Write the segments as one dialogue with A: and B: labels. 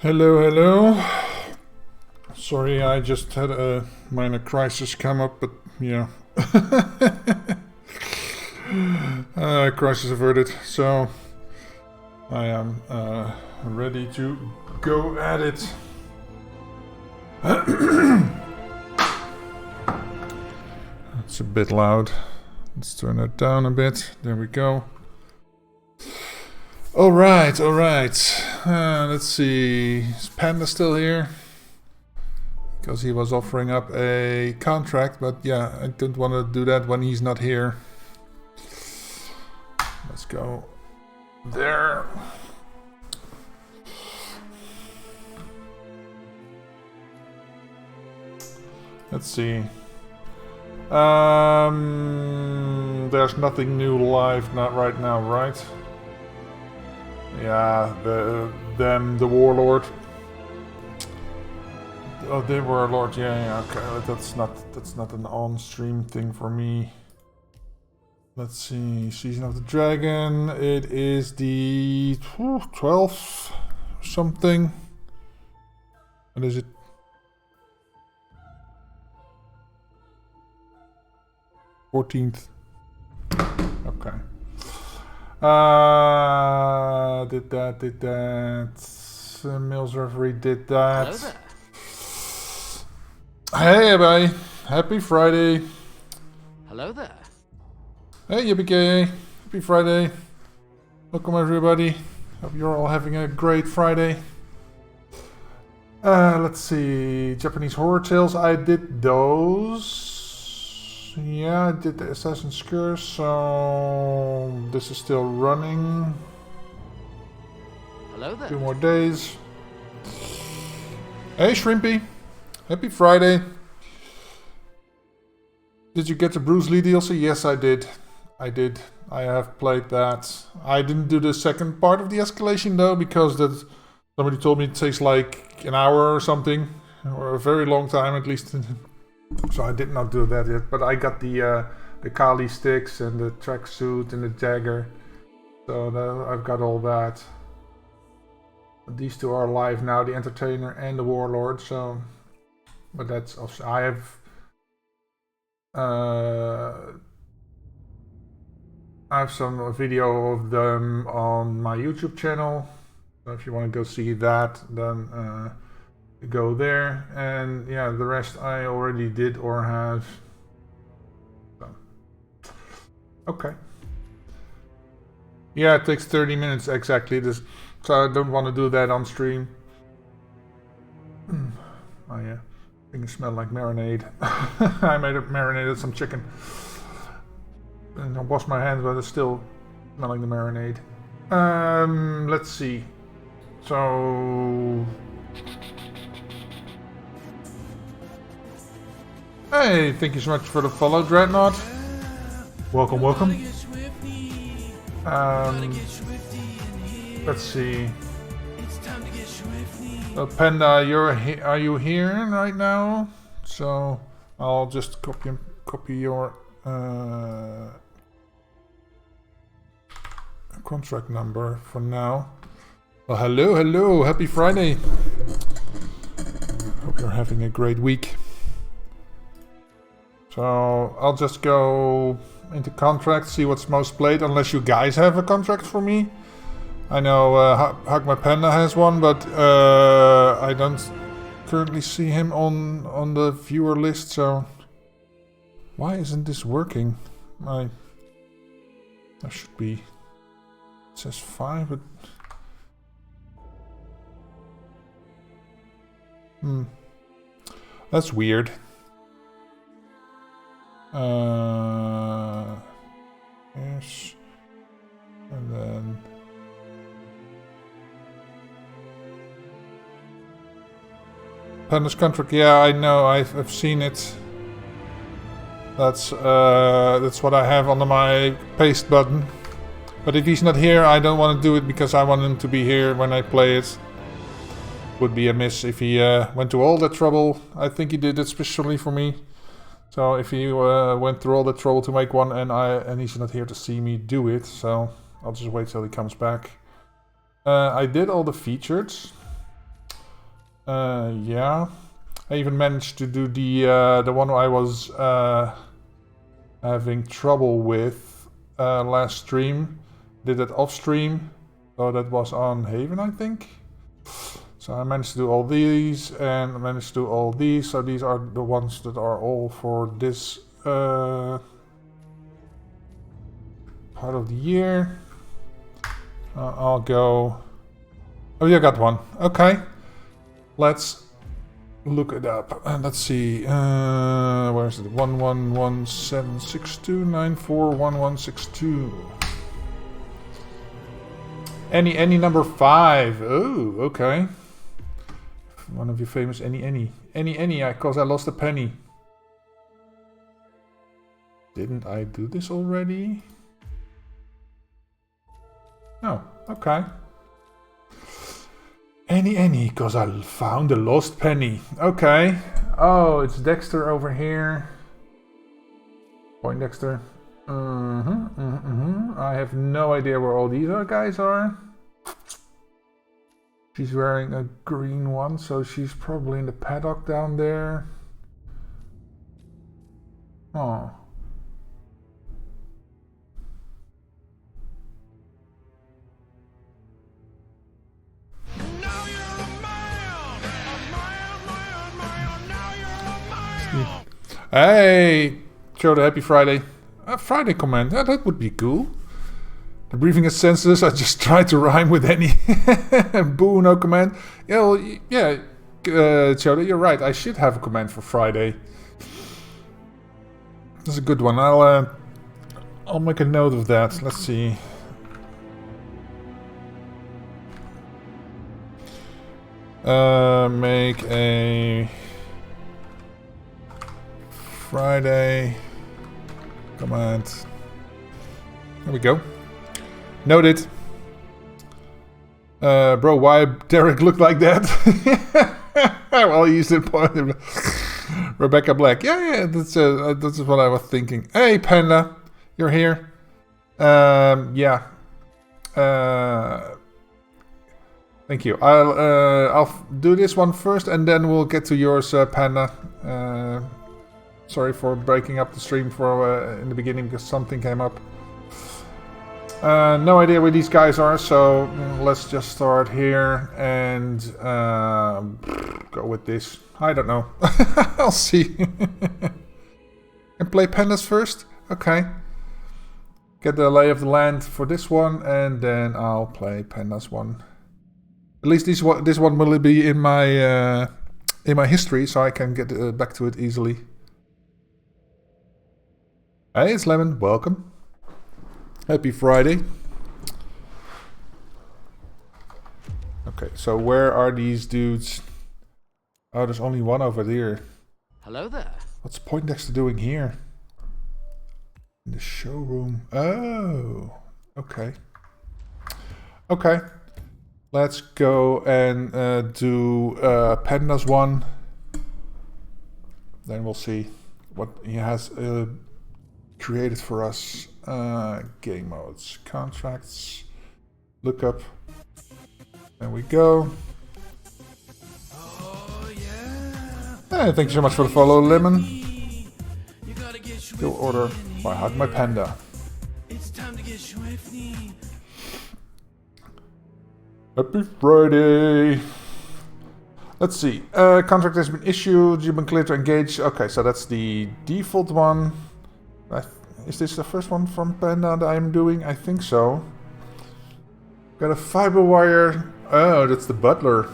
A: Hello, hello. Sorry, I just had a minor crisis come up, but yeah. Crisis averted. So I am ready to go at it. It's a bit loud. Let's turn it down a bit. There we go. Alright. Let's see. Is Panda still here? Because he was offering up a contract, but yeah, I don't want to do that when he's not here. Let's go there. Let's see. There's nothing new live, not right now, right? Yeah, the warlord. Oh, the warlord. Yeah. Okay, that's not an on-stream thing for me. Let's see. Season of the Dragon. It is the 12th something. What is it? $14th. Okay. Did that. Mills referee did that.
B: Hello there.
A: Hey, everybody. Happy Friday.
B: Hello there.
A: Hey, yippee Happy Friday. Welcome, everybody. Hope you're all having a great Friday. Let's see. Japanese horror tales. I did those. Yeah, I did the Assassin's Curse, so this is still running.
B: Hello there.
A: 2 more days. Hey, Shrimpy. Happy Friday. Did you get the Bruce Lee DLC? Yes, I did. I have played that. I didn't do the second part of the escalation though, because somebody told me it takes like an hour or something, or a very long time at least. So I did not do that yet, but I got the Kali sticks and the tracksuit and the dagger. So I've got all that. These two are live now, the Entertainer and the Warlord. So, but that's also I have some video of them on my YouTube channel. So if you want to go see that, then go there. And yeah, the rest I already did or have. So. Okay. Yeah, it takes 30 minutes exactly. So I don't want to do that on stream. Oh yeah, I think it smelled like marinade. I marinated some chicken. And I washed my hands, but it's still smelling the marinade. Let's see. So... Hey, thank you so much for the follow, Dreadnought. Welcome. Let's see. Panda, are you here right now? So I'll just copy your contract number for now. Well, hello, happy Friday. Hope you're having a great week. So I'll just go into contract, see what's most played, unless you guys have a contract for me. I know Hug My Panda has one, but I don't currently see him on the viewer list, so why isn't this working? I should be... It says 5, but... That's weird. Yes. And then... Panda's contract, yeah, I know, I've seen it. That's what I have under my paste button. But if he's not here, I don't want to do it because I want him to be here when I play it. Would be a miss if he went to all that trouble. I think he did it especially for me. So if he went through all the trouble to make one and he's not here to see me do it, so I'll just wait till he comes back. I did all the features. Yeah. I even managed to do the one I was having trouble with last stream. Did it off stream. So that was on Haven, I think. So I managed to do all these and I managed to do all these. So these are the ones that are all for this part of the year. I'll go... Oh, you got one. Okay. Let's look it up. And let's see. Where is it? 111762941162. Any number 5. Oh, okay. One of your famous any, because I lost a penny. Didn't I do this already? Oh, okay. Any, because I found a lost penny. Okay. Oh, it's Dexter over here. Point Dexter. I have no idea where all these other guys are. She's wearing a green one, so she's probably in the paddock down there. Oh. Hey, show the happy Friday. A Friday comment, that would be cool. The briefing is senseless, I just tried to rhyme with any. Boo, no comment. Yeah, well, yeah, Choda, you're right, I should have a comment for Friday. That's a good one, I'll make a note of that, let's see. Make a... Friday command. There we go. Noted. Bro, why Derek looked like that? Well, he used to point him. Rebecca Black. Yeah, that's what I was thinking. Hey, Panda, you're here. Yeah. Thank you. I'll do this one first, and then we'll get to yours, Panda. Sorry for breaking up the stream for in the beginning because something came up. No idea where these guys are, so let's just start here and go with this. I don't know. I'll see. And play pandas first? Okay. Get the lay of the land for this one, and then I'll play pandas one. At least this one will be in my history, so I can get back to it easily. Hey, it's Lemon. Welcome. Happy Friday. Okay, so where are these dudes? Oh, there's only one over there.
B: Hello there.
A: What's Poindexter doing here? In the showroom. Oh, okay. Okay. Let's go and do Pandas one. Then we'll see what he has created for us. Game modes, contracts, lookup. There we go.
C: Oh, yeah.
A: Hey, thank you so much for the follow, Lemon. Still order by Hug My Panda.
C: It's time to get swifty.
A: Happy Friday. Let's see. Contract has been issued. You've been cleared to engage. Okay, so that's the default one. Is this the first one from Panda that I'm doing? I think so. Got a fiber wire. Oh, that's the butler.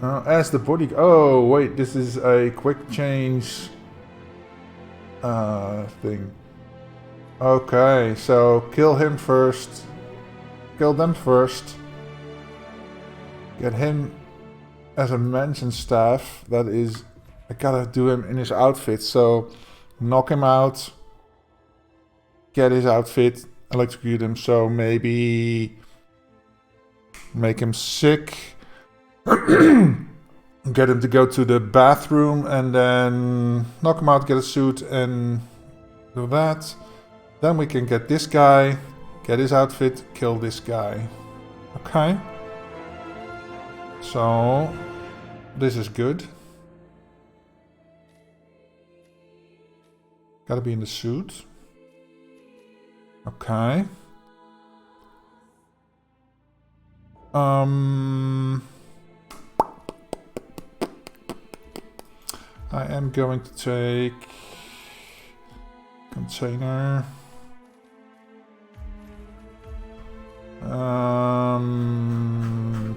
A: As the body. Oh, wait. This is a quick change thing. Okay, so kill him first. Kill them first. Get him as a mansion staff. That is... I gotta do him in his outfit. So knock him out. Get his outfit, electrocute him, so maybe make him sick, get him to go to the bathroom, and then knock him out, get a suit, and do that. Then we can get this guy, get his outfit, kill this guy. Okay. So, This is good. Gotta be in the suit. Okay. I am going to take container.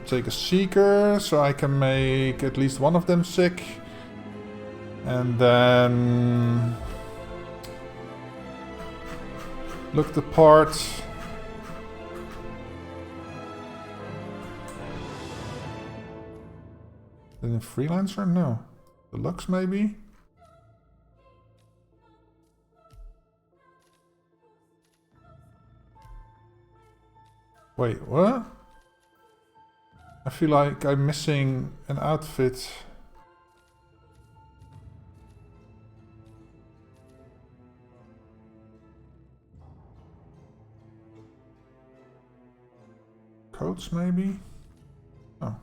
A: Take a seeker so I can make at least one of them sick. And then look the part. Then a freelancer? No. Deluxe maybe? Wait, what? I feel like I'm missing an outfit. Coats maybe? Oh.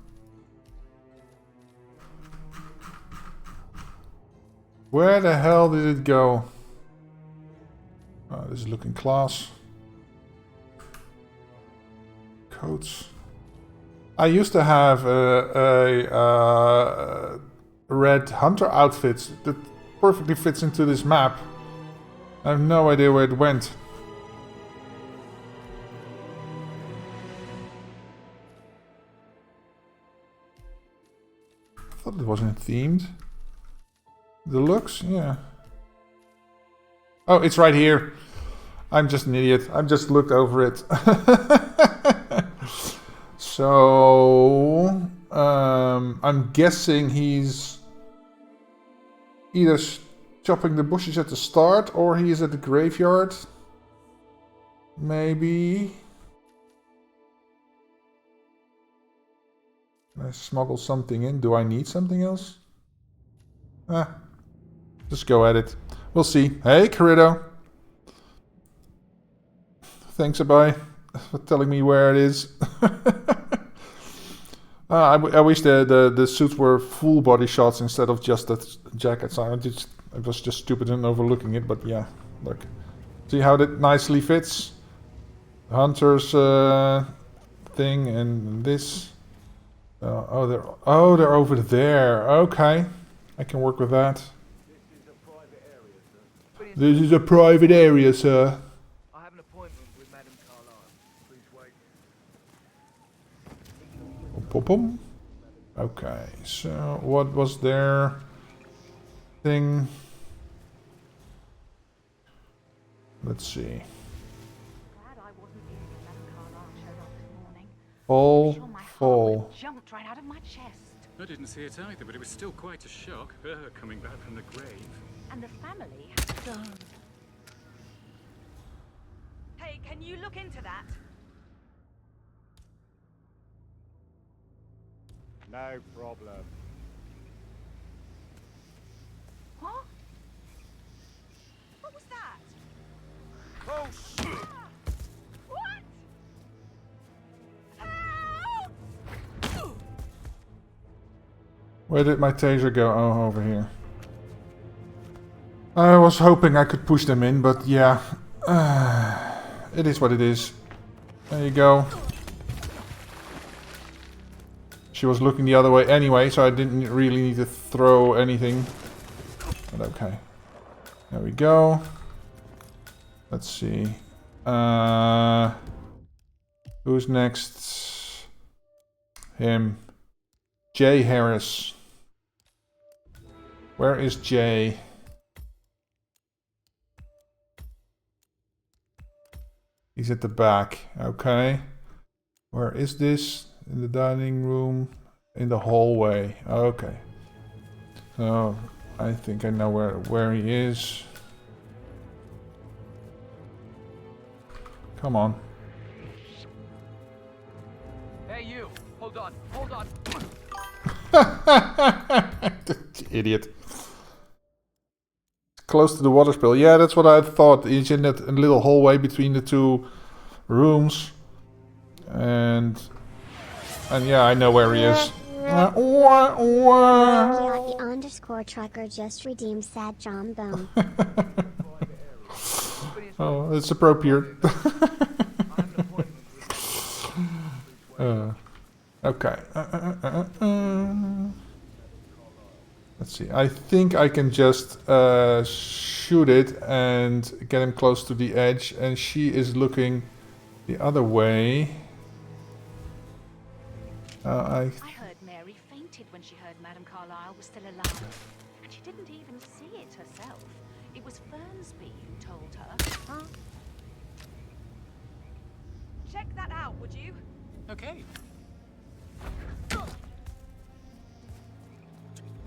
A: Where the hell did it go? Oh, this is looking class. Coats. I used to have a red hunter outfit that perfectly fits into this map. I have no idea where it went. I thought it wasn't themed. Deluxe? Yeah. Oh, it's right here. I'm just an idiot. I've just looked over it. So, I'm guessing he's either chopping the bushes at the start or he is at the graveyard. Maybe. Can I smuggle something in? Do I need something else? Just go at it. We'll see. Hey, Corrido. Thanks, Abai, for telling me where it is. I wish the suits were full body shots instead of just the jackets. I was just stupid in overlooking it, but yeah, look. See how that nicely fits? The hunter's thing and this. They're over there. Okay, I can work with that. This is a private area, sir.
B: I have an appointment with Madame Carlyle. Please wait.
A: Pom pom. Okay, so what was their thing? Let's see.
D: Glad I wasn't here when Madame Carlyle showed up this morning.
A: Full,
D: Sure, my heart
A: full.
D: jumped right out of my chest.
E: I didn't see it either, but it was still quite a shock, her coming back from the grave.
D: And the family had gone.
F: Hey, can you look into that?
G: No problem.
F: Huh? What was that?
G: Oh shit!
F: What? Help!
A: Where did my taser go? Oh, over here. I was hoping I could push them in, but yeah. It is what it is. There you go. She was looking the other way anyway, so I didn't really need to throw anything. But okay. There we go. Let's see. Who's next? Him. Jay Harris. Where is Jay? He's at the back. Okay. Where is this? In the dining room. In the hallway. Okay. So I think I know where he is. Come on.
B: Hey, you! Hold on! Hold on!
A: Idiot. Close to the water spill. Yeah, that's what I thought. He's in that little hallway between the two rooms. And yeah, I know where he is.
H: _trucker just redeemed sad jawbone.
A: Oh, it's appropriate.
B: I have an appointment with
A: Okay. Let's see. I think I can just shoot it and get him close to the edge, and she is looking the other way.
D: I heard Mary fainted when she heard Madame Carlyle was still alive. And she didn't even see it herself. It was Fernsby who told her. Huh?
F: Check that out, would you?
C: Okay.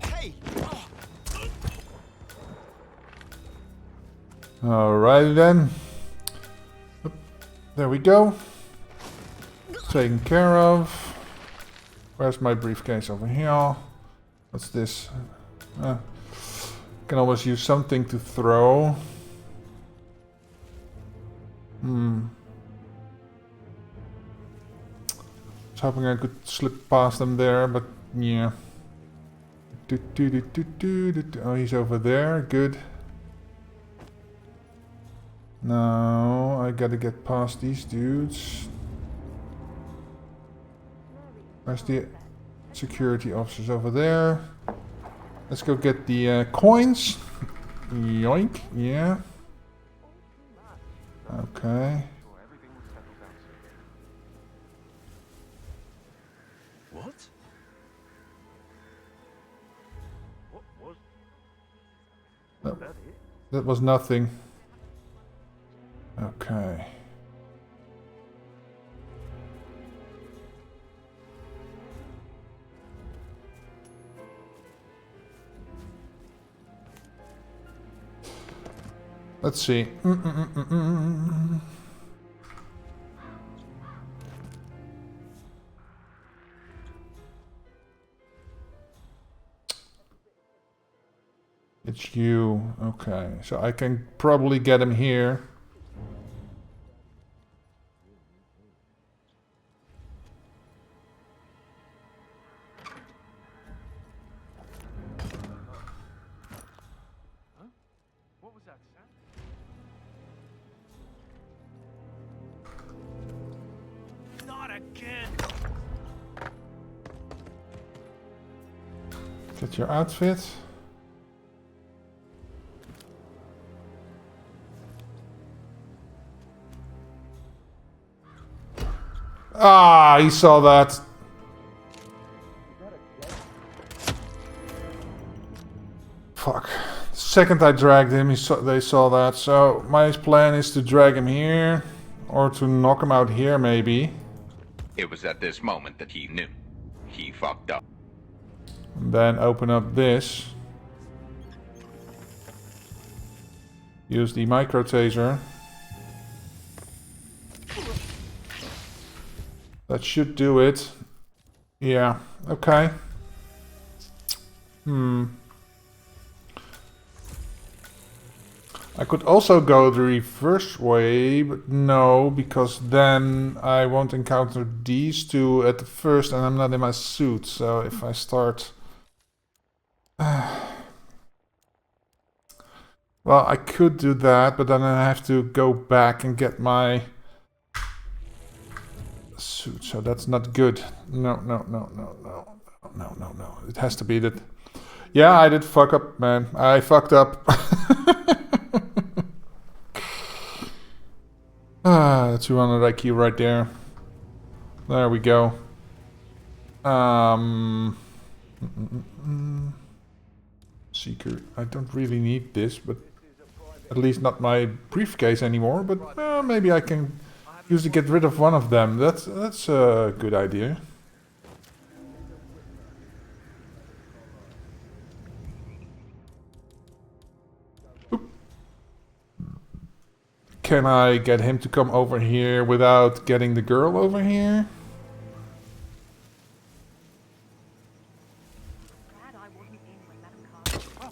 C: Hey!
A: Alrighty then. Oop, there we go. Taken care of. Where's my briefcase? Over here. What's this? Can always use something to throw. Was hoping I could slip past them there, but yeah. Oh, he's over there. Good. Now I gotta get past these dudes. Where's the security officers? Over there. Let's go get the coins. Yoink. Yeah. Okay.
C: What? What was
A: That was nothing. Okay. Let's see. It's you. Okay. So I can probably get him here.
B: What was that, Sam?
C: Not again!
A: Get your outfit. Ah, he saw that. Fuck. The second I dragged him, they saw that. So my plan is to drag him here, or to knock him out here, maybe.
I: It was at this moment that he knew. He fucked up.
A: And then open up this. Use the micro taser. That should do it. Yeah, okay. I could also go the reverse way, but no, because then I won't encounter these two at the first and I'm not in my suit. So if I start... Well, I could do that, but then I have to go back and get my suit. So that's not good. No. It has to be that... Yeah, I did fuck up, man. I fucked up. Ah, 200 IQ right there. There we go. Seeker. I don't really need this, but at least not my briefcase anymore. But maybe I can use to get rid of one of them. That's a good idea. Can I get him to come over here without getting the girl over here?
D: Glad I wasn't in when Madame Carlyle.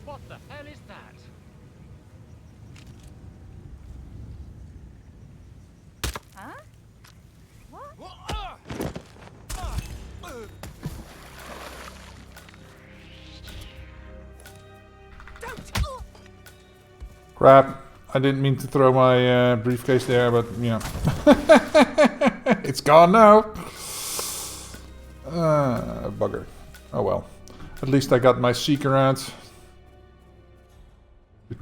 B: What the hell is that?
F: Huh? What?
A: Crap. I didn't mean to throw my briefcase there, but yeah. It's gone now. Bugger. Oh well. At least I got my seeker out. Hey,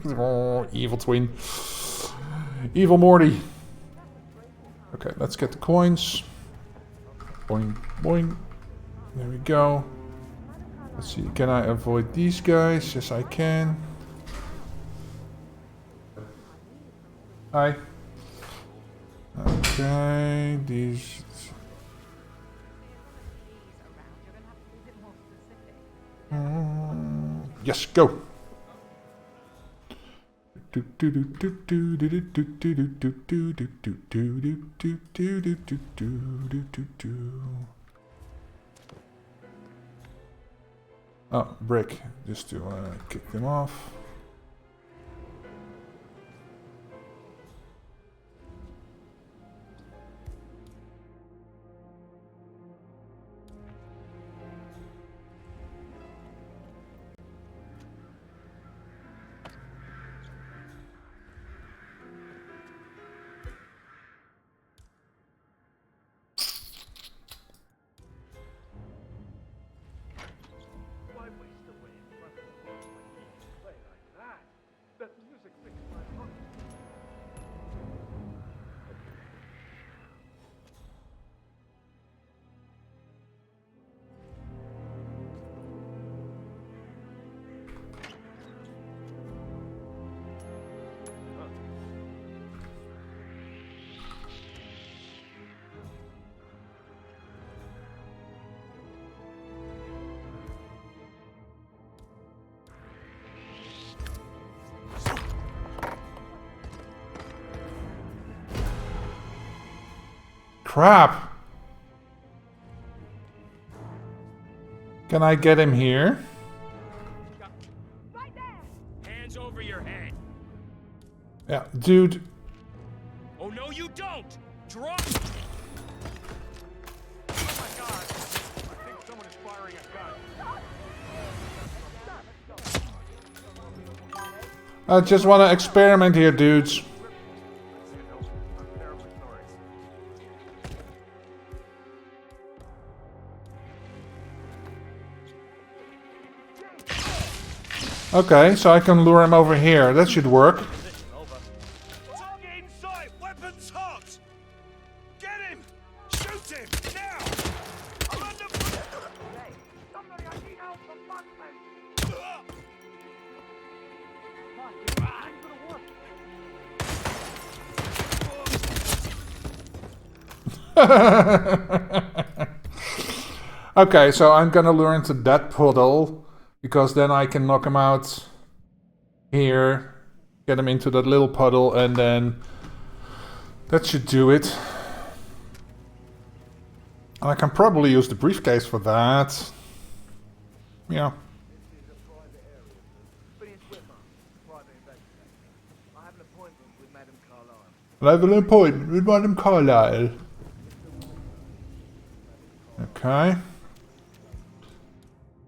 A: oh, evil twin. Evil Morty. Okay, let's get the coins. Boing, boing. There we go. Let's see, can I avoid these guys? Yes, I can. Hi. Okay, these... yes, go! Oh, brick, just to kick them off.
B: Why waste away in front of the world when he can play like that? That music makes my heart.
A: Crap! Can I get him here?
F: Right there!
C: Hands over your head.
A: Yeah, dude.
C: Oh, no, you don't! Drop!
B: Oh my god! I think someone is firing a gun.
A: I just want to experiment here, dudes.
B: I'm terribly sorry.
A: Okay, so I can lure him over here. That should work.
C: Target in sight! Weapons hot! Get him! Shoot him! Now! I'm under fire!
B: Somebody, I need help from Batman!
A: Okay, so I'm gonna lure into that puddle, because then I can knock him out here, get him into that little puddle, and then that should do it. And I can probably use the briefcase for that. Yeah.
B: Phineas Whitman, private investigator. I have an appointment with Madame Carlyle.
A: I have an appointment with Madame Carlyle. Okay.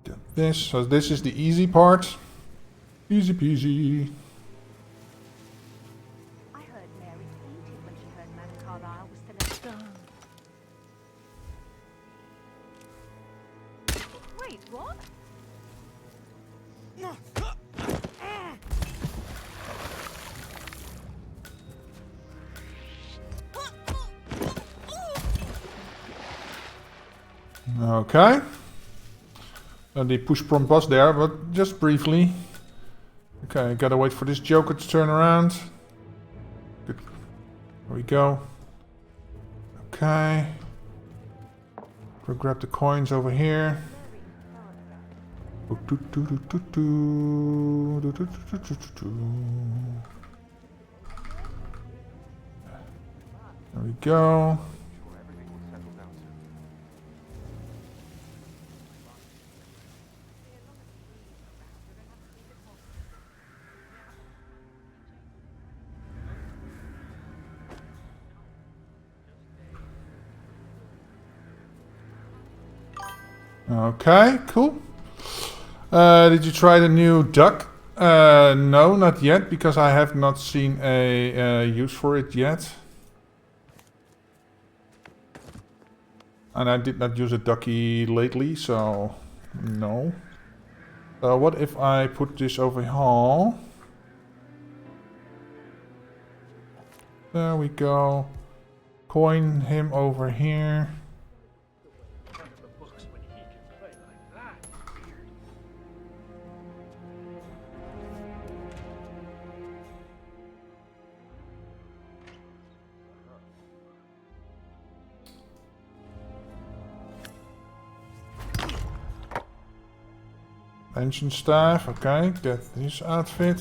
A: Get this. So this is the easy part. Easy peasy.
D: I heard Mary fainted when she heard Madame Carlyle was still alive. Wait, what?
A: Okay. The push prompt was there, but just briefly. Okay, gotta wait for this Joker to turn around. Good. There we go. Okay. We'll grab the coins over here. There we go. Okay, cool. Did you try the new duck? No, not yet, because I have not seen a use for it yet. And I did not use a ducky lately, so no. So what if I put this over here? There we go. Coin him over here.
B: Front of the books when he can play like that.
A: Ancient staff, okay, get this outfit.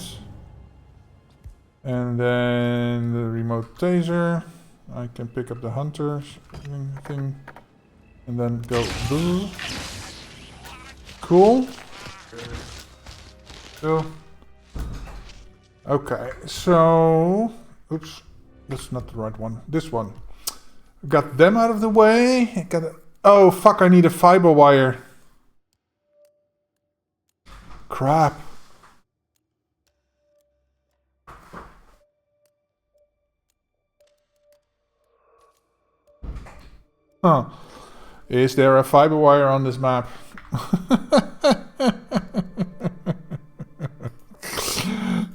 A: And then the remote taser. I can pick up the hunters thing. And then go boo. Cool. Cool. Okay, so oops, that's not the right one. This one. Got them out of the way. Oh fuck, I need a fiber wire. Crap. Huh. Is there a fiber wire on this map?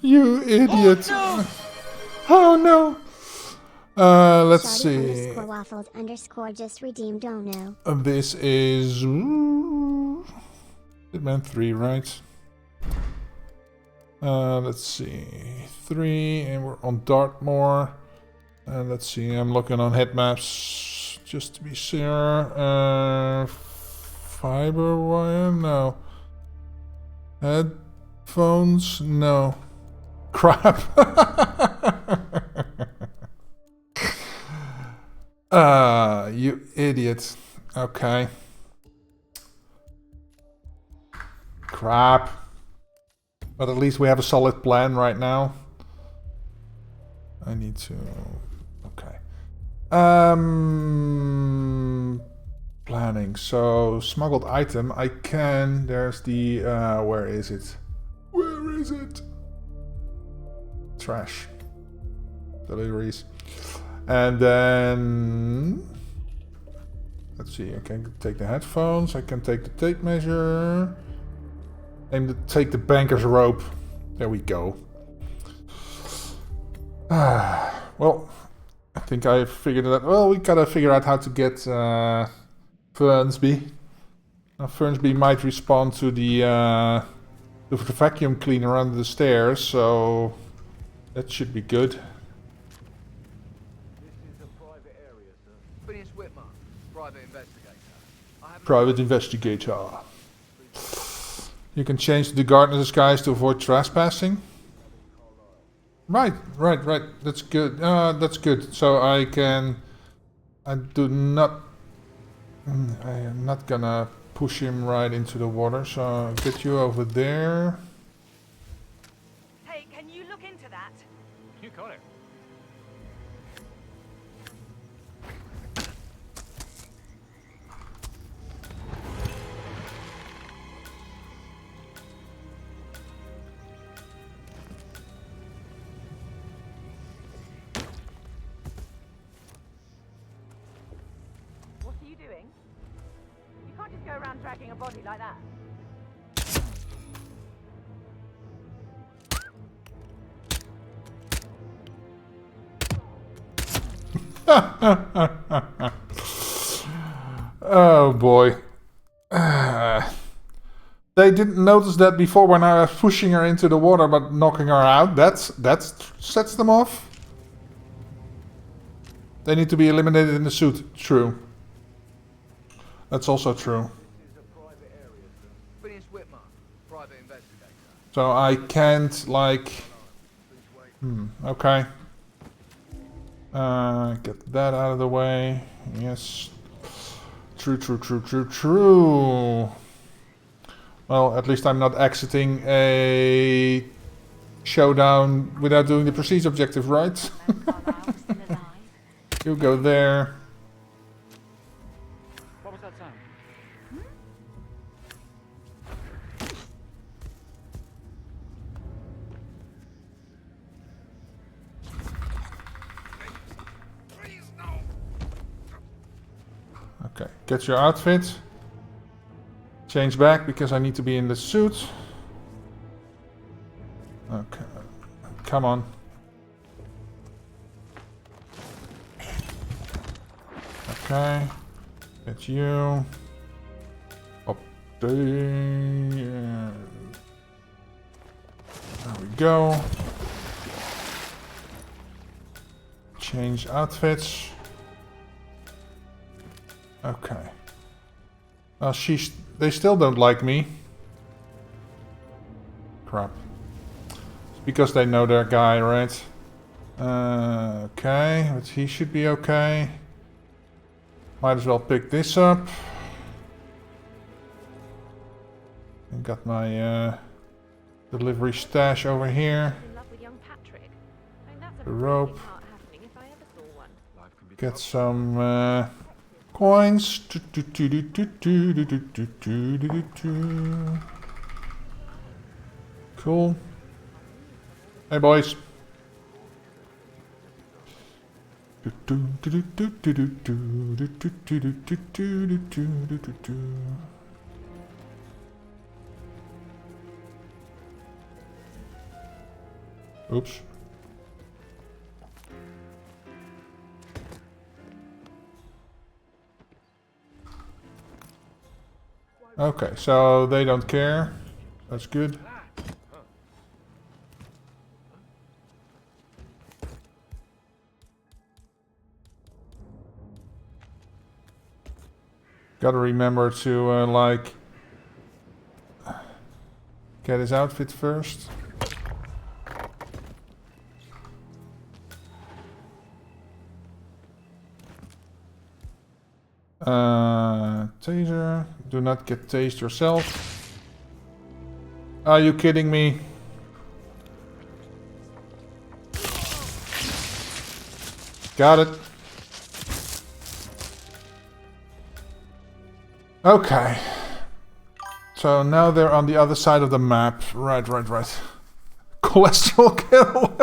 A: You idiot. Oh no. Let's see.
H: _waffles _ just redeemed dono.
A: This is Hitman 3, right? Let's see. 3, and we're on Dartmoor. Let's see, I'm looking on head maps just to be sure. Fiber wire? No. Headphones? No. Crap. You idiot. Okay. Crap. But at least we have a solid plan right now. I need to... Okay. Planning. So, smuggled item. I can... There's the... where is it? Where is it? Trash. Deliveries. And then... Let's see. I can take the headphones. I can take the tape measure. And take the banker's rope. There we go. Well, I think I figured it out. Well, we gotta figure out how to get Fernsby. Now, Fernsby might respond to the vacuum cleaner under the stairs, so that should be good.
J: This is a private area, sir. Phineas Whitmer, private investigator.
A: Private investigator. You can change the gardener disguise to avoid trespassing. Right. That's good. That's good. So I can... I am not gonna push him right into the water. So I'll get you over there.
F: Hey, can you look into that?
E: You got it.
F: What are you doing? You can't just go around dragging a body like that.
A: Oh boy. They didn't notice that before when I was pushing her into the water but knocking her out. That sets them off. They need to be eliminated in the suit. True. That's also true.
J: This is a private area, sir. Phineas Whitmer, private investigator.
A: So I can't, like...
J: Please wait.
A: Okay. Get that out of the way. Yes. True. Well, at least I'm not exiting a showdown without doing the prestige objective, right? You go there.
E: What was that sound?
A: Okay, get your outfit. Change back because I need to be in the suit. Okay, come on. Okay, get you. Up there. There we go. Change outfits. Okay. They still don't like me. Crap. It's because they know their guy, right? Okay, but he should be okay. Might as well pick this up. And got my delivery stash over here.
F: In love with young Patrick. I mean, that's a
A: The rope.
F: breathing heart happening if I ever saw one.
A: Get some coins. Cool. Hey boys. Oops. Okay, so they don't care. That's good. Gotta remember to, like, get his outfit first. Taser. Do not get tased yourself. Are you kidding me? Got it. Okay. So now they're on the other side of the map. Right. Cholesterol kill.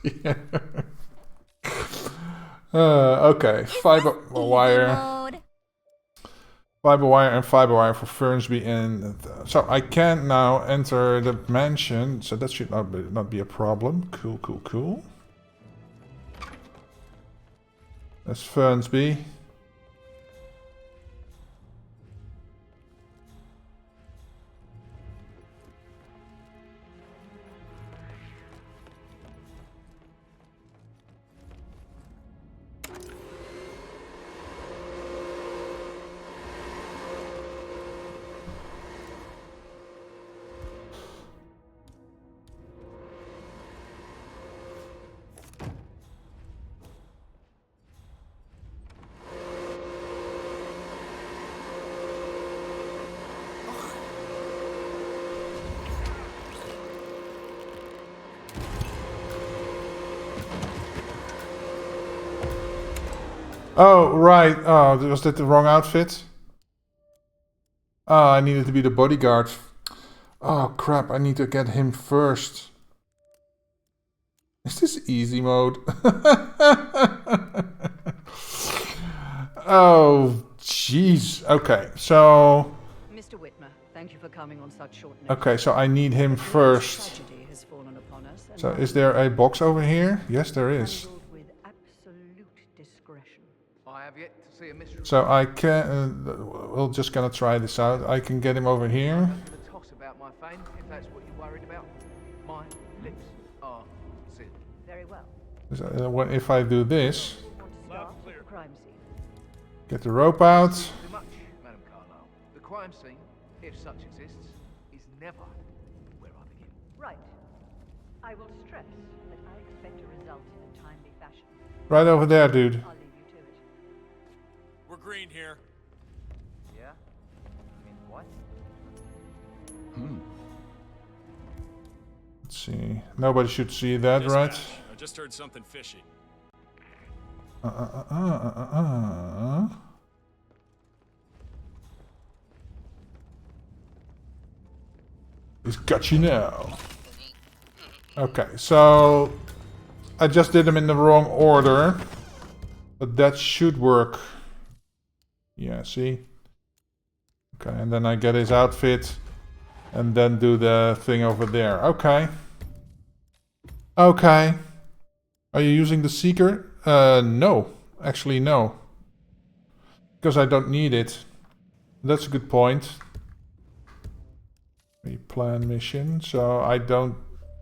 A: Yeah. Okay. Fiber wire. And fiber wire for Fernsby, and so I can now enter the mansion. So that should not be a problem. Cool. That's Fernsby. Oh, right. Oh, was that the wrong outfit? Oh, I needed to be the bodyguard. Oh, crap. I need to get him first. Is this easy mode? Oh, jeez. Okay, so...
F: Mr. Whitmer, thank you for coming on such short notice.
A: Okay, so I need him first.
F: Tragedy has fallen upon us, and
A: So is there a box over here? Yes, there is.
F: handled with absolute discretion.
J: I have yet to see a mystery.
A: So I can... we're just gonna try this out. I can get him over here.
J: I'm gonna toss about my fame, if that's what you're worried about. My lips are sealed.
F: Very well.
A: If I do this,
F: Want to start with the crime scene.
A: get the rope out.
J: Too much, Madam Carlyle. The crime scene, if such exists, is never where I begin.
F: Right. I will stress that I expect a result in a timely fashion.
A: Right over there, dude.
F: I'll leave you to it.
C: We're green here.
J: Yeah? I mean, what?
A: Let's see. Nobody should see that, right?
C: Dispatch, I just heard something fishy.
A: He's got you now. Okay, so I just did them in the wrong order. But that should work. Yeah, see? Okay, and then I get his outfit. And then do the thing over there. Okay. Okay. Are you using the Seeker? No. Actually, no. Because I don't need it. That's a good point. Replan mission. So I don't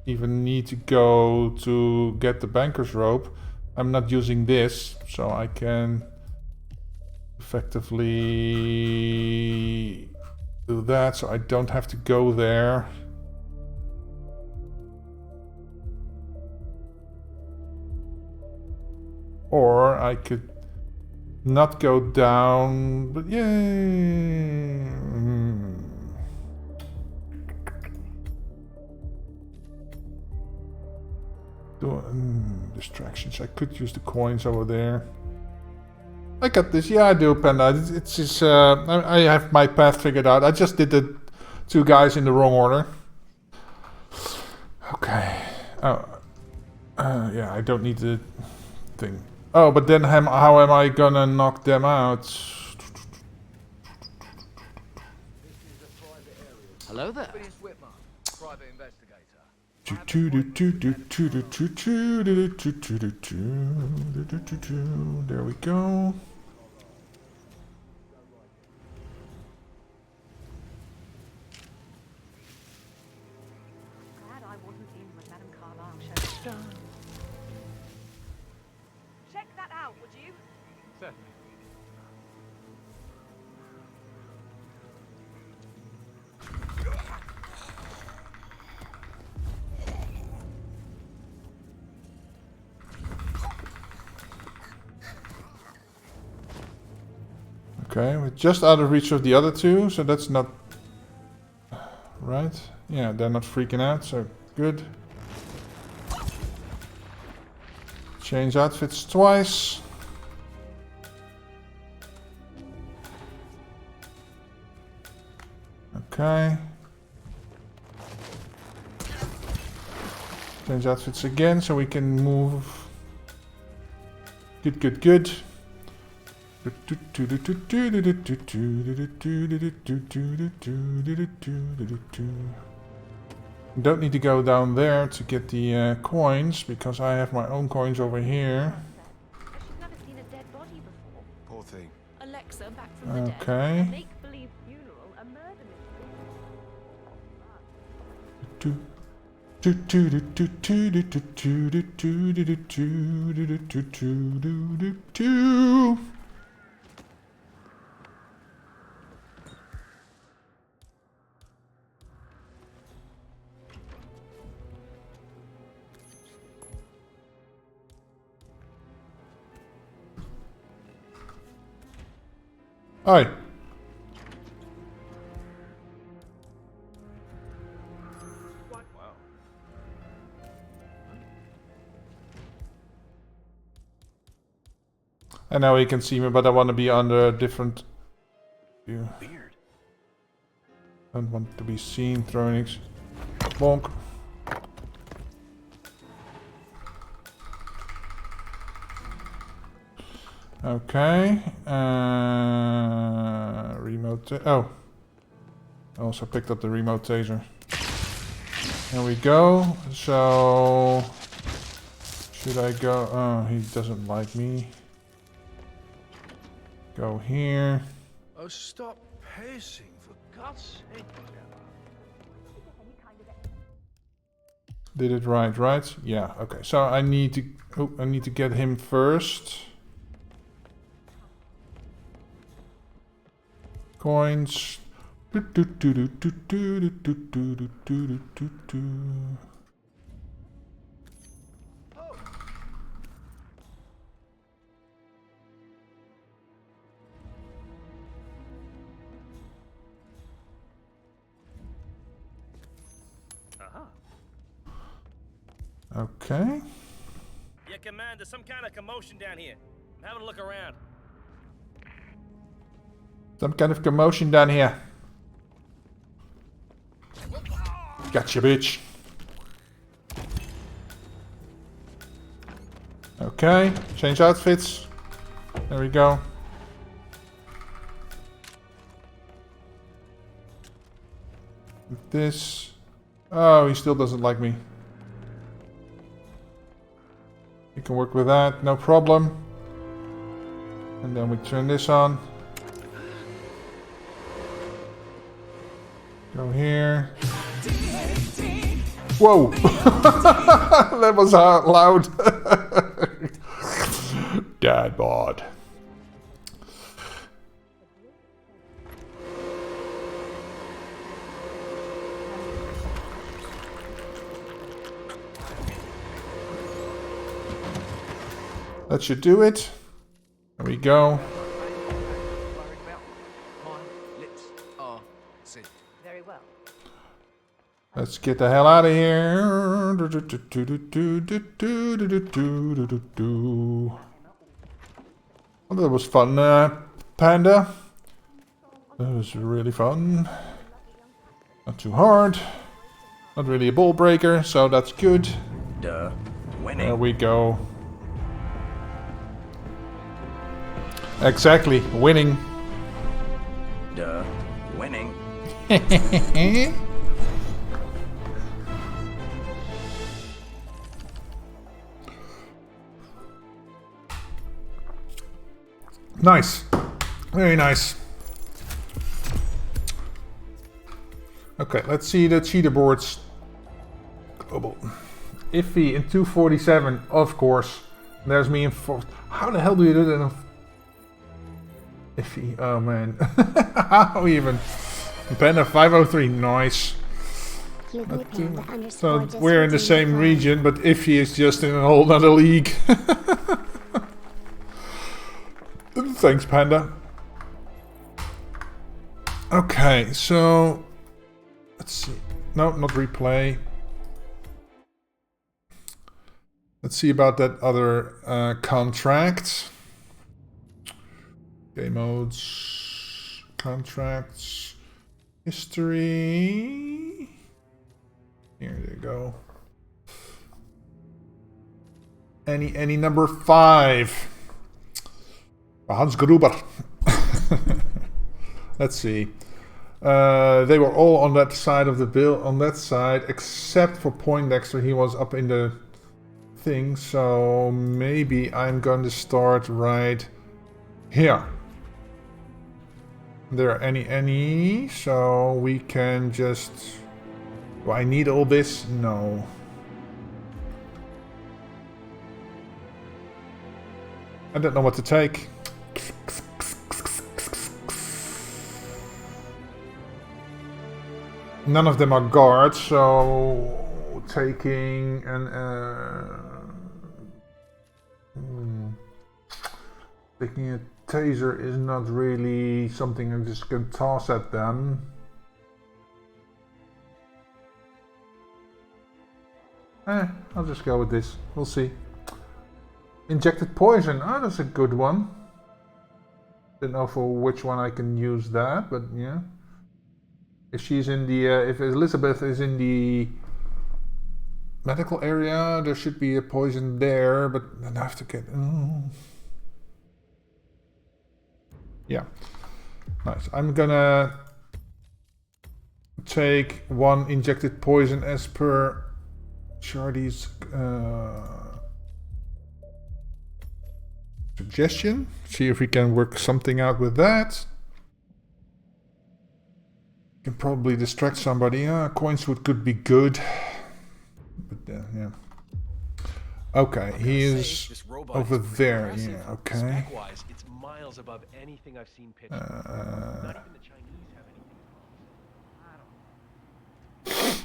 A: even need to go to get the banker's rope. I'm not using this. So I can effectively do that. So I don't have to go there. Or I could not go down, but yay! Distractions. I could use the coins over there. I got this. Yeah, I do, Panda. It's just, I have my path figured out. I just did the two guys in the wrong order. Okay. Oh. Yeah, I don't need the thing. Oh, but then how am I gonna knock them out?
J: Hello there. Whitman, private investigator.
A: There we go.
D: Glad I wasn't in with Madame Carlyle showed up. Check that out, would you?
J: Certainly.
A: Okay, we're just out of reach of the other two, so that's not... Right? Yeah, they're not freaking out, so good. Change outfits twice. Okay. Change outfits again so we can move. Good, good, good. Don't need to go down there to get the coins because I have my own coins over here.
D: She's never seen a dead body before.
G: Poor thing.
D: Alexa back from the dead.
A: Okay.
D: A make-believe funeral, a murder mystery.
A: Hi.
B: What? Wow.
A: And now he can see me, but I want to be under a different view.
C: Weird.
A: Don't want to be seen throwing it. Bonk. Okay. Remote. Oh. I also picked up the remote taser. There we go. So. Should I go? Oh, he doesn't like me. Go here.
C: Oh, stop pacing, for God's sake.
A: Did it right? Yeah, okay. So I need to I need to get him first. Coins. Okay.
K: Yeah, Command, there's some kind of commotion down here. I'm having a look around.
A: Some kind of commotion down here. Gotcha, bitch. Okay, change outfits. There we go. With this. Oh, he still doesn't like me. You can work with that, no problem. And then we turn this on. Go here. Whoa! That was loud. Dad bod. That should do it. There we go.
F: Very well.
A: Let's get the hell out of here. Well, that was fun, Panda. That was really fun. Not too hard. Not really a ball breaker, so that's good.
C: Duh. Winning.
A: There we go. Exactly, winning.
C: Duh. Winning.
A: Nice. Very nice. Okay, let's see the cheater boards. Global. Iffy in 247, of course. There's me in 4. How the hell do you do that? Iffy, oh man. How even? Panda 503, nice. So we're in the same region, but Iffy is just in a whole nother league. Thanks, Panda. Okay, so let's see. No, not replay. Let's see about that other contract. Game modes, contracts, history. Here you go. Any number 5. Hans Gruber. Let's see. They were all on that side of the bill, on that side, except for Poindexter. He was up in the thing, so maybe I'm going to start right here. There are any, so we can just... Do I need all this? No. I don't know what to take. None of them are guards, so taking an taking a taser is not really something I'm just gonna toss at them. I'll just go with this. We'll see. Injected poison. Oh, that's a good one. Don't know for which one I can use that, but yeah. If she's in the, if Elizabeth is in the medical area, there should be a poison there, but then I have to get. Yeah, nice. I'm gonna take 1 injected poison as per Charlie's suggestion. See if we can work something out with that. Can probably distract somebody. Coins could be good. But yeah. Okay, he is over there. Yeah, okay.
B: Spec-wise, it's miles above anything I've seen pitched. Not even the Chinese have anything close. I don't know.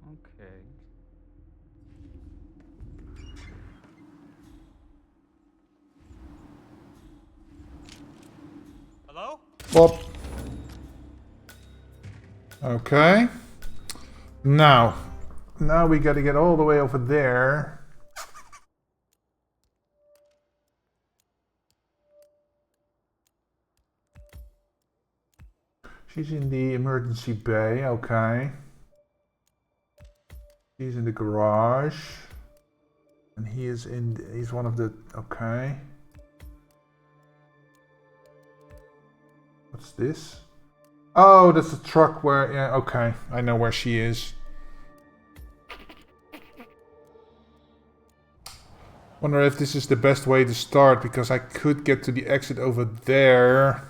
E: Okay.
B: Hello?
A: Well, okay. Now, now we gotta get all the way over there. She's in the emergency bay, okay. He's in the garage. And he's one of the, okay. What's this? Oh, that's the truck where, yeah, okay. I know where she is. Wonder if this is the best way to start, because I could get to the exit over there.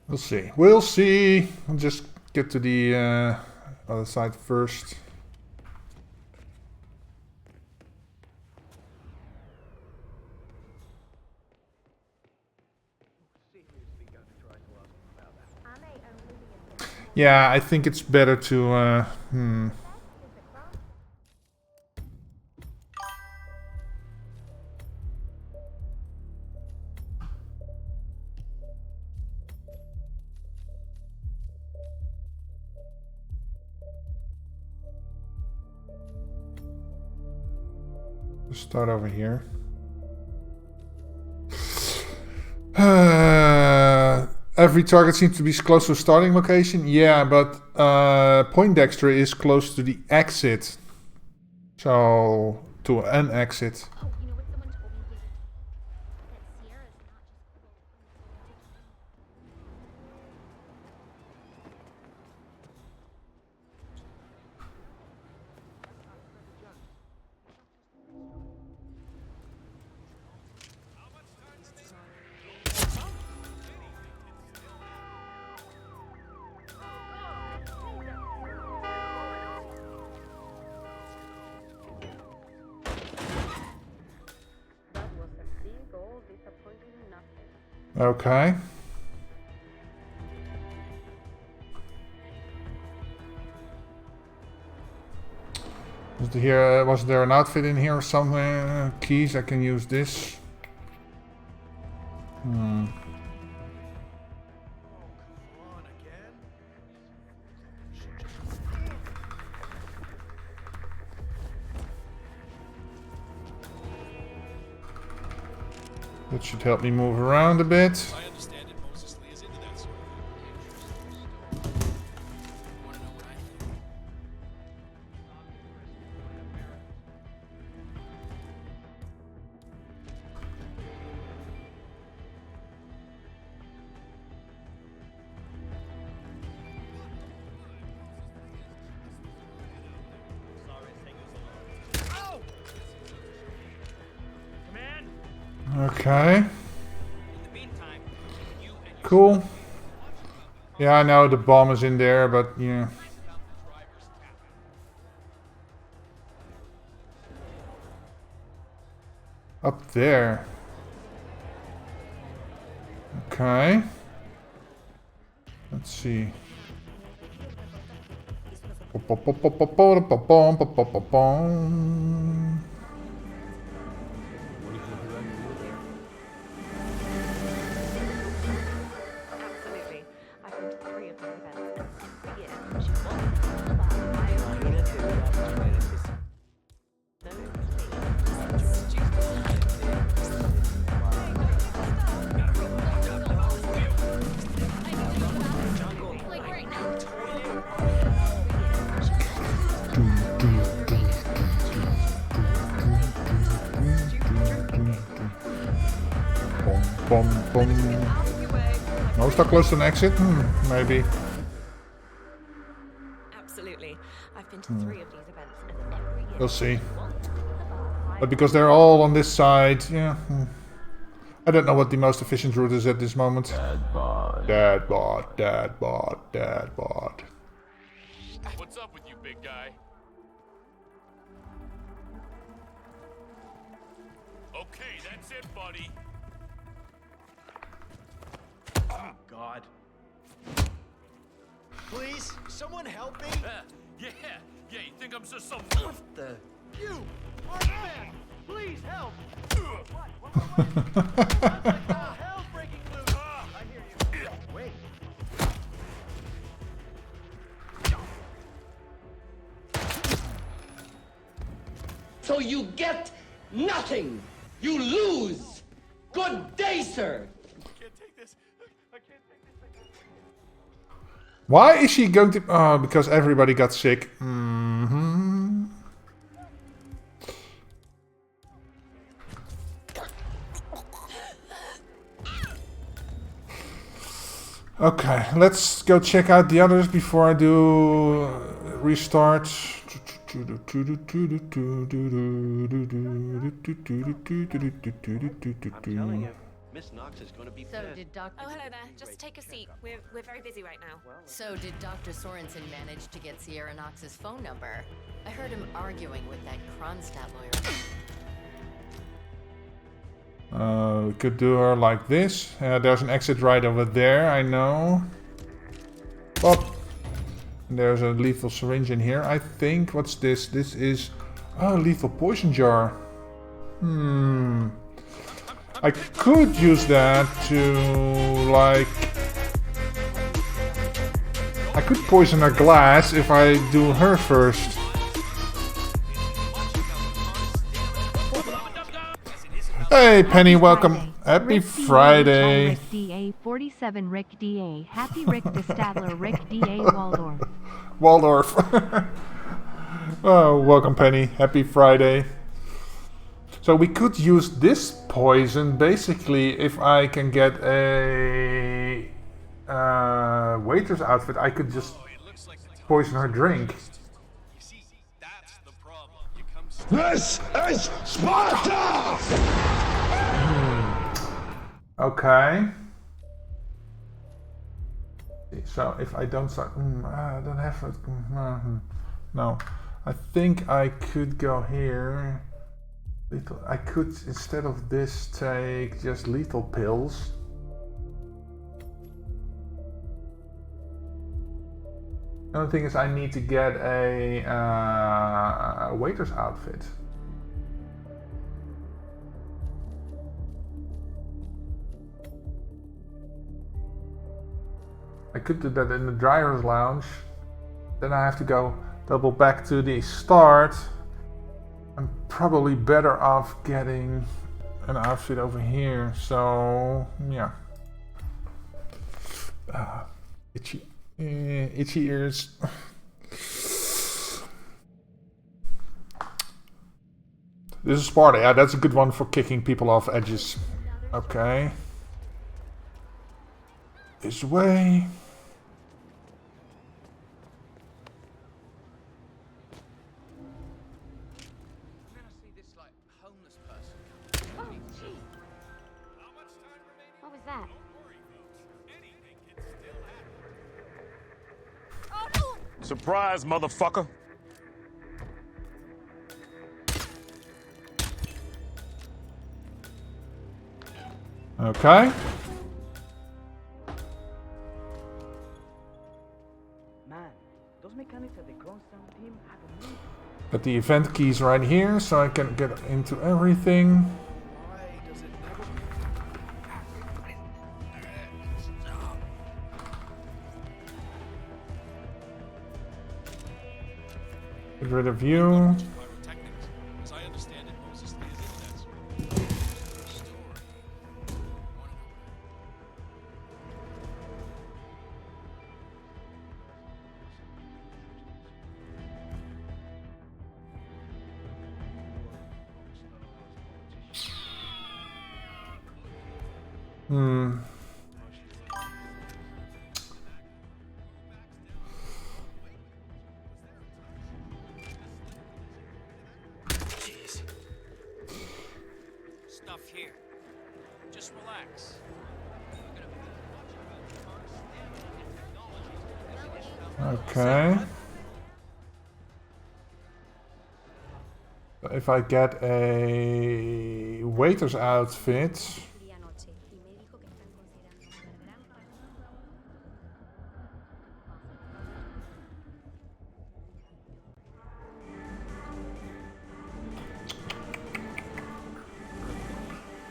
A: We'll see. We'll see. I'll just get to the other side first. Yeah, I think it's better to start over here. Every target seems to be close to a starting location. Yeah, but Poindexter is close to the exit. So, to an exit. Okay. Was there an outfit in here somewhere? Keys, I can use this. That should help me move around a bit.
C: I understand it. Moses Lee is into that sort of thing. Want to know what I think?
A: Okay. Cool. Yeah, I know the bomb is in there, but yeah. Up there. Okay. Let's see. No, stuck close to an exit? Maybe.
L: Absolutely. I've been to 3 of these events, and every year
A: We'll see. But because they're all on this side, yeah. I don't know what the most efficient route is at this moment. Dad bod. Dad bod, dad bod, dad bod.
C: What's up with you, big guy? Okay, that's it, buddy.
B: Oh, God.
C: Please, someone help me. Yeah, Yeah, you think I'm just some...
J: What the?
C: You! Our man! Please help! Hell's breaking loose! I hear you. Wait.
M: So you get nothing. You lose. Good day, sir.
C: I can't take this. I can't take this.
A: Why is she going to... Oh, because everybody got sick. Mm-hmm. Okay, let's go check out the others before I do restart.
N: I'm telling you, Miss Knox is going to be
L: So
N: pissed.
L: did Dr.
O: Oh, hello there. Just take a seat. We're very busy right now.
L: So did Dr. Sorensen manage to get Sierra Knox's phone number? I heard him arguing with that Kronstadt lawyer.
A: We could do her like this. There's an exit right over there, I know. Oh, there's a lethal syringe in here, I think. What's this? This is a lethal poison jar. I could use that to, like... I could poison her glass if I do her first. Hey Penny, welcome. Happy Friday.
P: Rick DA 47 Rick DA. Happy Rick de Stadler Rick DA Waldorf.
A: Waldorf. Oh, welcome Penny. Happy Friday. So we could use this poison basically if I can get a waiter's outfit. I could just poison her drink.
C: This is Sparta!
A: Okay. So if I don't start, I don't have it. No, I think I could go here. I could instead of this take just lethal pills. The only thing is I need to get a waiter's outfit. I could do that in the driver's lounge. Then I have to go double back to the start. I'm probably better off getting an outfit over here. So yeah. Itchy ears. This is Sparta. Yeah, that's a good one for kicking people off edges. Okay. This way.
D: What was that?
C: Surprise, motherfucker!
A: Okay.
B: Man, those mechanics at the Kronstadt team have a move.
A: Got the event keys right here, so I can get into everything. Get rid of you.
K: Jeez. Stuff here. Just relax.
A: Okay. If I get a waiter's outfit.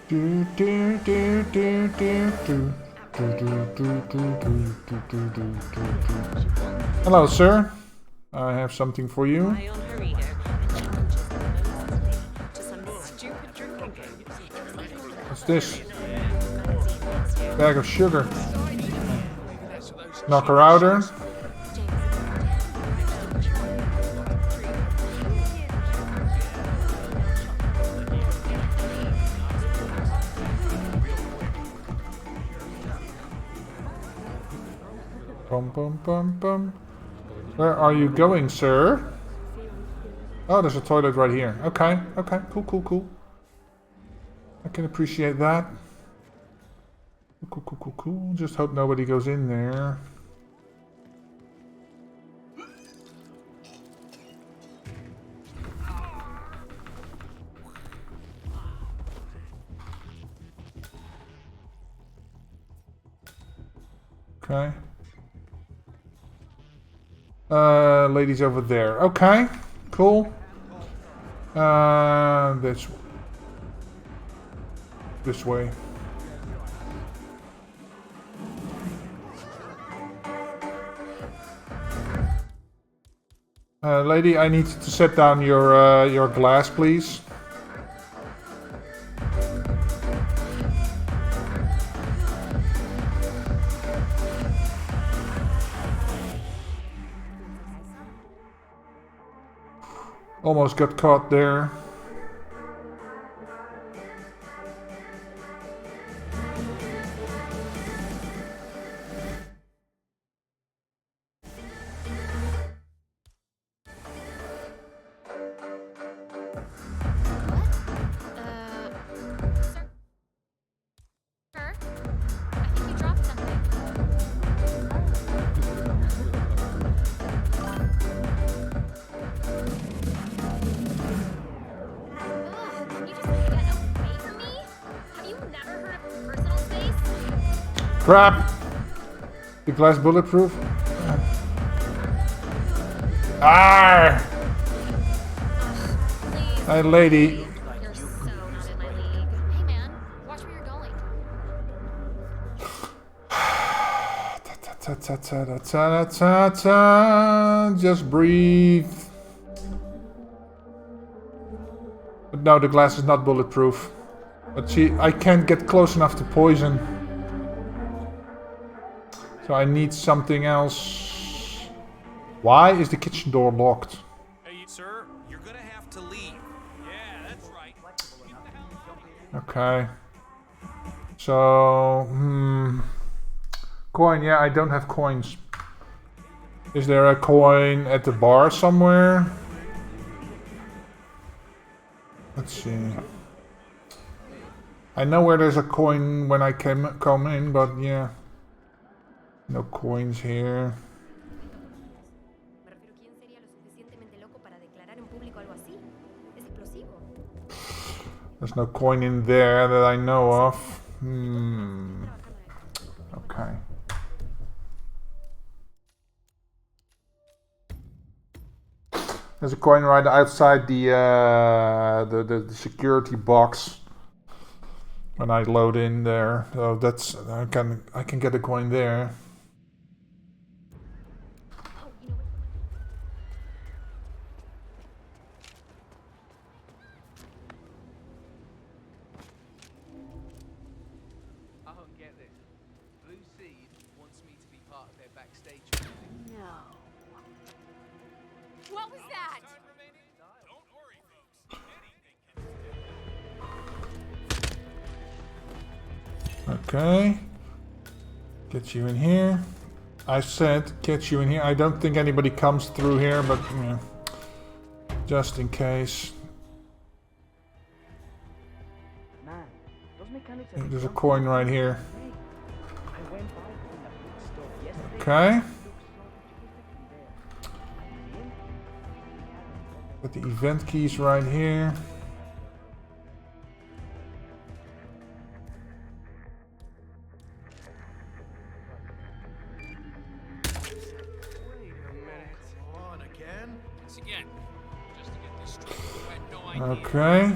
A: Do, do, do, do, do, do. Hello, sir. I have something for you. What's this? Bag of sugar. Knock her outer. Bum, bum, bum, bum. Where are you going, sir? Oh, there's a toilet right here. Okay, okay, cool, cool, cool. I can appreciate that. Cool, cool, cool, cool. Just hope nobody goes in there. Okay. Ladies over there. Okay, cool. This way. Lady, I need to set down your glass, please. Almost got caught there. Crap! The glass bulletproof? Ah! Hey, lady.
O: You're so not in my league. Hey, man, watch where you're going.
A: Just breathe. But no, the glass is not bulletproof. But see, I can't get close enough to poison. So I need something else. Why is the kitchen door locked?
C: Hey, sir, you're gonna have to leave. Yeah, that's right.
A: Okay. So, coin, yeah, I don't have coins. Is there a coin at the bar somewhere? Let's see. I know where there's a coin when I come in, but yeah. No coins here. There's no coin in there that I know of. Okay. There's a coin right outside the security box when I load in there. So that's I can get a coin there.
O: What was that?
A: Okay. Get you in here. I said get you in here. I don't think anybody comes through here, but yeah, just in case. There's a coin right here. Okay. Got the event keys right here. Okay.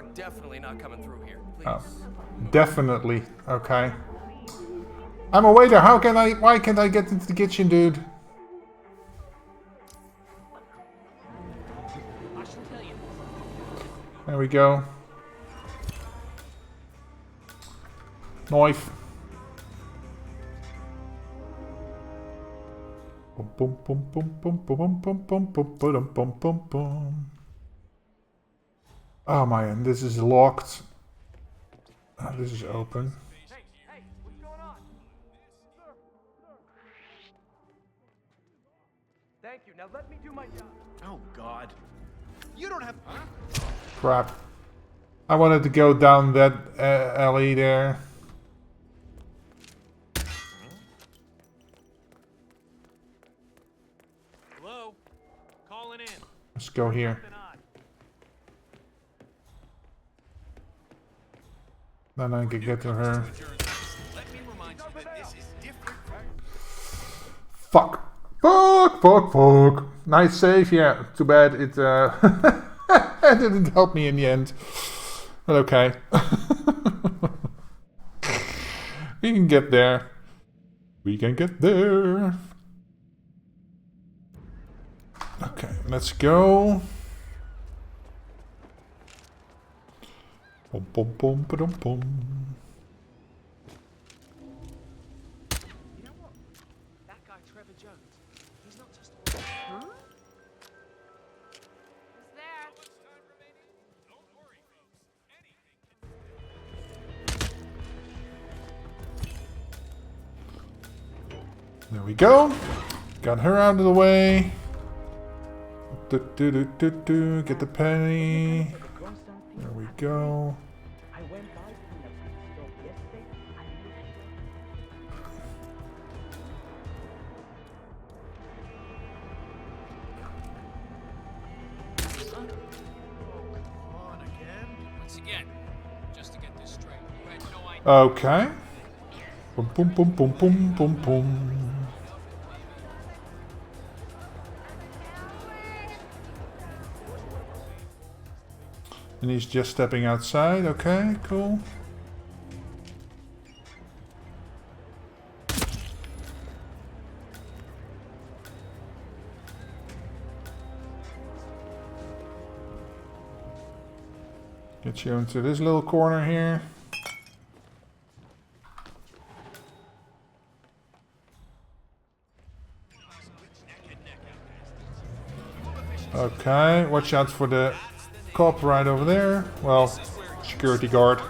N: are definitely not coming through here. Please.
A: Oh, definitely. Okay. I'm a waiter. How can I? Why can't I get into the kitchen, dude? There we go. Knife. Bum bum bum bum bum bum bum bum bum bum bum bum. Oh man, this is locked. Oh, this is open.
F: Hey, what's going on? Thank you. Now let me do my job.
N: Oh God. You don't have.
A: Crap. I wanted to go down that alley there.
K: Hello? Calling in.
A: Let's go here. Then I can get to her. Fuck. Fuck, fuck, fuck. Nice save, yeah. Too bad it it didn't help me in the end. But okay. We can get there. We can get there. Okay, let's go. Bum bum bum ba-dum bum.
K: You know what? That guy Trevor Jones, he's not just huh?
O: Who's there?
A: There we go. Got her out of the way. Get the penny. There we go.
Q: I went by in a pit stop yesterday
C: Once again, just to get this straight, you had no idea.
A: Okay. Boom, boom, boom, boom, boom, boom, boom. And he's just stepping outside. Okay, cool. Get you into this little corner here. Okay, watch out for the cop right over there. Well, security guard.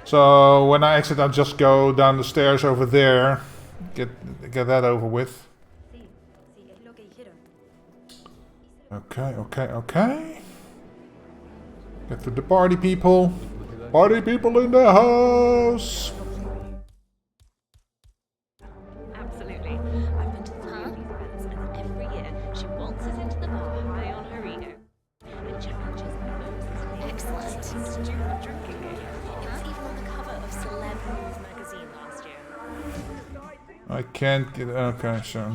A: So when I exit, I'll just go down the stairs over there. Get that over with. Okay, okay, okay. Get to the party people. Party people in the house.
D: Absolutely. I've been to 3 of these events, and every year she waltzes into the bar high on her ego and challenges most excellent stupid drinking game. It was even on the cover of Celeb News magazine last year.
A: I can't get. Okay, so.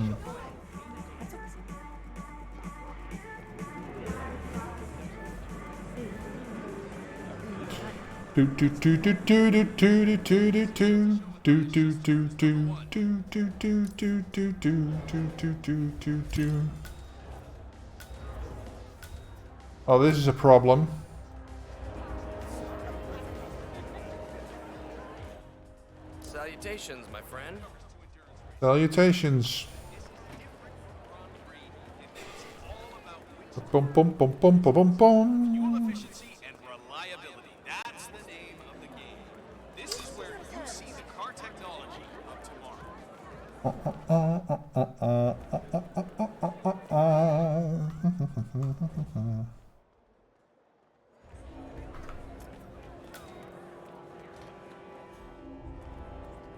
A: Do do do do do do do do do do. Do do do do do do do do do do do do do. Oh, this is a problem.
N: Salutations, my friend.
A: Salutations. Bum bum bum bum bum bum bum.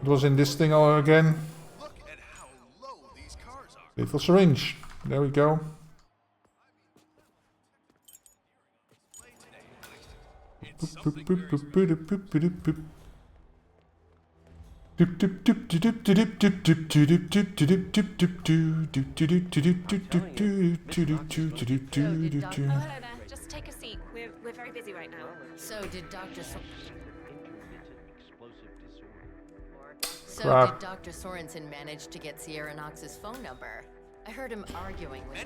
A: It was in this thing all again. Lethal syringe. There we go.
O: Just take a seat. We're very busy right now.
L: So did Dr.
A: Crap.
L: Did Dr. Sorensen manage to get Sierra Knox's phone number? I heard him arguing with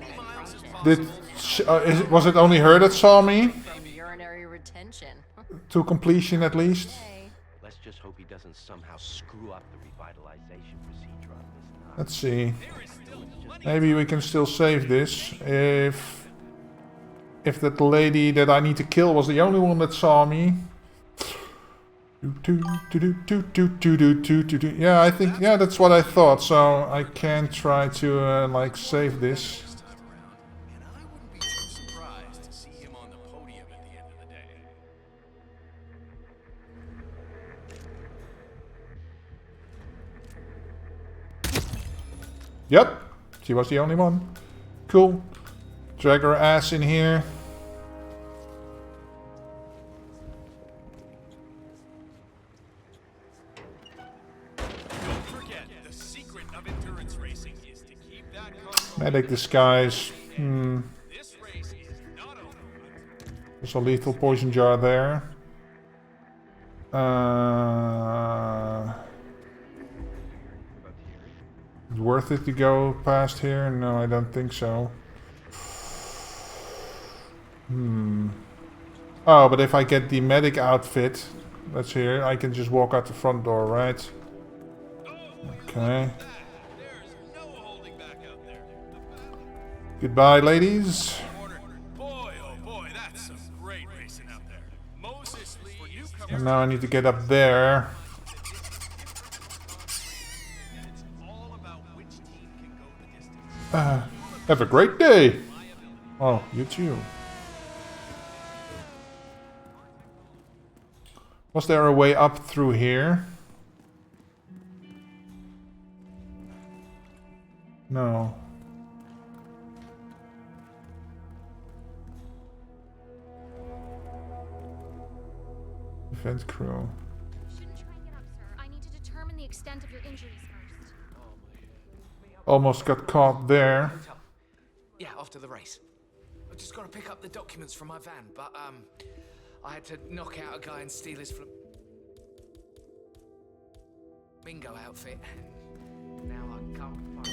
L: that.
A: Was it only her that saw me?
L: From urinary retention.
A: To completion at least.
B: Let's just hope he doesn't somehow screw up the revitalization procedure on this time.
A: Let's see. Maybe we can still save this if that lady that I need to kill was the only one that saw me. Yeah, I think that's what I thought. So I can try to like save this. Yep, she was the only one. Cool. Drag her ass in here.
C: Don't forget, the secret of endurance racing is to keep that
A: Medic disguise.
C: This race is not over.
A: There's a lethal poison jar there. Worth it to go past here? No, I don't think so. Oh, but if I get the medic outfit, that's here, I can just walk out the front door, right? Okay. Goodbye, ladies.
C: Boy, oh boy, that's some great racing out there. Moses Lee for newcomers.
A: And now I need to get up there. Have a great day. Oh, you too. Was there a way up through here? No. Event crew.
O: You shouldn't try and get up, sir. I need to determine the extent of your injuries first.
A: Almost got caught there.
J: Yeah, after the race. I've just got to pick up the documents from my van, but I had to knock out a guy and steal his bingo outfit. Now I can't find
A: Bonk.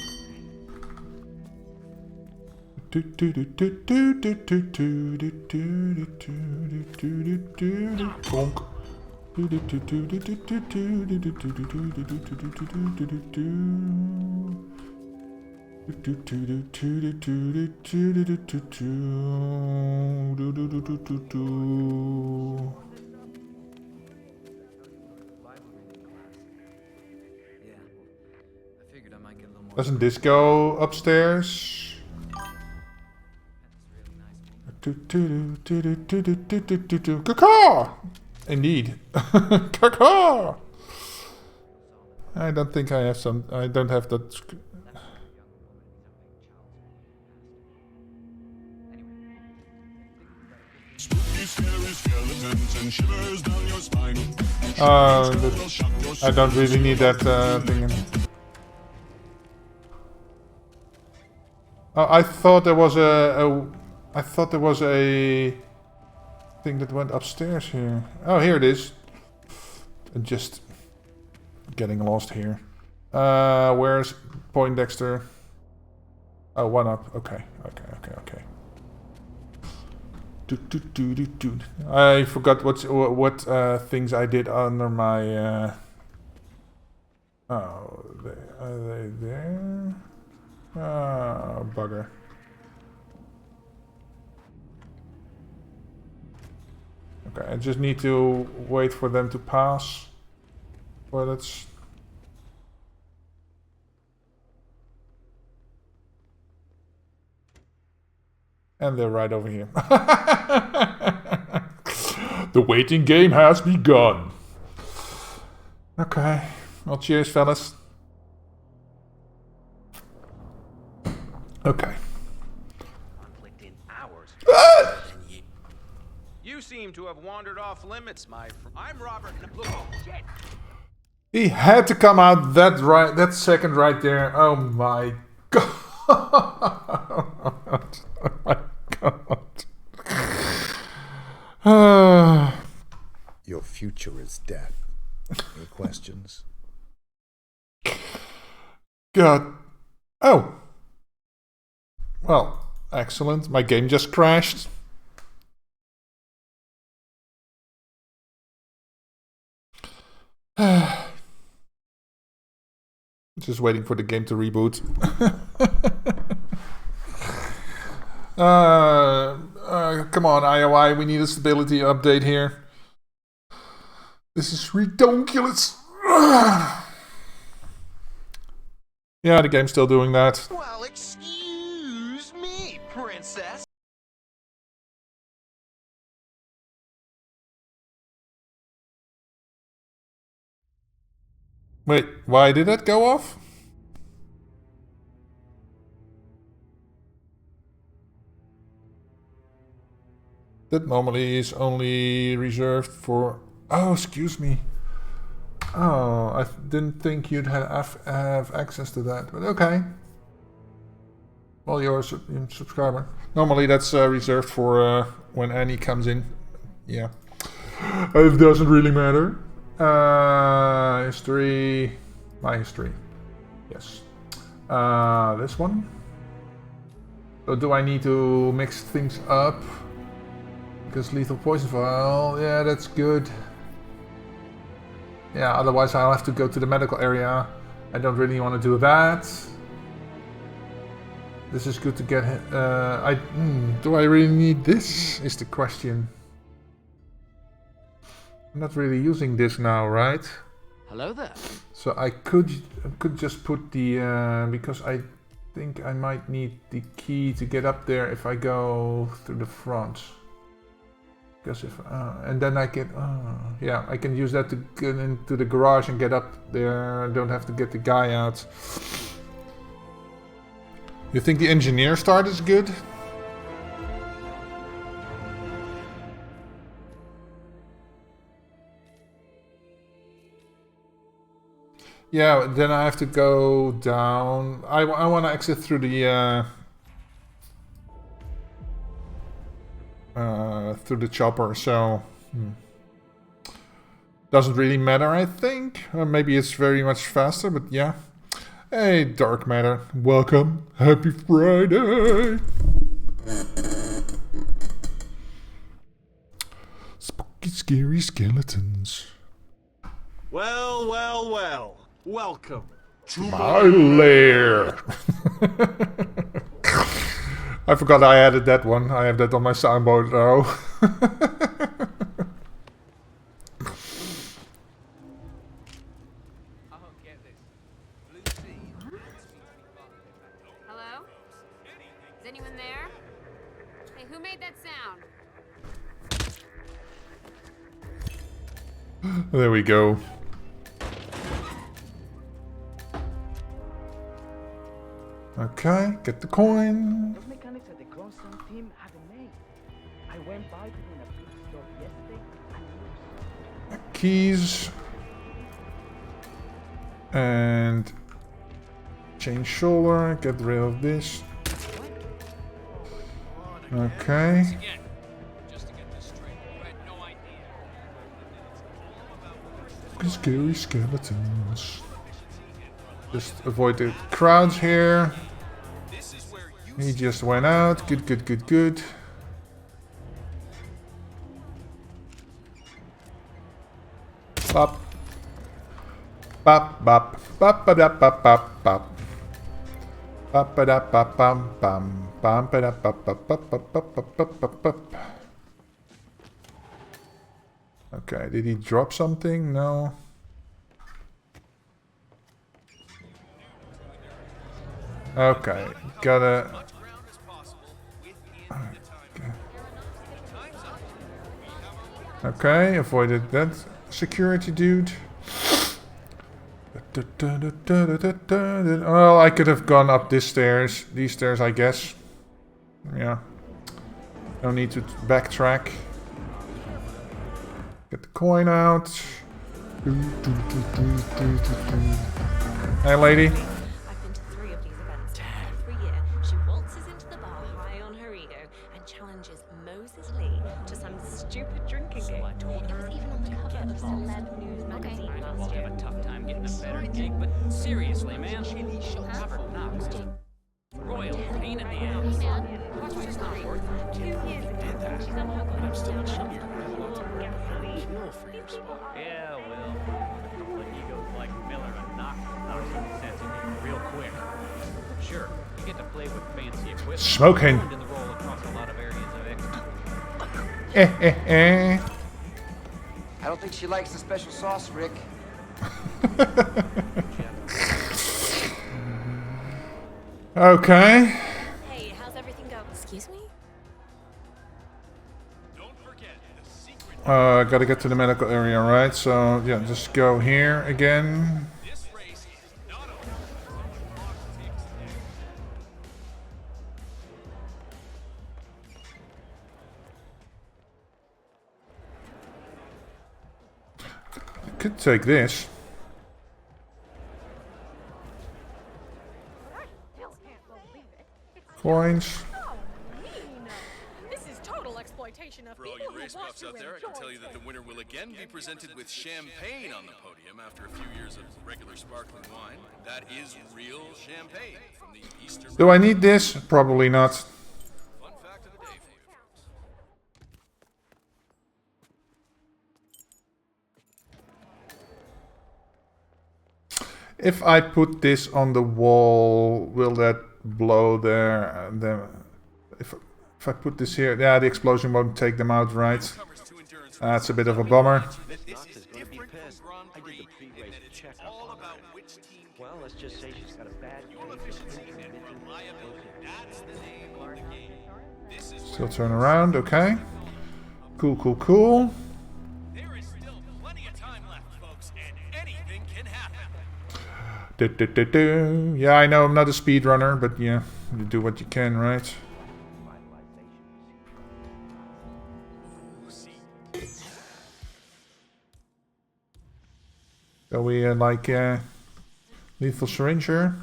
A: Doesn't this go upstairs? Caw! Indeed. Caw! I don't think I have some. I don't have that. I don't really need that thing. Oh, I thought there was I thought there was a thing that went upstairs here. Oh, here it is. Just getting lost here. Where's Poindexter? Oh, one up. Okay. I forgot what things I did under my. Oh, are they there? Oh, bugger. Okay, I just need to wait for them to pass. Well, that's. And they're right over here. The waiting game has begun. Okay. Well, cheers, fellas. Okay.
B: Conflict in hours.
N: You seem to have wandered off limits, my friend. I'm Robert. Look, shit.
A: He had to come out that second right there. Oh my god. Oh my god.
R: Your future is death. Any questions?
A: God. Oh. Well, excellent. My game just crashed. Just waiting for the game to reboot. Come on, IOI, we need a stability update here. This is ridiculous. Yeah, the game's still doing that.
C: Well, excuse me, princess.
A: Wait, why did that go off? That normally is only reserved for... Oh, excuse me. Oh, I didn't think you'd have access to that, but okay. Well, you're a subscriber. Normally that's reserved for when Annie comes in. Yeah. It doesn't really matter. History. My history. Yes. This one. So do I need to mix things up? Because lethal poison vial. Yeah, that's good. Yeah, otherwise I'll have to go to the medical area. I don't really want to do that. This is good to get... do I really need this? Is the question. I'm not really using this now, right?
K: Hello there.
A: So I could just put the... because I think I might need the key to get up there if I go through the front. Because if... and then I get... yeah, I can use that to get into the garage and get up there. I don't have to get the guy out. You think the engineer start is good? Yeah, then I have to go down. I want to exit through the chopper, so doesn't really matter, I think. Maybe it's very much faster, but yeah. Hey, Dark Matter, welcome. Happy Friday. Spooky, scary skeletons.
N: Well, well, well. Welcome to
A: my lair. I forgot I added that one. I have that on my soundboard though.
S: Hello? Is anyone there? Hey, who made that sound?
A: There we go. Okay, get the coin.
Q: Those mechanics at the Kronstein team have it made. I went by them in a big store yesterday and
A: Keys. And change shoulder, get rid of this. Okay. Scary skeletons. Just avoid the crowds here. He just went out. Good, good, good, good. Bop. Bop, bop. Bop, ba, da, bop, bop, bop. Bop, ba, da, bop, bam, bam. Bam, ba, da, bop, bop, bop, bop, bop, bop, bop, bop, bop. Okay, did he drop something? No. Okay, gotta... Okay, avoided that security dude. Well, I could have gone up these stairs, I guess. Yeah. No need to backtrack. Get the coin out. Hey, lady.
D: I've been to 3 of these events. Every year, she waltzes into the bar high on her ego and challenges Moses Lee to some stupid drinking game. It was even on the cover of Celeb News magazine
K: I know
D: last
K: we'll
D: year.
K: have a tough time getting a better gig, but seriously, man. Cover Knox. Royal pain in the ass. Watch why it's not worth it.
D: 2 years ago, she somehow got knocked down shot.
B: Yeah, well, a couple of egos like Miller and knock some sense into you real quick. Sure, you get to play with fancy equipment.
A: Smoking.
B: In the role across a lot of areas of
N: I don't think she likes the special sauce, Rick.
A: Okay.
D: Hey, how's everything going? Excuse me?
A: Gotta get to the medical area, right? So, yeah, just go here again. Could take this. Coins.
S: This is total exploitation of
C: For all you race buffs out there, I can tell you that the winner will again be presented with champagne on the podium after a few years of regular sparkling wine. That is real champagne from the Eastern...
A: Do I need this? Probably not.
C: Fun fact of the day for you folks.
A: If I put this on the wall, will that blow there? And then if I put this here, yeah, the explosion won't take them out, right? That's a bit of a bummer.
B: Well, let's just say she's got a bad
A: Still turn around, okay. Cool, cool, cool.
C: There is still plenty of time left, folks, and anything can happen.
A: Yeah, I know I'm not a speedrunner, but yeah, you do what you can, right? So we like lethal syringe here.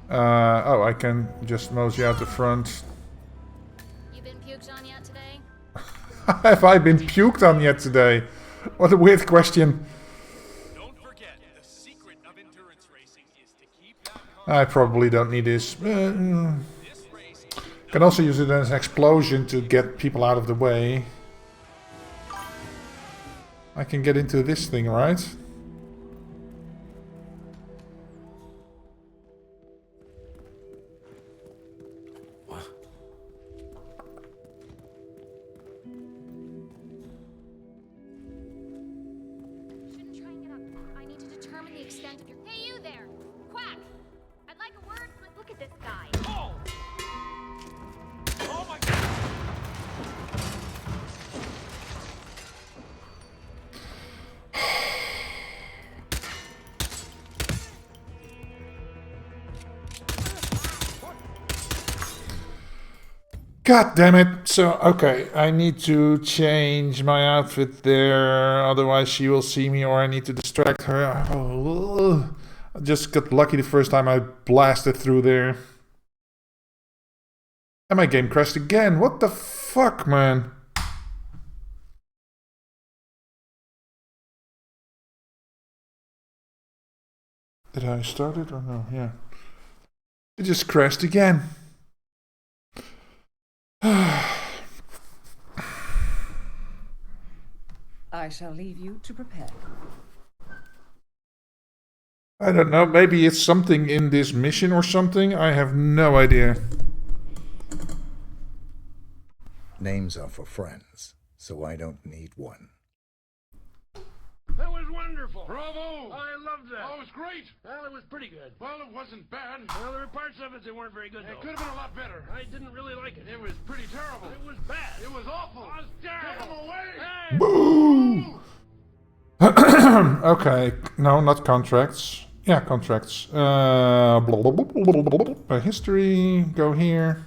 A: Oh, I can just mosey out the front.
O: You been puked on yet today?
A: Have I been puked on yet today? What a weird question.
C: Don't forget, the secret of endurance racing is to keep that
A: I probably don't need this. Can also use it as an explosion to get people out of the way. I can get into this thing, right?
O: Shouldn't try and get up. I need to determine the extent of your. Hey, you there! Quack! I'd like a word. Look at this guy.
C: Oh! Oh my God!
A: God damn it. So, okay, I need to change my outfit there, otherwise she will see me or I need to distract her. Oh, I just got lucky the first time I blasted through there. And my game crashed again. What the fuck, man? Did I start it or no? Yeah. It just crashed again.
F: I shall leave you to prepare.
A: I don't know, maybe it's something in this mission or something. I have no idea.
R: Names are for friends, so I don't need one.
T: That was wonderful. Bravo! I loved that. Oh, it was great. Well, it was pretty good. Well, it wasn't bad. Well, there were parts of it that weren't very good, though. It could have been a lot better. I didn't really like it. It was pretty terrible. It was bad. It was awful. It was terrible. Get him away!
A: Boo! Okay, no, not contracts. Yeah, contracts. History, go here.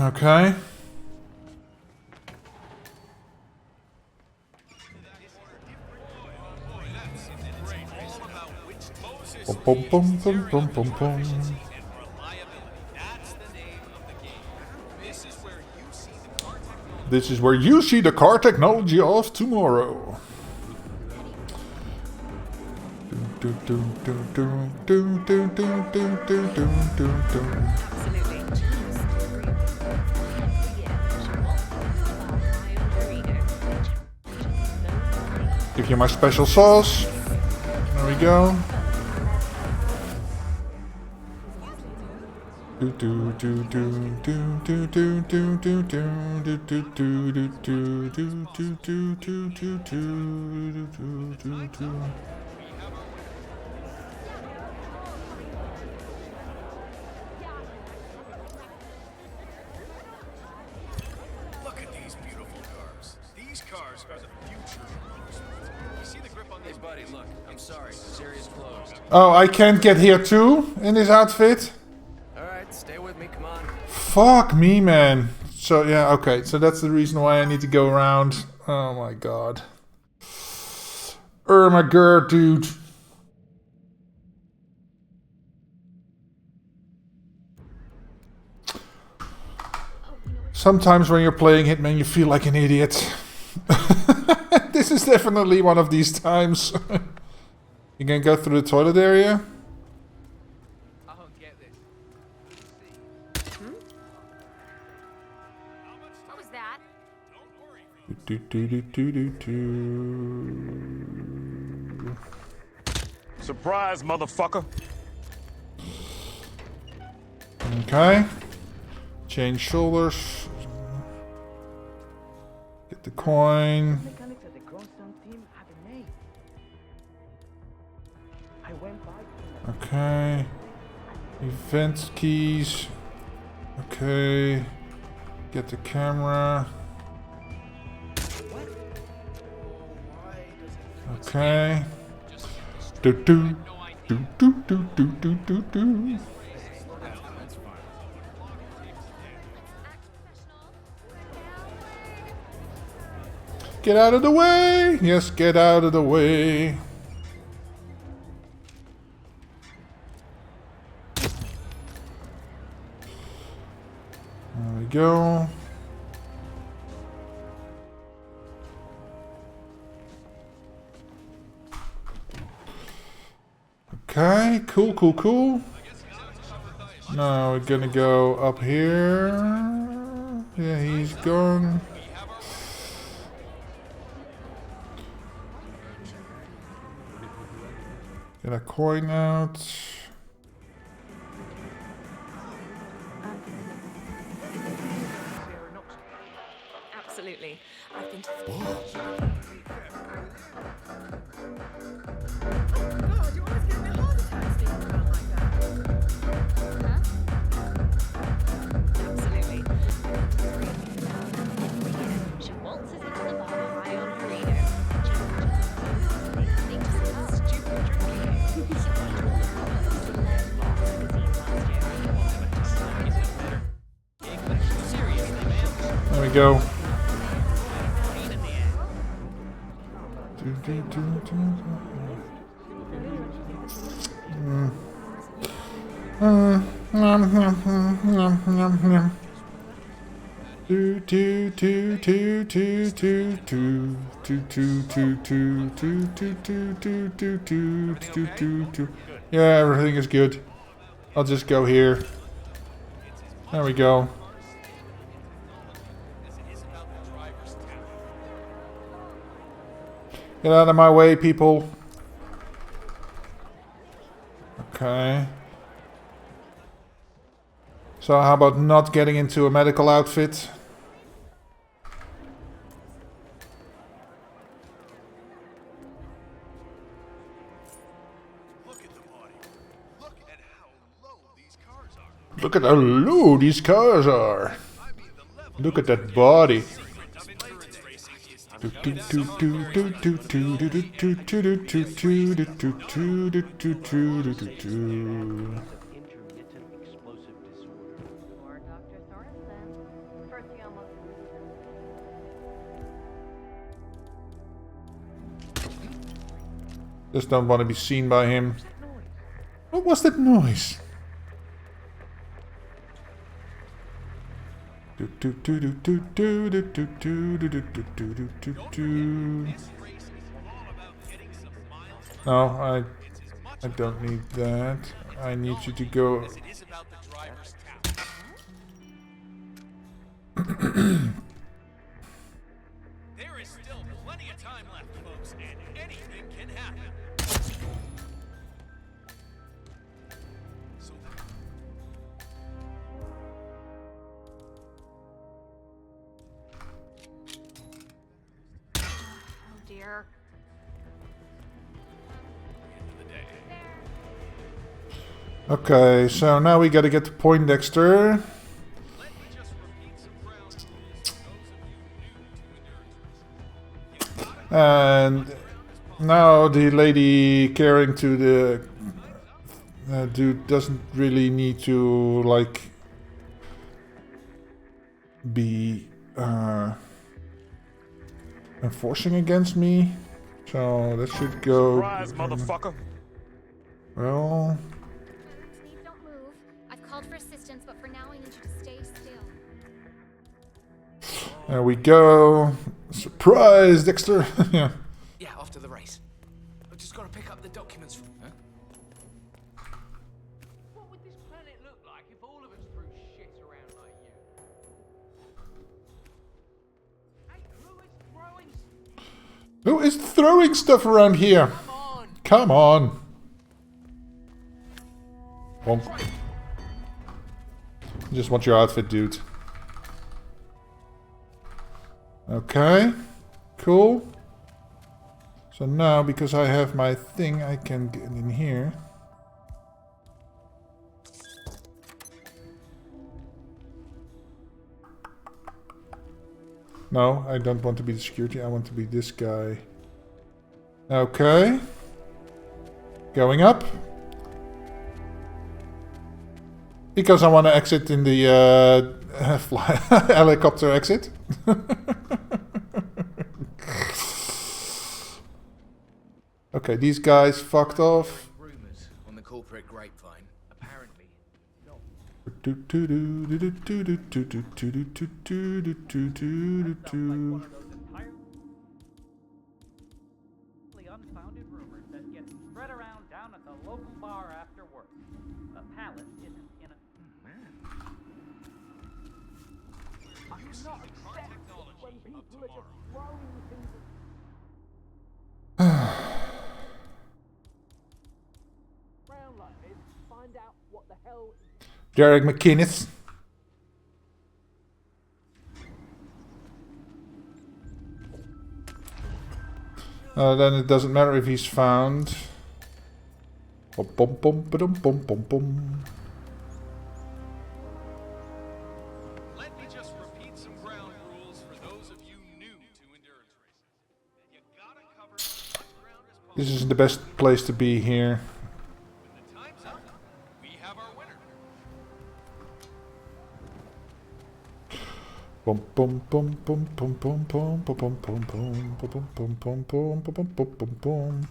A: Okay. Bum, bum, bum, bum, bum, bum. This is where you see the car technology of tomorrow. Give you my special sauce. There we go.
C: Look at these beautiful cars. These cars are the future of motorsports. You see the grip on these?
N: Hey, buddy, look, I'm sorry. This area's closed.
A: Oh, I can't get here too in this outfit?
N: Alright, stay with me, come on.
A: Fuck me, man. So, yeah, okay. So that's the reason why I need to go around. Oh my god. My god, dude. Sometimes when you're playing Hitman, you feel like an idiot. This is definitely one of these times. You can go through the toilet area.
J: I don't get this.
S: What was that?
T: Surprise, motherfucker.
A: Okay. Change shoulders. Get the coin.
Q: Mechanics at the Kronstadt team had a name. I went by.
A: Okay. Event keys. Okay. Get the camera. Okay. Do do do do do do do do do. Get out of the way! Yes, get out of the way. There we go. Okay, cool, cool, cool. Now we're gonna go up here. Yeah, he's gone. Get a coin out.
D: Absolutely. I've been to Absolutely. She waltzes into the bar high on her ego. Stupid
A: There we go. Yeah, everything is good. I'll just go here. There we go. Get out of my way, people. Okay. So how about not getting into a medical outfit? Look at how low these cars are. Look at that body.
B: Intermittent explosive disorder.
F: Or Dr. Sorensen. First he almost
A: Just don't want to be seen by him. What was that noise? No, I don't need that. I need you to go.
C: There is still plenty of time left, folks, and anything can happen. So
O: Oh dear.
A: Okay, so now we gotta get to Poindexter. And now the lady caring to the dude doesn't really need to like be enforcing against me, so that should go.
N: Surprise, motherfucker.
A: Well,
O: Please don't move. I've called for assistance, but for now I need you to stay still.
A: there we go. Surprise, Dexter. Yeah.
J: Yeah, after the race. I've just got to pick up the documents from... Huh?
K: What would this planet look like if all of us threw shit around like you? Hey,
A: Who is throwing stuff around here? Come on. Bonk. Just want your outfit, dude. Okay. Cool. So now, because I have my thing, I can get in here. No, I don't want to be the security. I want to be this guy. Okay. Going up. Because I want to exit in the helicopter exit. Okay, these guys fucked off.
J: Rumors on the corporate grapevine. Apparently.
Q: Unfounded rumors that get spread around down at the local bar after work. A palace isn't in a... I cannot accept when people are just throwing things around like this. Find out what the hell...
A: Derek McInnes. Then it doesn't matter if he's found. Bum bum bum bum bum bum bum.
C: let me just repeat some ground rules for those of you new to endurance racing. You gotta cover as much ground as possible.
A: This isn't the best place to be here.
C: When the time's up, we have our winner.
A: Bum bum bum bum bum bum bum bum bum bum bum bum bum bum bum bum bum bum bum.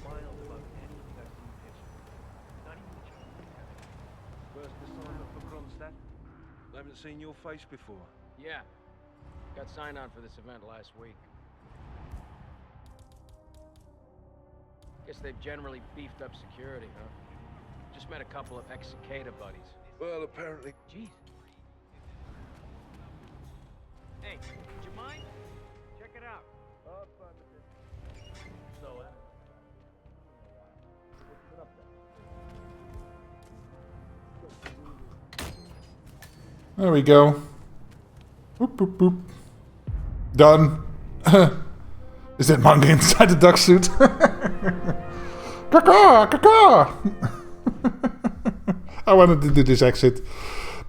B: Miles above anything I've seen pictured. Not even the Chinese have anything.
N: First assignment for Kronstadt? Haven't seen your face before.
K: Yeah. Got signed on for this event last week. Guess they've generally beefed up security, huh? Just met a couple of ex-Cicada buddies.
N: Well, apparently.
K: Jeez. Hey, would you mind? Check it out.
A: There we go. Boop boop boop. Done. Is that manga inside the duck suit? Caca, caca. I wanted to do this exit.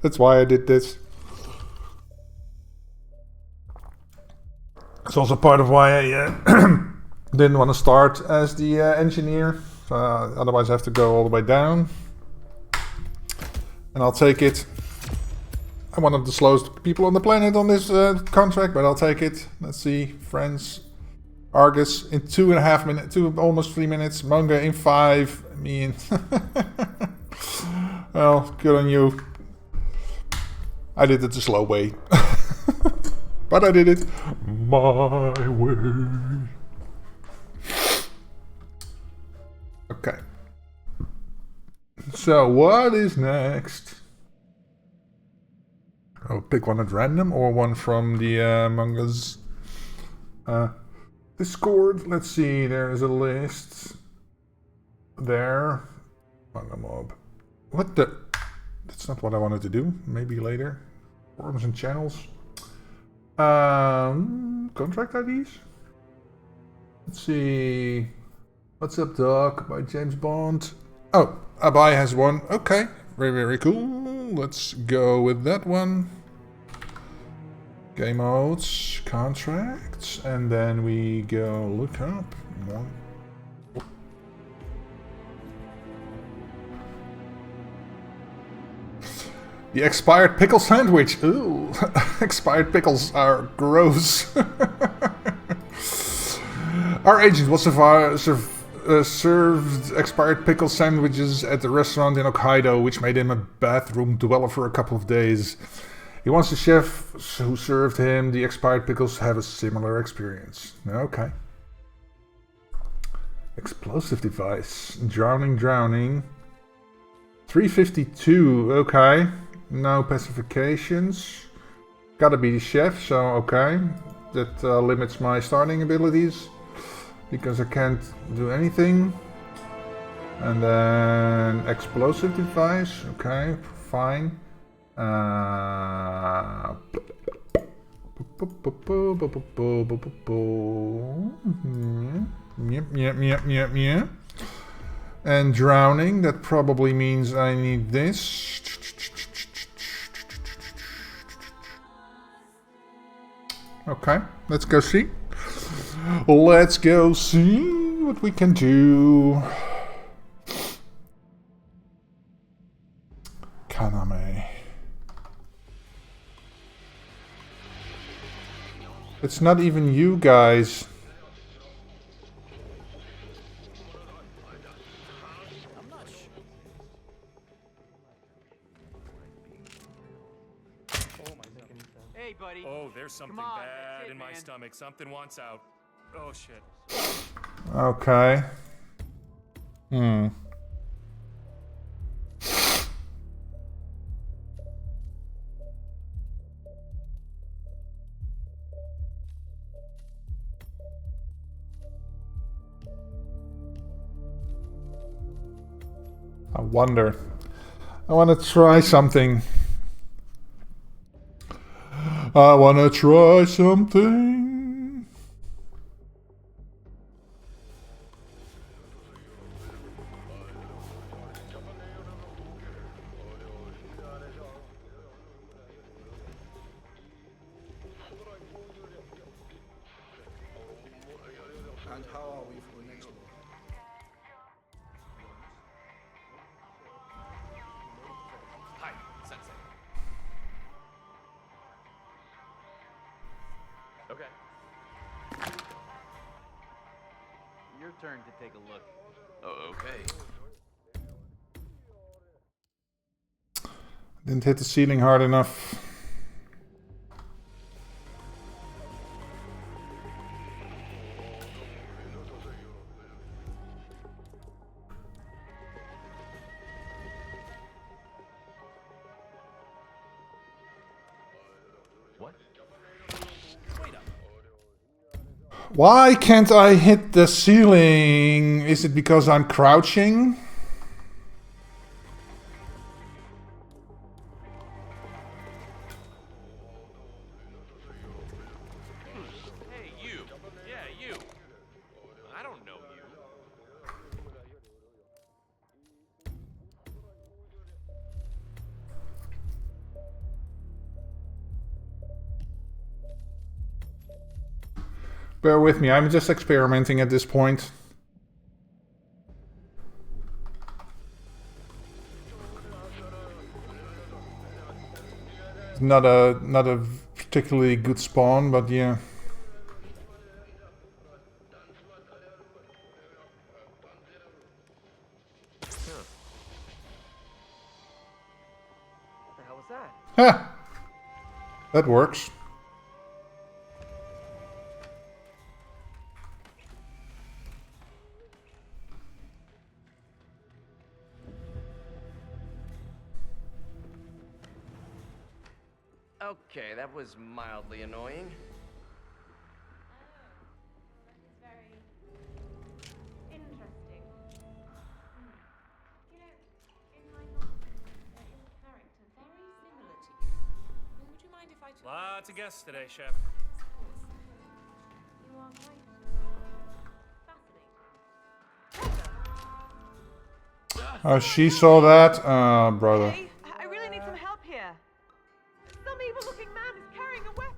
A: That's why I did this. It's also part of why I didn't want to start as the engineer. Otherwise I have to go all the way down. And I'll take it. I'm one of the slowest people on the planet on this contract, but I'll take it. Let's see. Friends. Argus in 2.5 minutes, almost 3 minutes. Manga in 5. I mean, well, good on you. I did it the slow way. But I did it my way. Okay. So, what is next? Oh, pick one at random or one from the manga's Discord. Let's see, there is a list. There. Manga mob. What the? That's not what I wanted to do. Maybe later. Forums and channels. Contract IDs? Let's see. What's Up Doc by James Bond. Oh, Abai has one. Okay. Very, very cool. Let's go with that one. Game modes, contracts, and then we go look up more. The expired pickle sandwich. Ooh, expired pickles are gross. Our agent was served expired pickle sandwiches at the restaurant in Hokkaido, which made him a bathroom dweller for a couple of days. He wants the chef who served him the expired pickles to have a similar experience. Okay. Explosive device. Drowning. 352. Okay. No pacifications. Gotta be the chef, so okay. That limits my starting abilities. Because I can't do anything. And then explosive device. Okay, fine. Yeah. And drowning, that probably means I need this. Okay, let's go see. Let's go see what we can do. Kaname. It's not even you guys.
N: Hey, buddy.
C: Oh, there's something
N: Come on,
C: bad
N: that's it,
C: in my
N: man.
C: stomach. Something wants out. Oh, shit.
A: Okay. I wonder. I want to try something. I want to try something.
U: And how are we for next one?
J: Hi, Sensei. Okay.
N: Your turn to take a look.
J: Oh, okay.
A: Didn't hit the ceiling hard enough.
J: What?
A: Why can't I hit the ceiling? Is it because I'm crouching?
C: Hey, you. Yeah, you. I don't know you.
A: Bear with me, I'm just experimenting at this point. It's not a particularly good spawn, but yeah.
B: What the hell was that?
A: Ha! That works.
B: Okay, that was mildly annoying.
I: Lots of guests today, Chef.
F: You are quite fascinating.
A: Oh, she saw that? Oh, brother.
F: Hey, I really need some help here. Some evil-looking man is carrying a weapon.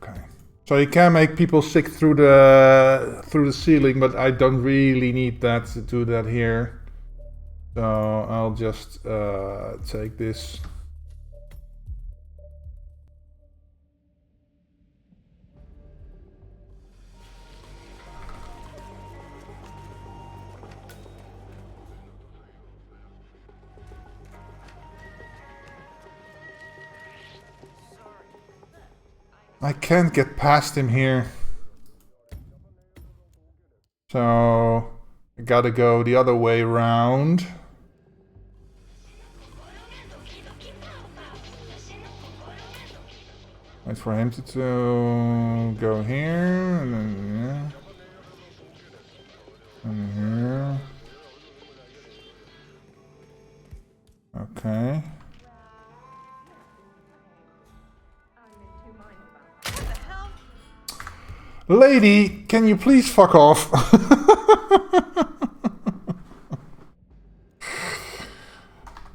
A: Okay. So you can make people sick through the ceiling, but I don't really need that to do that here. So I'll just take this. I can't get past him here. So I gotta go the other way around. Wait for him to go here and then here. And here. Okay. Lady, can you please fuck off?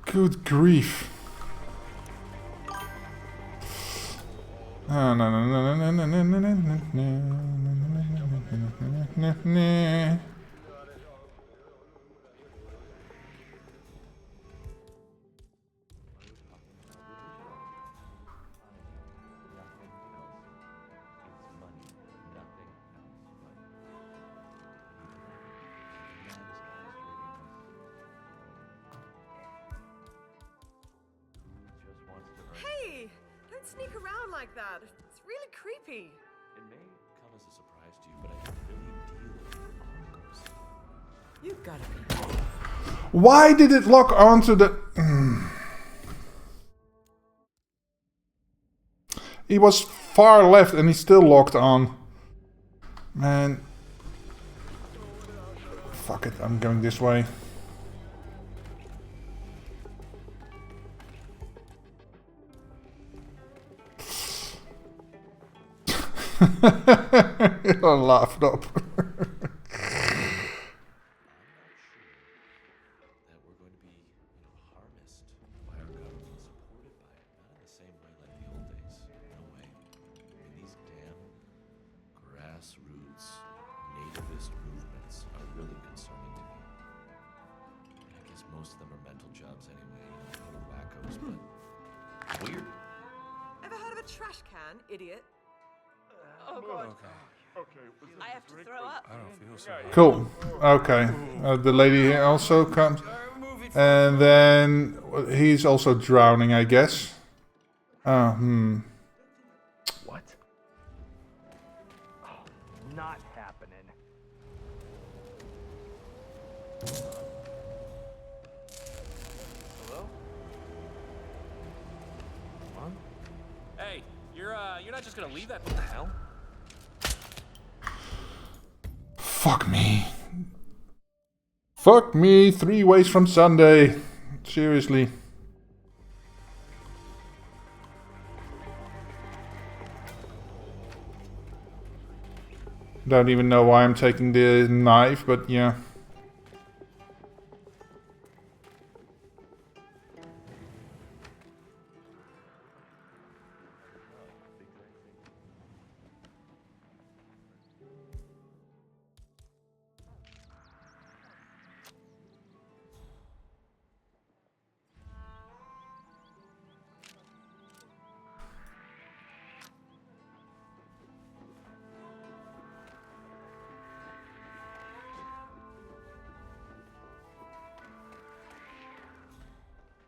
A: Good grief.
F: Hey, don't sneak around like that. It's really creepy.
B: It may come as a surprise to you, but I don't really deal with arms.
F: You've got to be.
A: Why did it lock onto the... He was far left and he's still locked on. Man. Fuck it, I'm going this way. I laughed up.
B: That we're going to be, harnessed by our government, supported by it, not in the same way like the old days. No way. I mean, these damn grassroots nativist movements are really concerning to me. I guess most of them are mental jobs anyway, total wackos, but weird.
F: Ever heard of a trash can, idiot? Oh god.
T: Okay.
F: I have to throw up.
T: I don't feel so
A: Cool. Okay. The lady here also comes. And then he's also drowning, I guess.
B: What?
Q: Oh, not happening.
B: Hello?
I: What? Hey, you're not just gonna leave that? What the hell?
A: Fuck me. Fuck me 3 ways from Sunday. Seriously. Don't even know why I'm taking the knife, but yeah.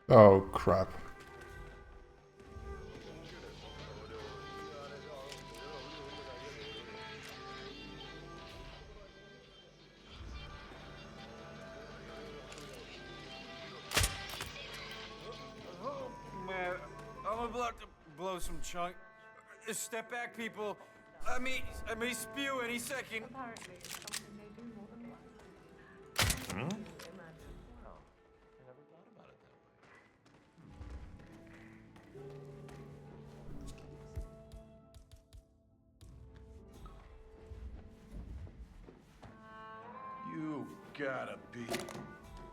A: Oh, crap.
N: Oh, man, I'm about to blow some chunk. Step back, people. I may spew any second.
B: Hmm?
N: You gotta be.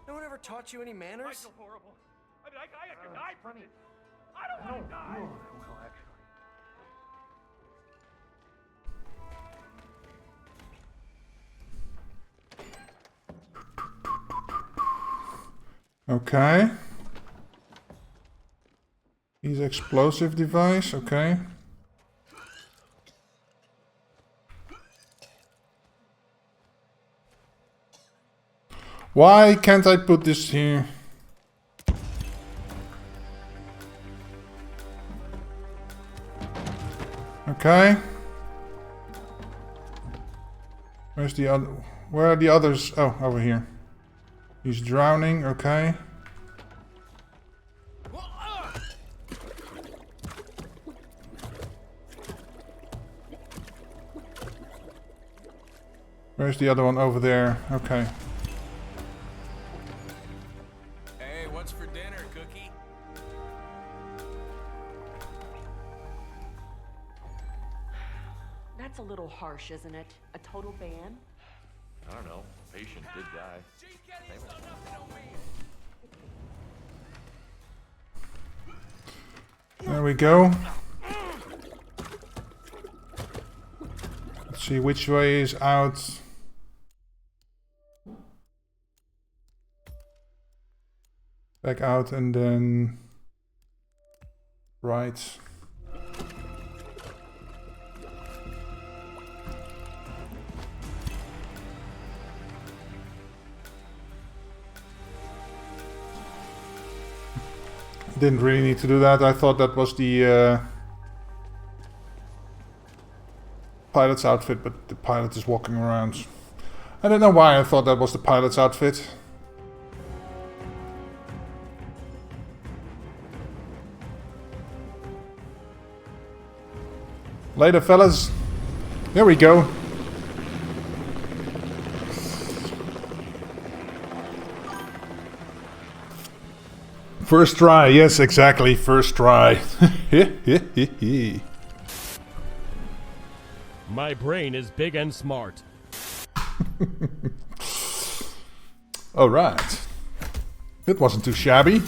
N: No one ever taught you any manners?
T: I feel horrible. I mean, I have to die from it. I don't want to die. Well, actually.
A: Okay. He's explosive device, okay. Why can't I put this here? Okay. Where's the other? Where are the others? Oh, over here. He's drowning, okay. Where's the other one? Over there, okay.
C: Hey, what's for dinner, Cookie?
F: That's a little harsh, isn't it? A total ban?
B: I don't know. Patient did die.
A: There we go. Let's see which way is out. Back out and then right. Didn't really need to do that. I thought that was the pilot's outfit, but the pilot is walking around. I don't know why I thought that was the pilot's outfit. Later, fellas. There we go. First try, yes, exactly. First try.
H: My brain is big and smart.
A: Alright. It wasn't too shabby.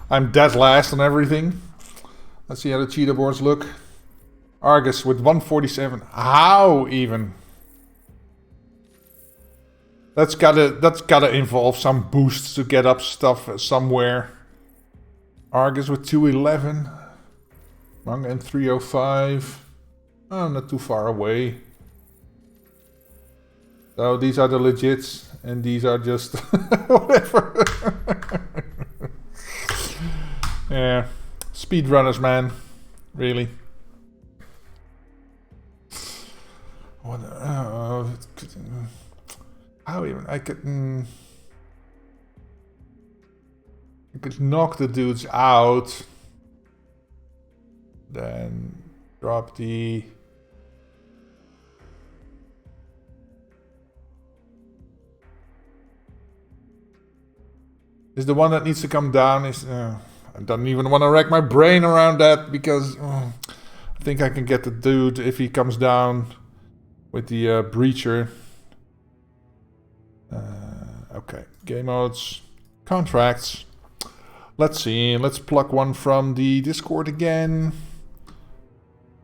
A: I'm dead last on everything. Let's see how the cheetah boards look. Argus with 147. How even? That's gotta involve some boosts to get up stuff somewhere. Argus with 211. Manga and 305. Oh, not too far away. So these are the legits, and these are just whatever. Yeah, speedrunners, man. Really. What? How even? I could knock the dudes out. Then drop the. Is the one that needs to come down is... I don't even want to rack my brain around that because I think I can get the dude if he comes down with the breacher. Okay, game modes, contracts. Let's see, let's pluck one from the Discord again.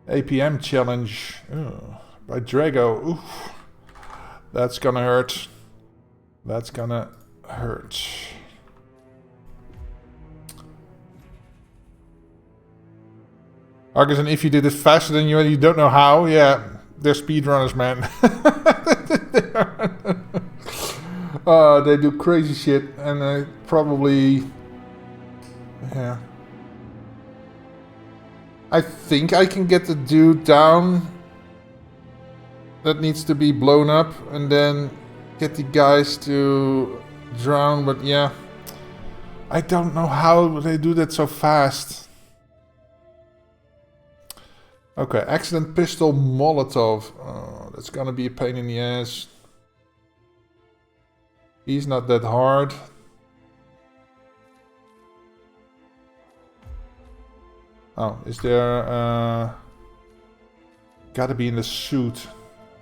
A: APM challenge by Drago. Oof. That's gonna hurt. That's gonna hurt. Argus, and if you did it faster than you don't know how, yeah, they're speedrunners, man. They do crazy shit, and probably Yeah. I think I can get the dude down that needs to be blown up and then get the guys to drown, but yeah. I don't know how they do that so fast. Okay, accident pistol Molotov. Oh, that's gonna be a pain in the ass. He's not that hard. Oh, is there... gotta be in the suit.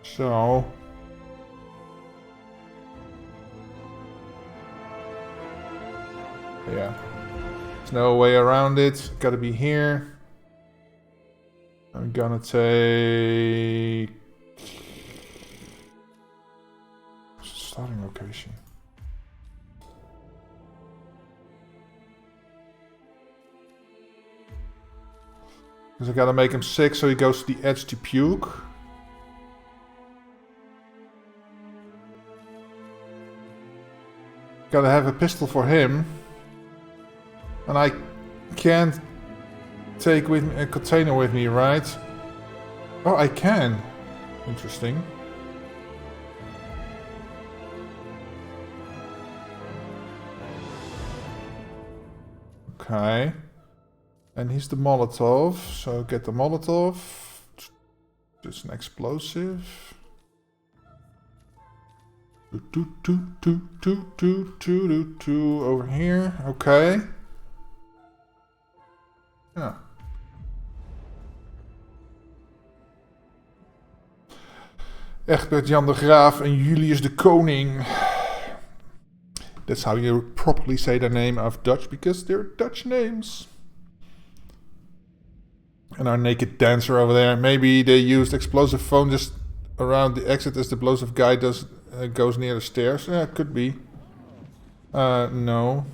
A: So... yeah. There's no way around it. Gotta be here. I'm gonna take... starting location. Because I gotta make him sick so he goes to the edge to puke. Gotta have a pistol for him. And I can't take with me a container with me, right? Oh, I can. Interesting. Okay. And he's the Molotov, so get the Molotov. Just an explosive. Over here. Okay. Ja. Egbert Jan de Graaf en Julius de Koning. That's how you properly say their name of Dutch, because they're Dutch names. And our naked dancer over there. Maybe they used explosive foam just around the exit as the explosive guy does goes near the stairs. Yeah, could be. No.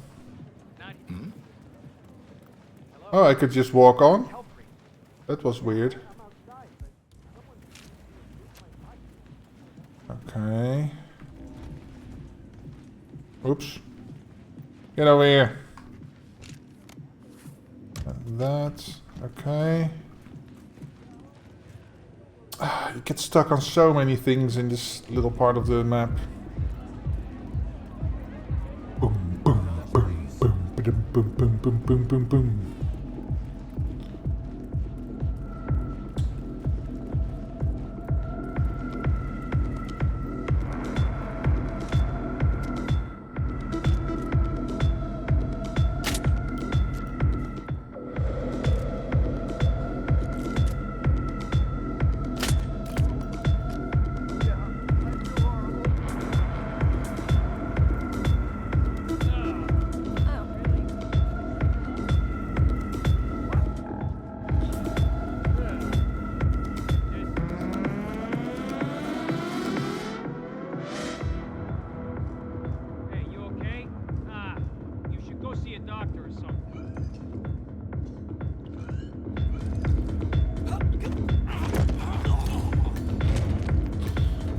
A: Oh, I could just walk on? That was weird. Okay. Oops. Get over here. That. Okay. You get stuck on so many things in this little part of the map. Boom, boom, boom, boom, boom, boom, boom, boom, boom, boom, boom.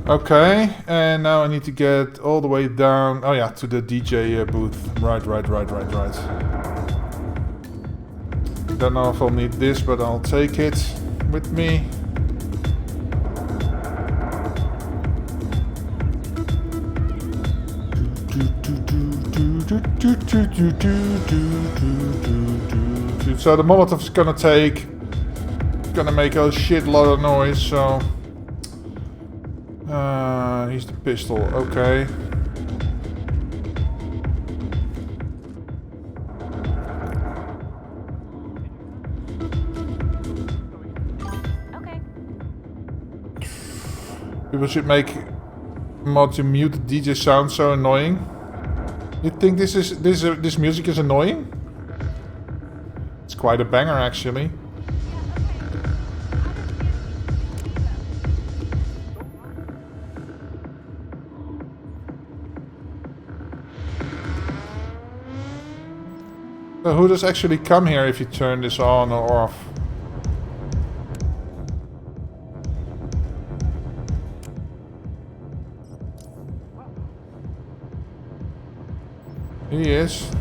A: Okay, and now I need to get all the way down. Oh yeah, to the DJ booth. Right. Don't know if I'll need this, but I'll take it with me. So the Molotov's gonna make a shitload of noise, so... he's the pistol, okay.
D: Okay.
A: People should make mod to mute the DJ sound so annoying. You think this music is annoying? It's quite a banger actually. So who does actually come here if you turn this on or off? He is.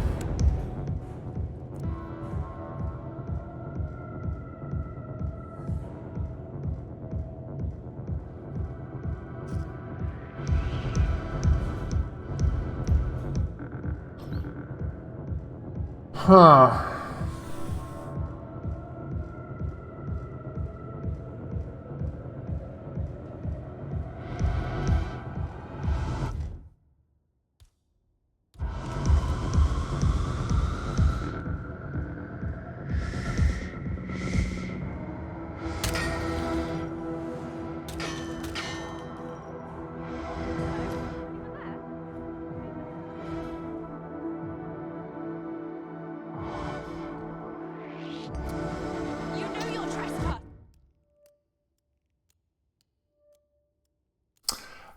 A: Huh.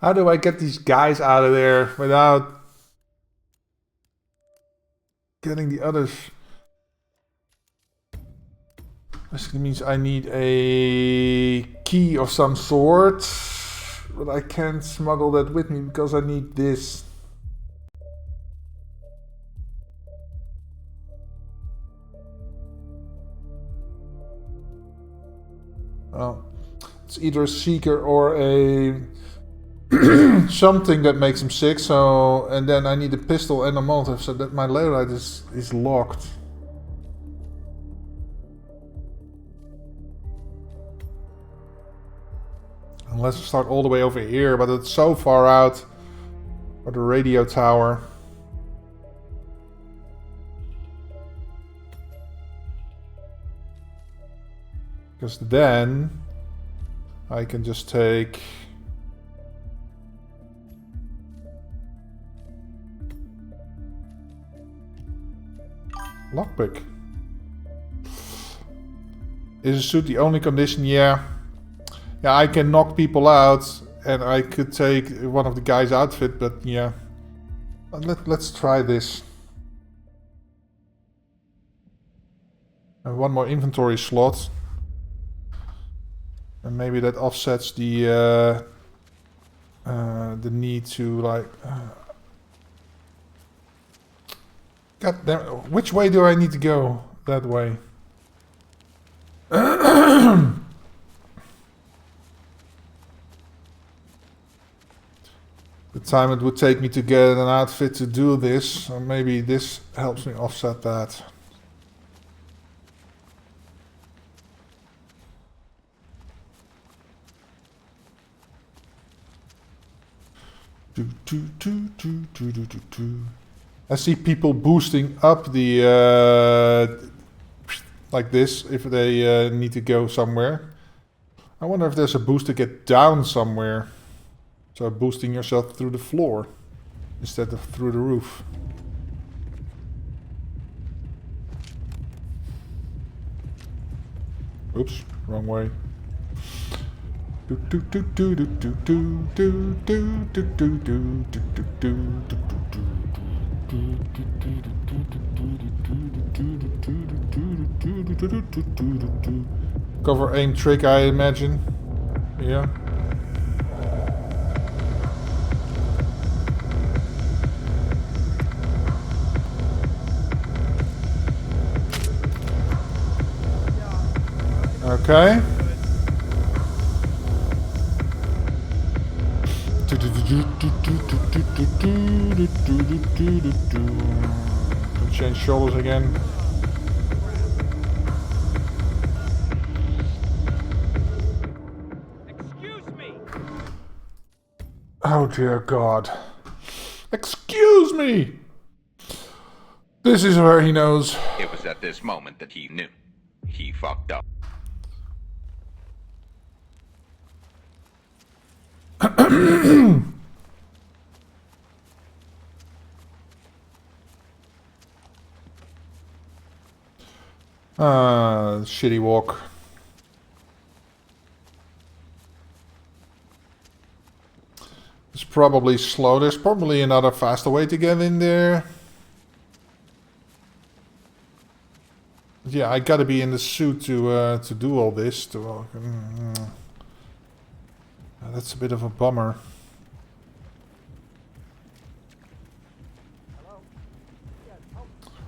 A: How do I get these guys out of there without getting the others? Basically means I need a key of some sort, but I can't smuggle that with me because I need this. Well, it's either a seeker or a something that makes him sick. So, and then I need a pistol and a Molotov, so that my layout is locked. Unless I start all the way over here, but it's so far out for the radio tower. Because then I can just take lockpick. Is a suit the only condition? Yeah. Yeah, I can knock people out and I could take one of the guys' outfit, but yeah. Let's try this. And one more inventory slot. And maybe that offsets the need to like... God damn it. Which way do I need to go? That way. The time it would take me to get an outfit to do this, or maybe this helps me offset that. I see people boosting up the like this if they need to go somewhere. I wonder if there's a boost to get down somewhere. So boosting yourself through the floor instead of through the roof. Oops, wrong way. Cover aim trick, I imagine. Yeah. Okay. Change shoulders again.
C: Excuse me.
A: Oh dear God. Excuse me. This is where he knows.
G: It was at this moment that he knew. He fucked up.
A: Shitty walk. It's probably slow. There's probably another faster way to get in there. Yeah, I gotta be in the suit to do all this. That's a bit of a bummer.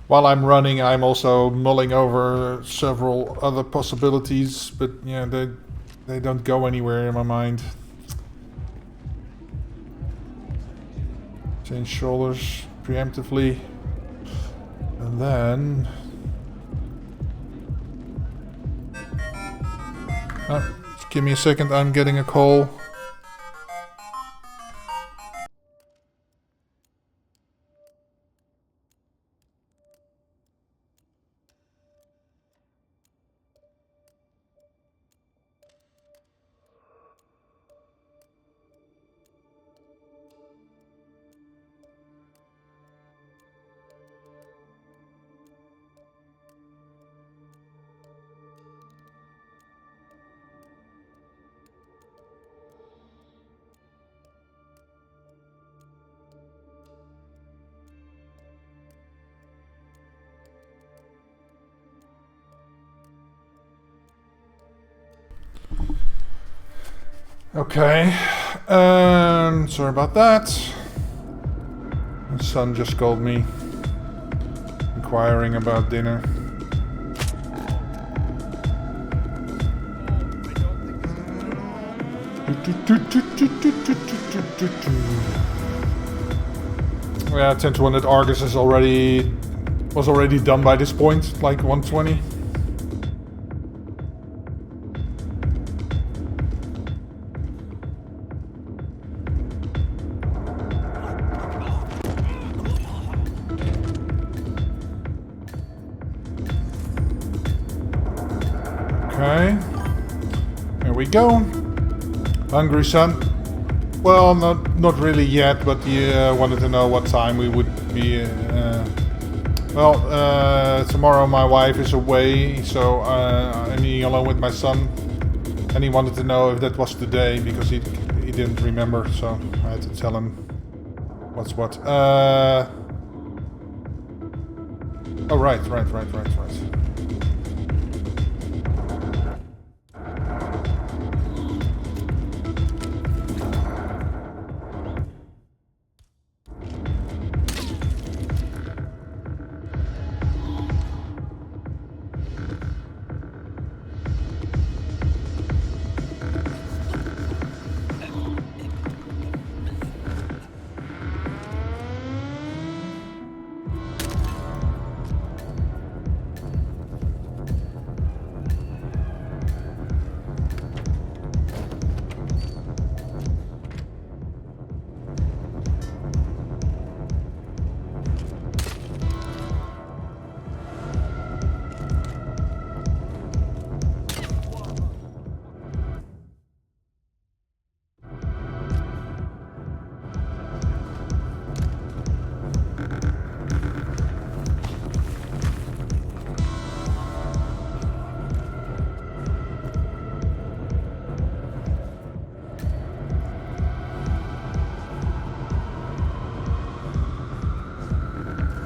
A: While I'm running, I'm also mulling over several other possibilities, but yeah, they don't go anywhere in my mind. Change shoulders preemptively. And then... Oh, just give me a second, I'm getting a call. Okay, sorry about that. My son just called me, inquiring about dinner. Yeah, 10 to 1 that Argus was already done by this point, like 120. Okay, here we go. Hungry, son? Well, not really yet, but you wanted to know what time we would be. Tomorrow my wife is away, so I'm alone with my son, and he wanted to know if that was today because he didn't remember, so I had to tell him what's what. Oh right.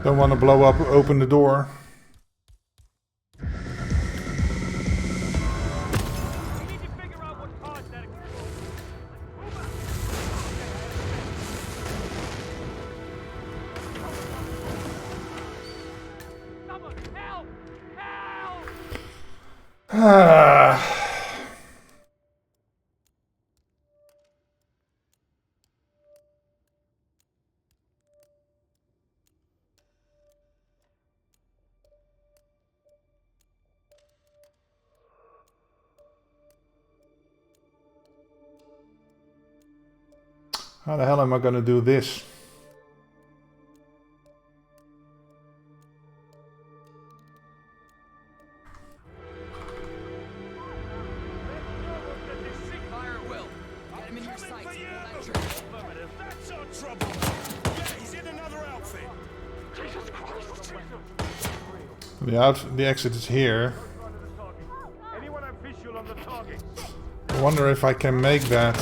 A: Don't want to blow up, open the door. How the hell am I gonna do this? The exit is here. I wonder if I can make that.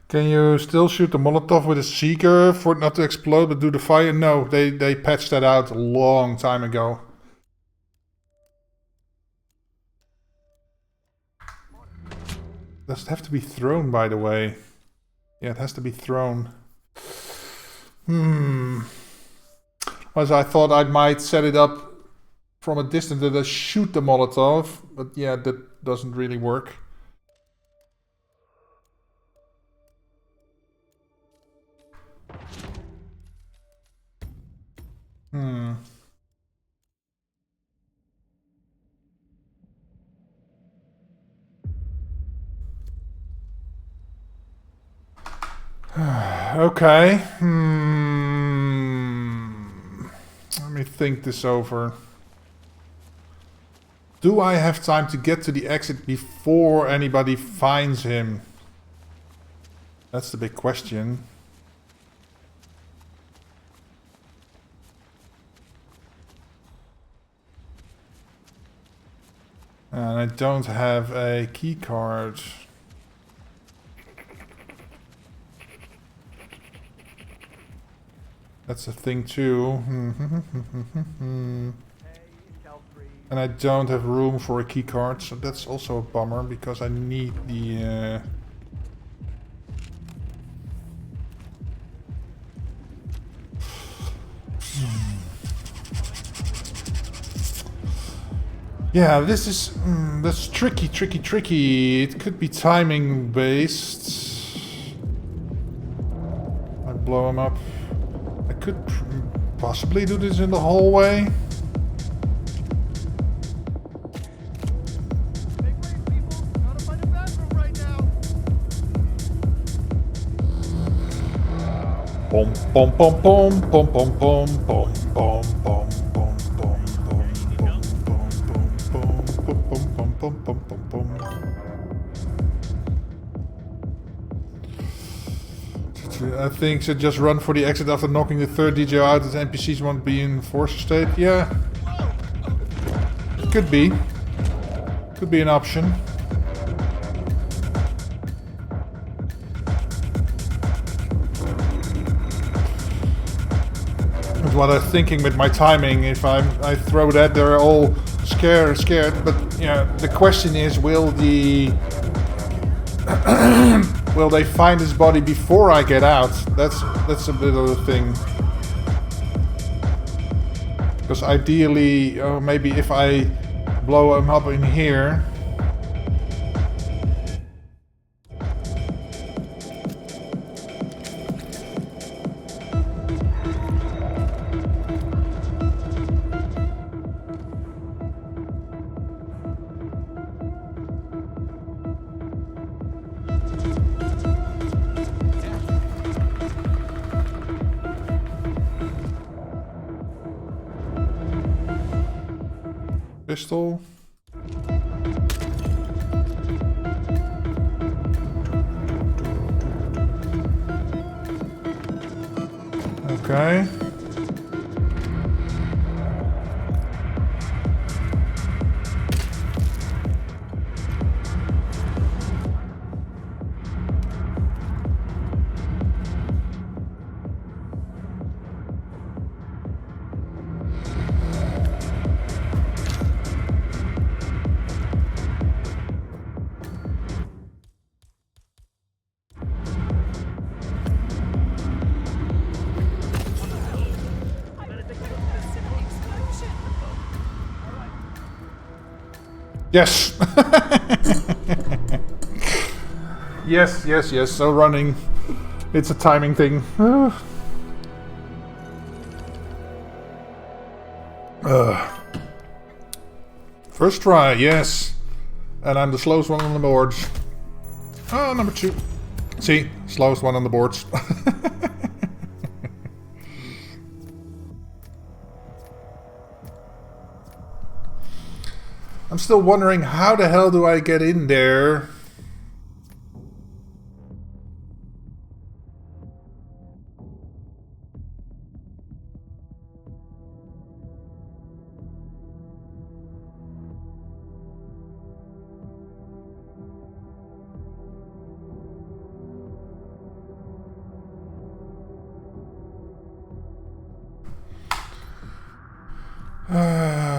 A: Can you still shoot the Molotov with a seeker for it not to explode but do the fire? No, they patched that out a long time ago. Does it have to be thrown, by the way? Yeah, it has to be thrown. Was I thought I might set it up from a distance that I shoot the Molotov, but yeah, that doesn't really work. Okay. Let me think this over. Do I have time to get to the exit before anybody finds him? That's the big question. And I don't have a key card. That's a thing too. And I don't have room for a key card, so that's also a bummer because I need the yeah, this is that's tricky. It could be timing based. I blow him up. I could possibly do this in the hallway. Pom pom pom pom pom pom pom pom pom pom pom pom pom pom pom. I think so. Just run for the exit after knocking the third DJ out. As NPCs won't be in force state. Yeah, could be an option. That's what I'm thinking with my timing. If I throw that, they're all scared. But yeah, the question is, will the will they find his body before I get out? That's a bit of a thing. Because ideally, maybe if I blow him up in here. Pistol. Okay. Yes. yes. So running, it's a timing thing. First try, yes. And I'm the slowest one on the boards. Oh, number 2. See, slowest one on the boards. I'm still wondering, how the hell do I get in there?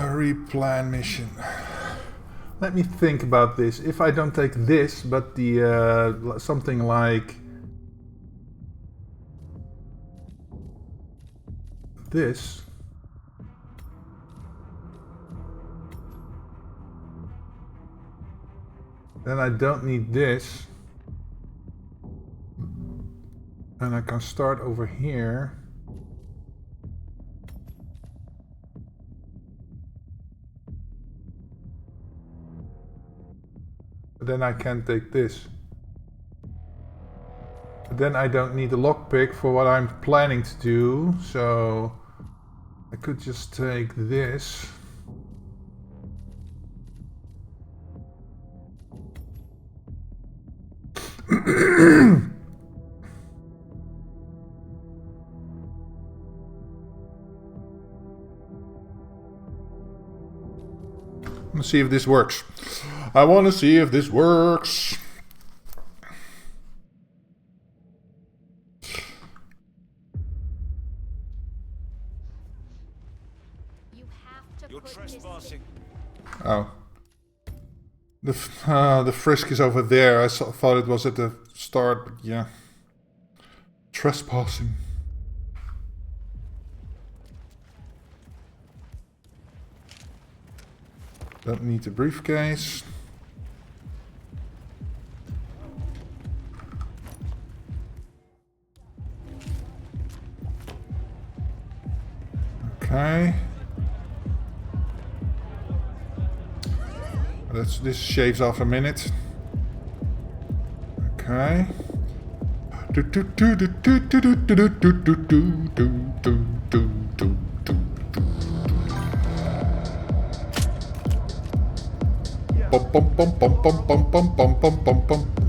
A: Replan mission. Let me think about this. If I don't take this, but the something like this. Then I don't need this. And I can start over here. But then I can take this. But then I don't need a lockpick for what I'm planning to do, so I could just take this. Let's see if this works. I want to see if this works.
C: You're trespassing.
A: Oh. The frisk is over there. I thought it was at the start, but yeah. Trespassing. Don't need the briefcase. Okay. This shaves off a minute. Okay.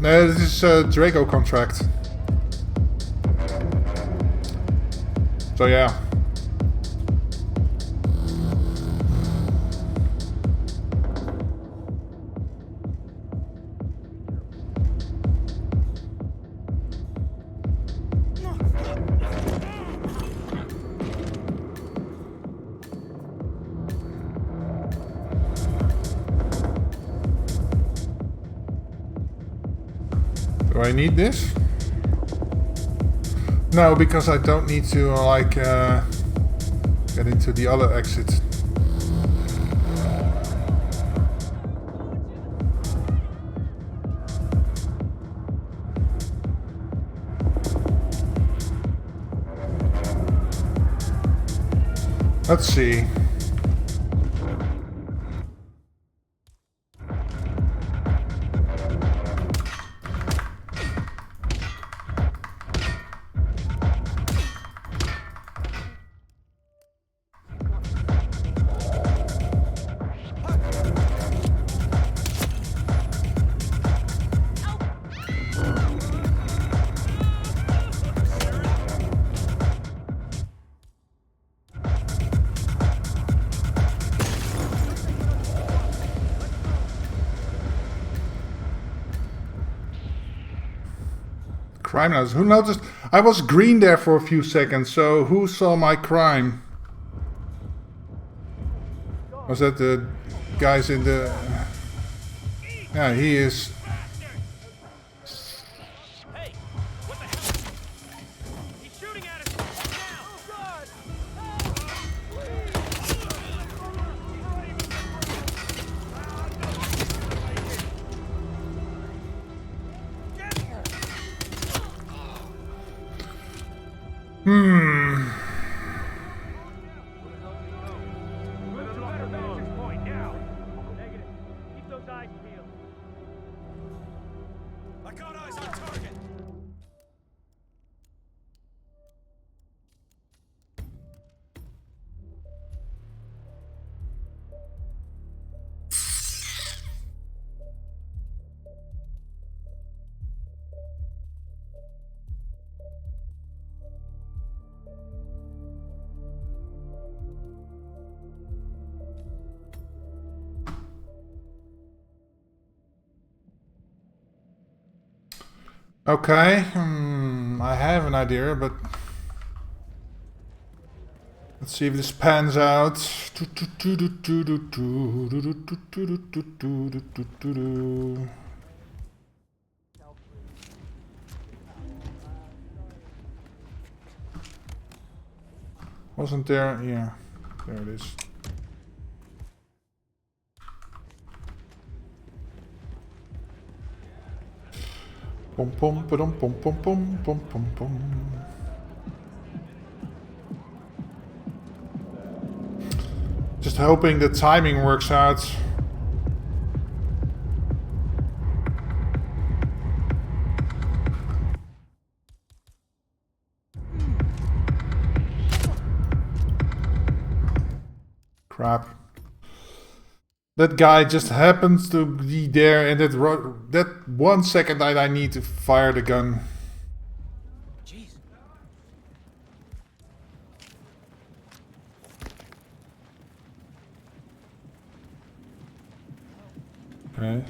A: No, this is a Draco contract. So yeah. Do I need this? No, because I don't need to like get into the other exit. Let's see. Crime notice. Who noticed? I was green there for a few seconds, so who saw my crime? Was that the guys in the... Yeah, he is...
I: Hey, what the hell? He's shooting at us! Now! Oh God!
C: I got eyes on target.
A: Okay, I have an idea, but let's see if this pans out. Wasn't there? Yeah. There it is. Pom pom pom pom pom pom pom pom pom. Just hoping the timing works out. Crap. That guy just happens to be there, and that 1 second that I need to fire the gun.
K: Jeez.
A: Okay.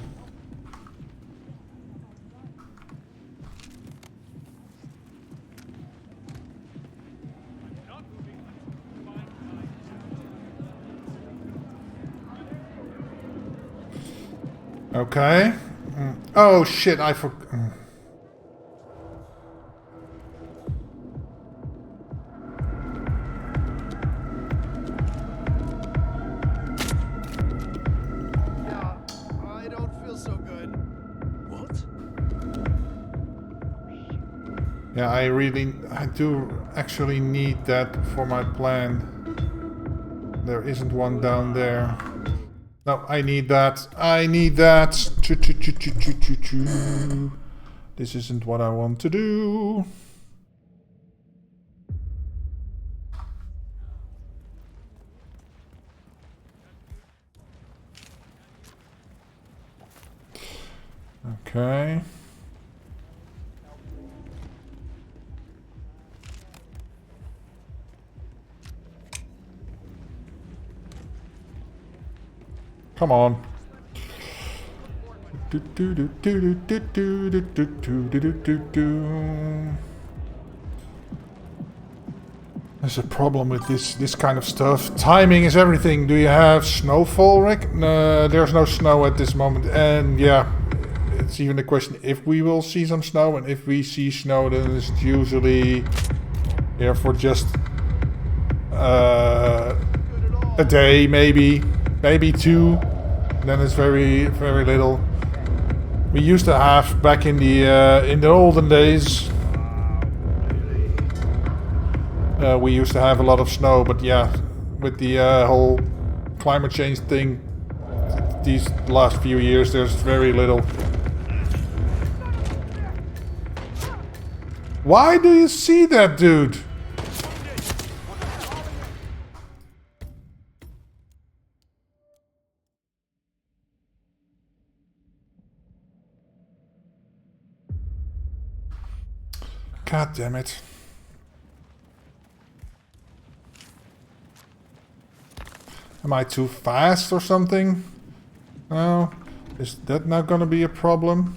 A: Okay. Oh shit, I forgot.
C: Yeah, I don't feel so good. What?
A: Yeah, I do actually need that for my plan. There isn't one down there. No, I need that. I need that. This isn't what I want to do. Okay. Come on. There's a problem with this kind of stuff. Timing is everything. Do you have snowfall, Rick? No, there's no snow at this moment. And yeah, it's even a question if we will see some snow. And if we see snow, then it's usually here for just a day, maybe two. Then it's very, very little. We used to have back in the olden days. We used to have a lot of snow, but yeah, with the whole climate change thing, these last few years, there's very little. Why do you see that, dude? God damn it. Am I too fast or something? No. Is that not gonna be a problem?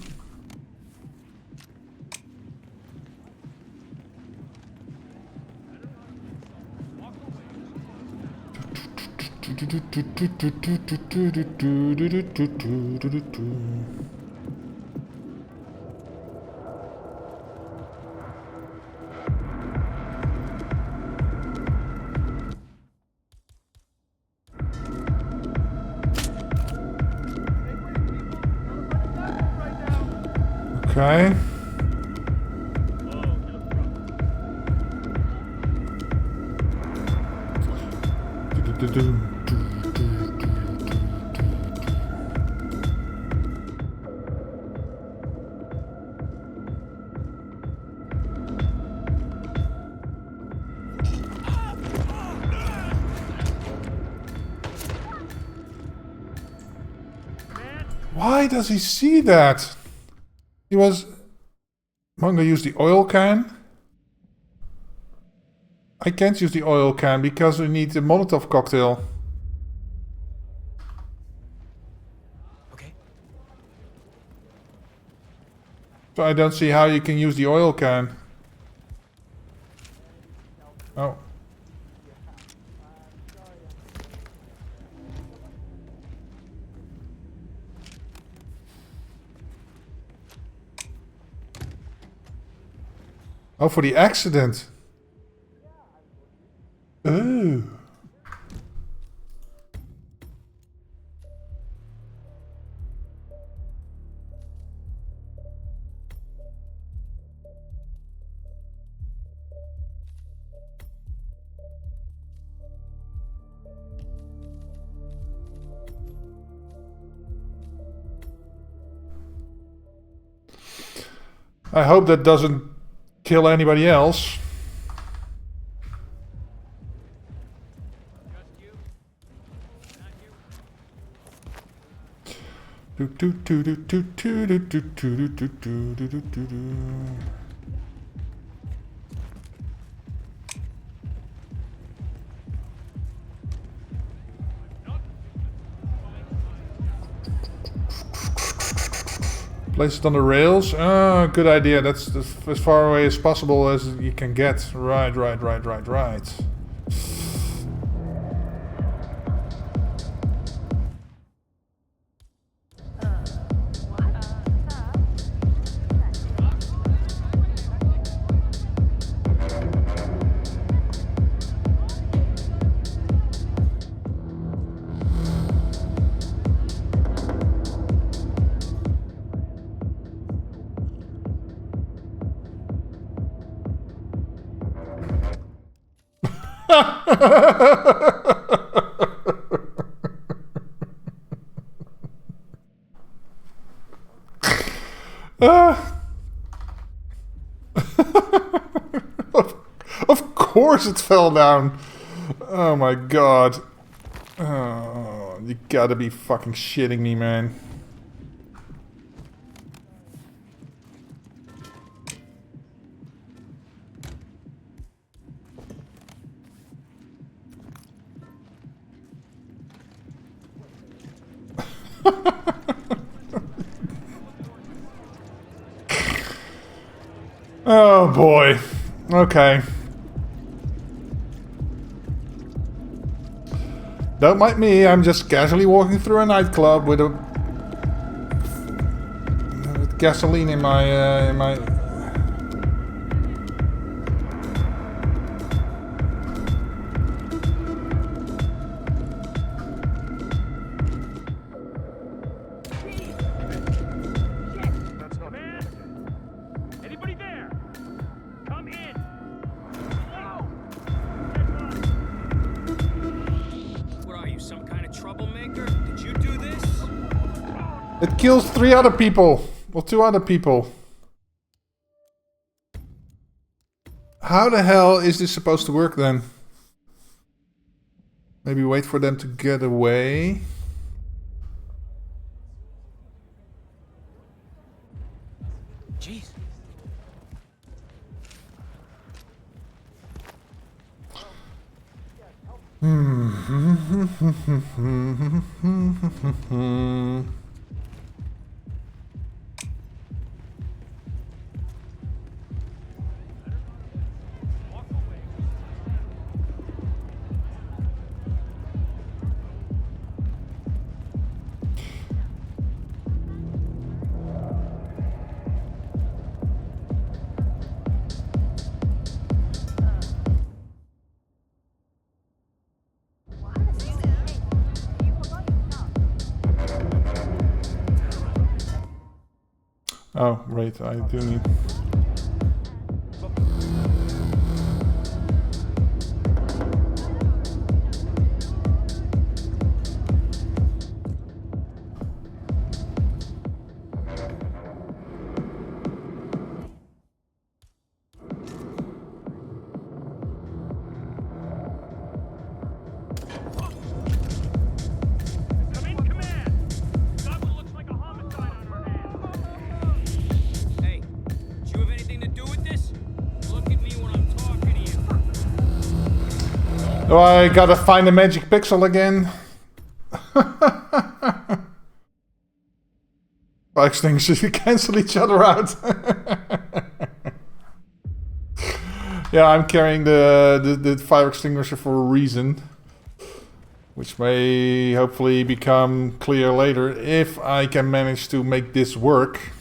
A: Okay. Why does he see that? He was... I'm gonna use the oil can. I can't use the oil can because we need the Molotov cocktail.
J: Okay.
A: So I don't see how you can use the oil can. Oh. Oh, for the accident. I hope that doesn't kill anybody else. Place it on the rails. Ah, good idea. That's as far away as possible as you can get. Right. Of course it fell down. Oh my god. Oh, you gotta be fucking shitting me, man. Oh boy. Okay. Don't mind me, I'm just casually walking through a nightclub with gasoline in my
I: Anybody there? Come in.
K: What are you, some kind of troublemaker? Did you do this?
A: It kills 3 other people. Well, 2 other people. How the hell is this supposed to work then? Maybe wait for them to get away.
K: Jeez.
A: Oh, right, I do need... Oh, I gotta find the magic pixel again. Fire extinguishers cancel each other out. Yeah, I'm carrying the fire extinguisher for a reason. Which may hopefully become clear later if I can manage to make this work.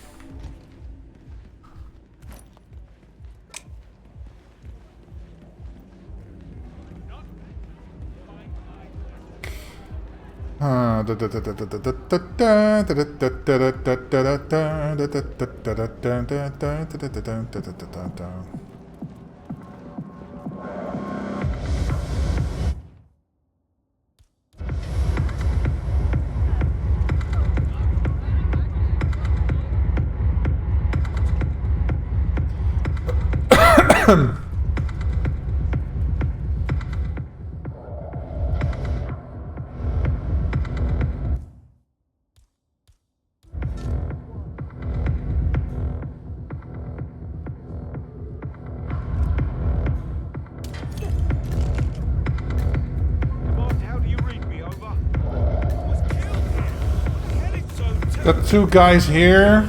A: Got two guys here.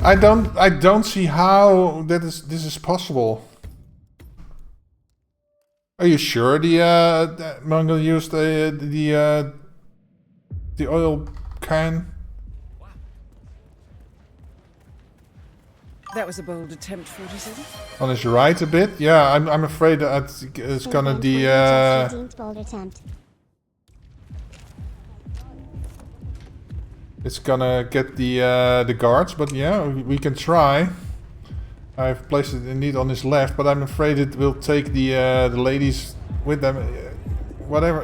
A: I don't see how this is possible. Are you sure the Mongol used the oil can?
E: That was a bold attempt, 47.
A: On his right a bit? Yeah, I'm afraid that it's gonna it's gonna get the guards, but yeah, we can try. I've placed it indeed on his left, but I'm afraid it will take the ladies with them. Whatever.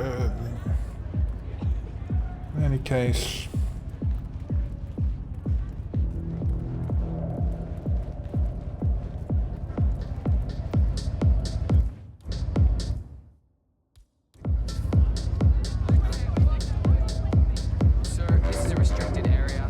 A: In any case.
J: Sir, this is a restricted area.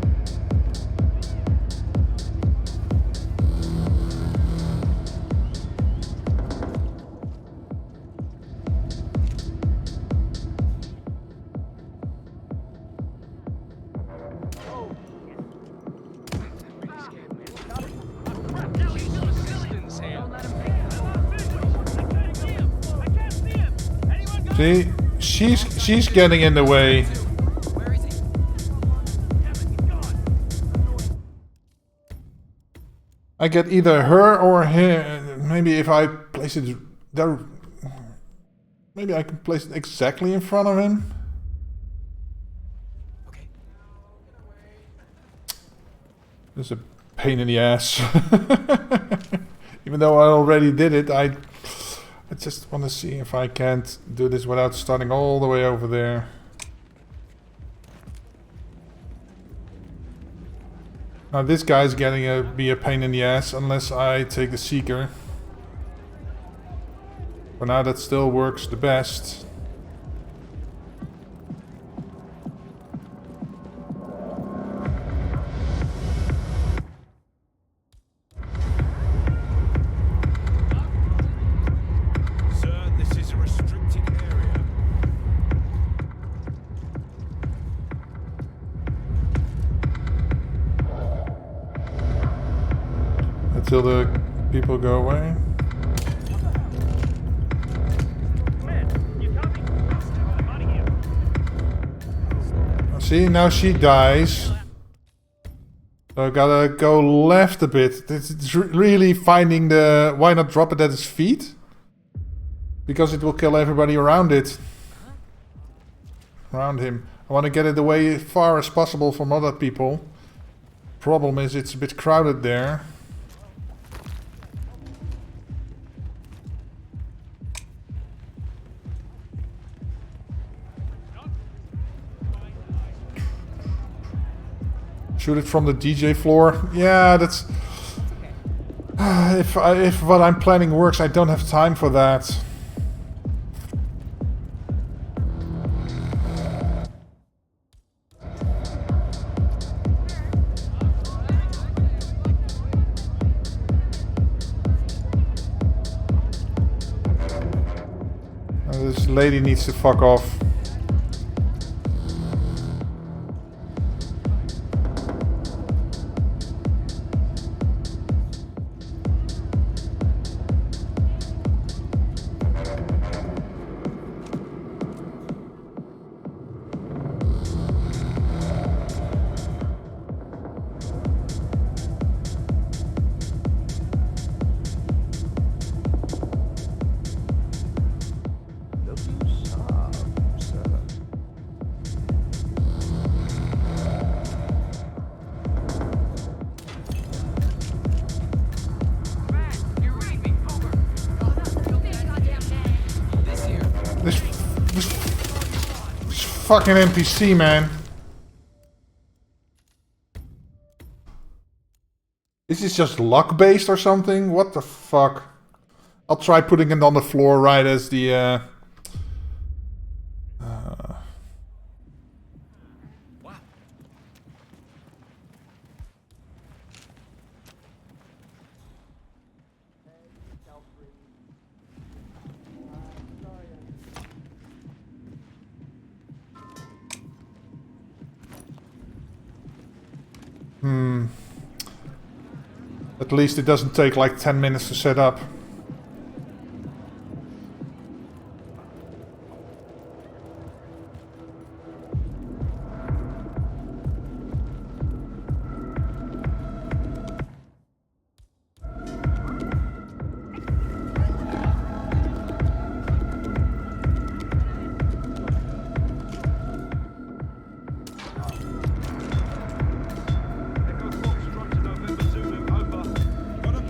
A: See, she's getting in the way. I get either her or him. Maybe if I place it there, maybe I can place it exactly in front of him. This is a pain in the ass. Even though I already did it, I just want to see if I can't do this without starting all the way over there. Now this guy's getting to be a pain in the ass unless I take the Seeker. For now that still works the best.
C: Sir, this is a restricted area.
A: Until the people go away. See, now she dies. So I gotta go left a bit. It's really finding the... Why not drop it at his feet? Because it will kill everybody around it. Around him. I want to get it away as far as possible from other people. Problem is it's a bit crowded there. Shoot it from the DJ floor. Yeah, that's... If what I'm planning works, I don't have time for that. This lady needs to fuck off. This fucking NPC, man. Is this just luck based or something? What the fuck? I'll try putting it on the floor right as the At least it doesn't take like 10 minutes to set up.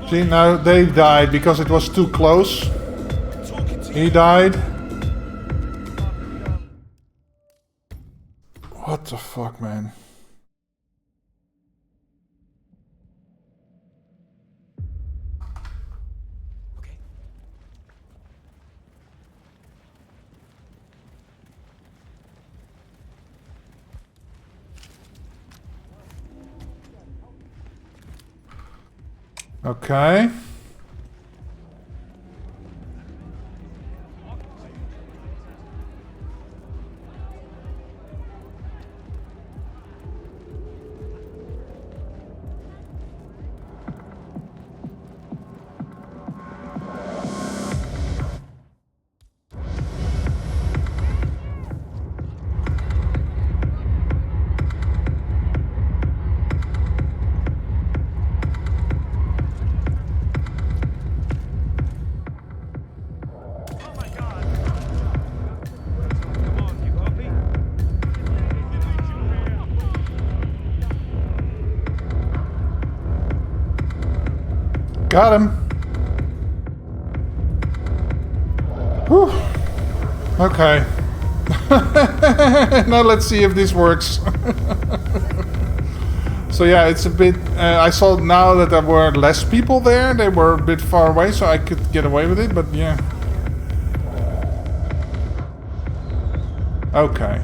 A: See, now they died because it was too close. He died. What the fuck, man? Okay. Got him. Whew. Okay. Now let's see if this works. So yeah, it's a bit... I saw now that there were less people there. They were a bit far away, so I could get away with it, but yeah. Okay.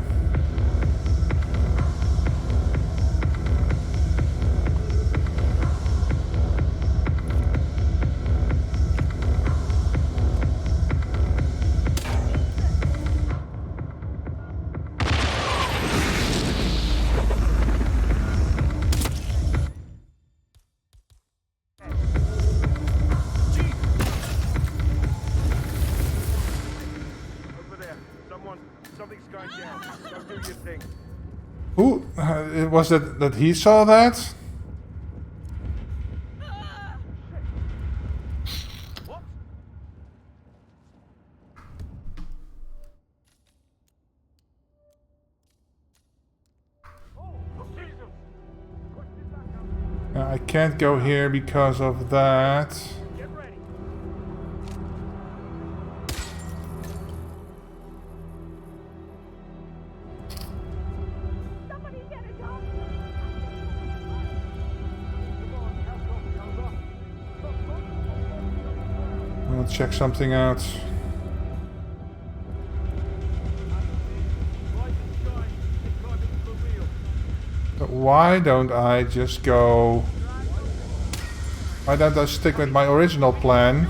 A: Who was it that he saw that? I can't go here because of that. I'll check something out. But why don't I just go... Why don't I stick with my original plan?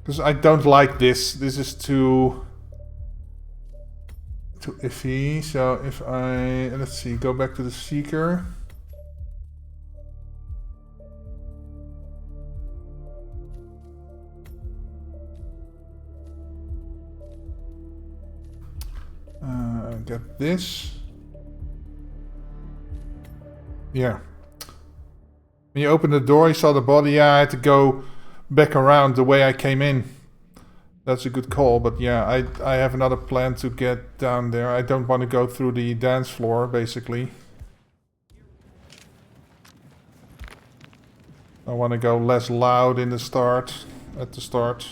A: Because I don't like this. This is too iffy. So if I... Let's see, go back to the Seeker. Get this. Yeah. When you open the door, you saw the body. Yeah, I had to go back around the way I came in. That's a good call, but yeah, I have another plan to get down there. I don't want to go through the dance floor, basically. I want to go less loud in the start, at the start.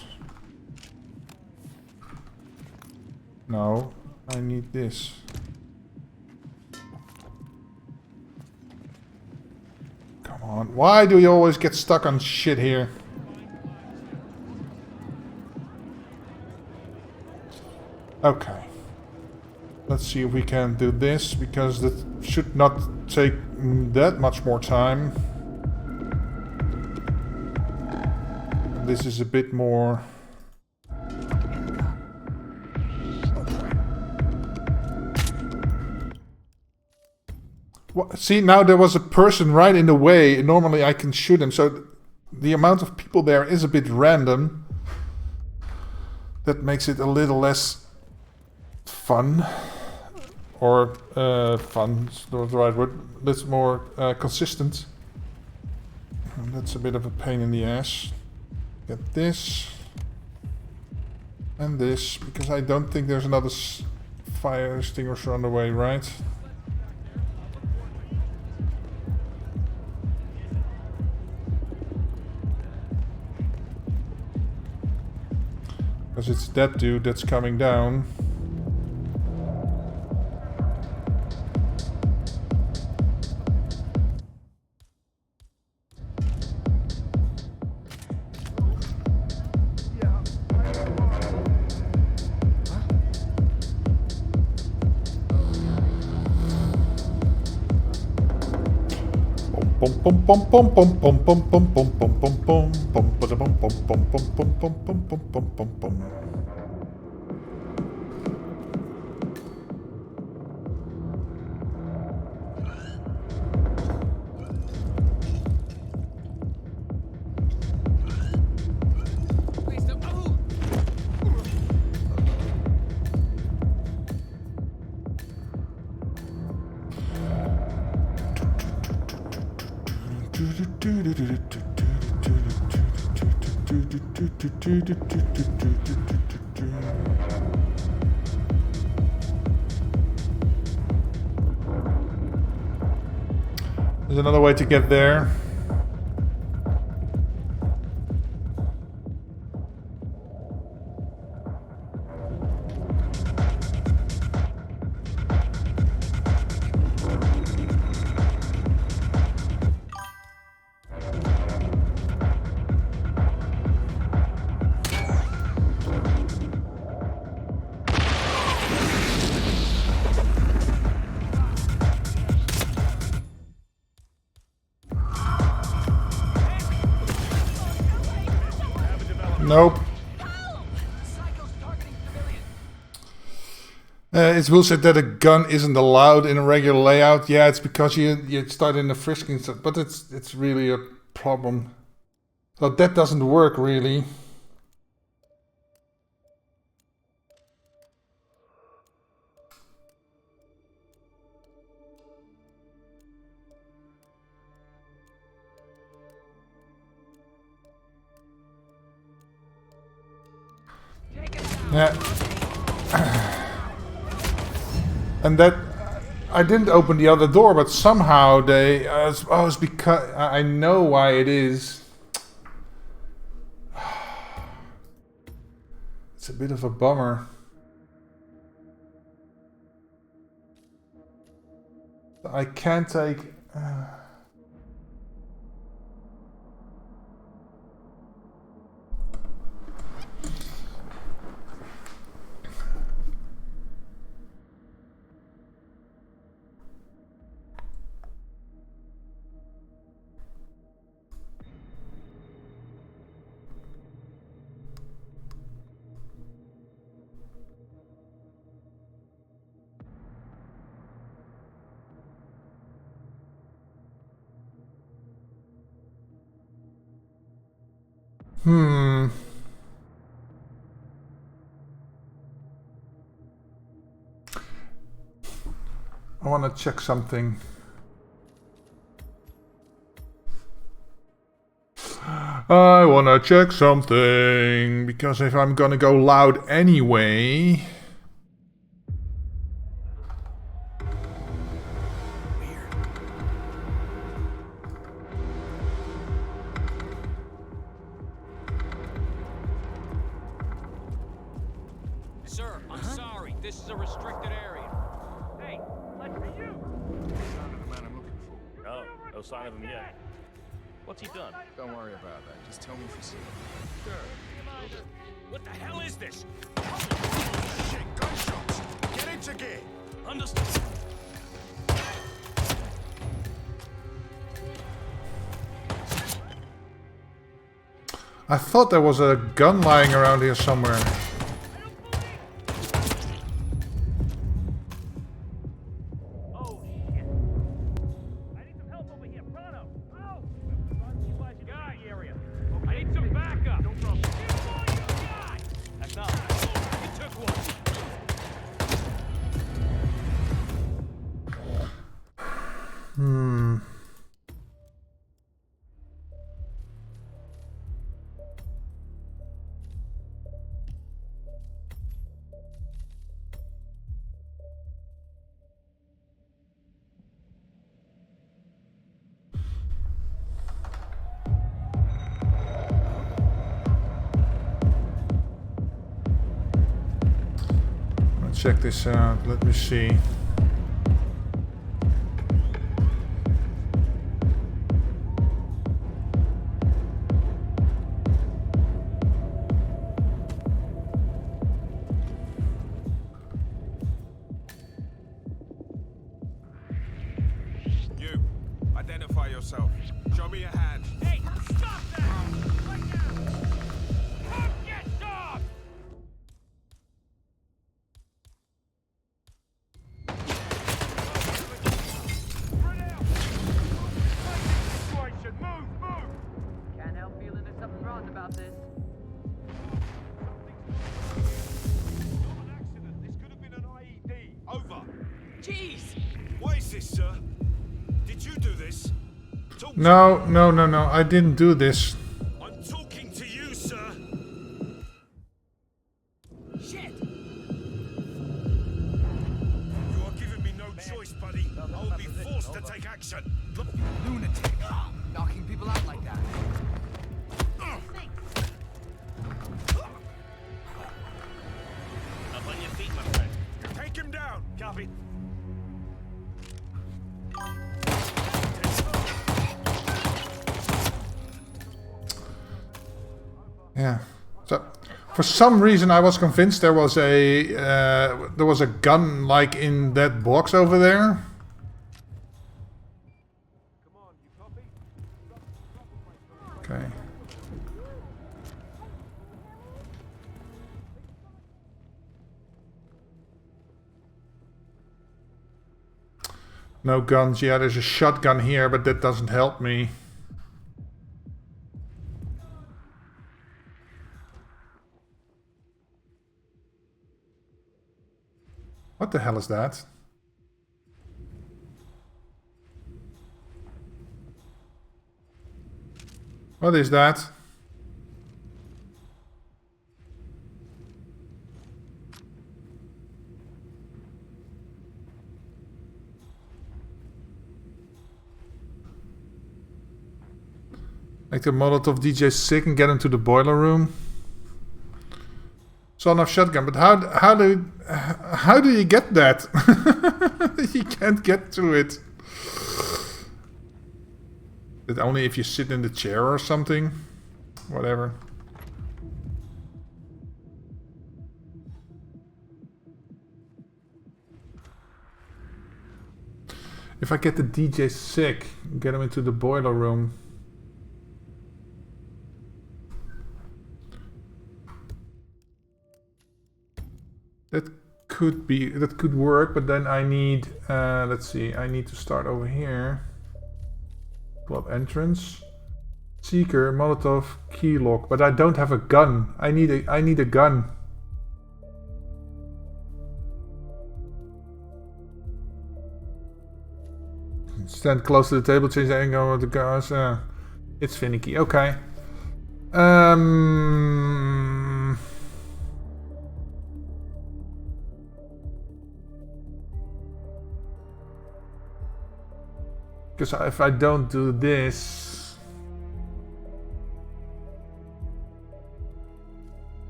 A: No. I need this. Come on. Why do you always get stuck on shit here? Okay. Let's see if we can do this, because that should not take that much more time. This is a bit more... See, now there was a person right in the way. Normally I can shoot him, so the amount of people there is a bit random. That makes it a little less fun. Or fun is not the right word. That's more consistent. And that's a bit of a pain in the ass. Get this. And this, because I don't think there's another fire extinguisher on the way, right? Because it's that dude that's coming down. There's another way to get there. Nope. It's bullshit that a gun isn't allowed in a regular layout. Yeah, it's because you start in the frisking stuff, but it's really a problem. So that doesn't work really. Yeah. And that I didn't open the other door, but somehow they oh, it's because I know why it is. It's a bit of a bummer. I can't take I want to check something. I want to check something, because if I'm gonna go loud anyway...
K: Sir, I'm sorry.
I: this is a restricted area. Hey, let's be you.
T: Sign of the man I'm looking for.
H: No, no sign of him yet. What's he done?
N: Don't worry about that. Just tell me if you see him.
I: Sure. What the hell is this?
C: Shit, gunshots! Get into gear!
I: Understood.
A: I thought there was a gun lying around here somewhere.
I: Oh shit! I need some help over here, pronto! Oh! Guy area. I need some backup. Don't drop. Give all you got. That's not. You took one.
A: Hmm. Let's check this out. Let me see.
C: You, identify yourself. Show me your hand.
I: Hey, stop that! Right now! Come get some! Run out! Situation! Move!
Q: Can't help feeling there's something wrong about this.
C: Not an accident. This could have been an IED. Over.
J: Jeez!
C: What is this, sir? Did you do this? Talk
A: No. I didn't do this.
C: I'm talking to you, sir.
J: Shit!
C: You are giving me no choice, buddy. I will be forced to take action.
J: Look, you lunatic! Knocking people out like that.
I: Up on your feet, my friend.
C: Take him down.
I: Copy.
A: Yeah. So, for some reason, I was convinced there was a gun like in that box over there. Okay. No guns. Yeah, there's a shotgun here, but that doesn't help me. What the hell is that? What is that? Like the Molotov DJ sick and get him to the boiler room. Son of shotgun, but how do you get that? You can't get to it. But only if you sit in the chair or something. Whatever. If I get the DJ sick, get him into the boiler room. That could work, but then I need, let's see, I need to start over here. Club entrance, seeker, Molotov, key lock, but I don't have a gun. I need a gun. Stand close to the table, change the angle of the guns. It's finicky. Okay. Because if I don't do this...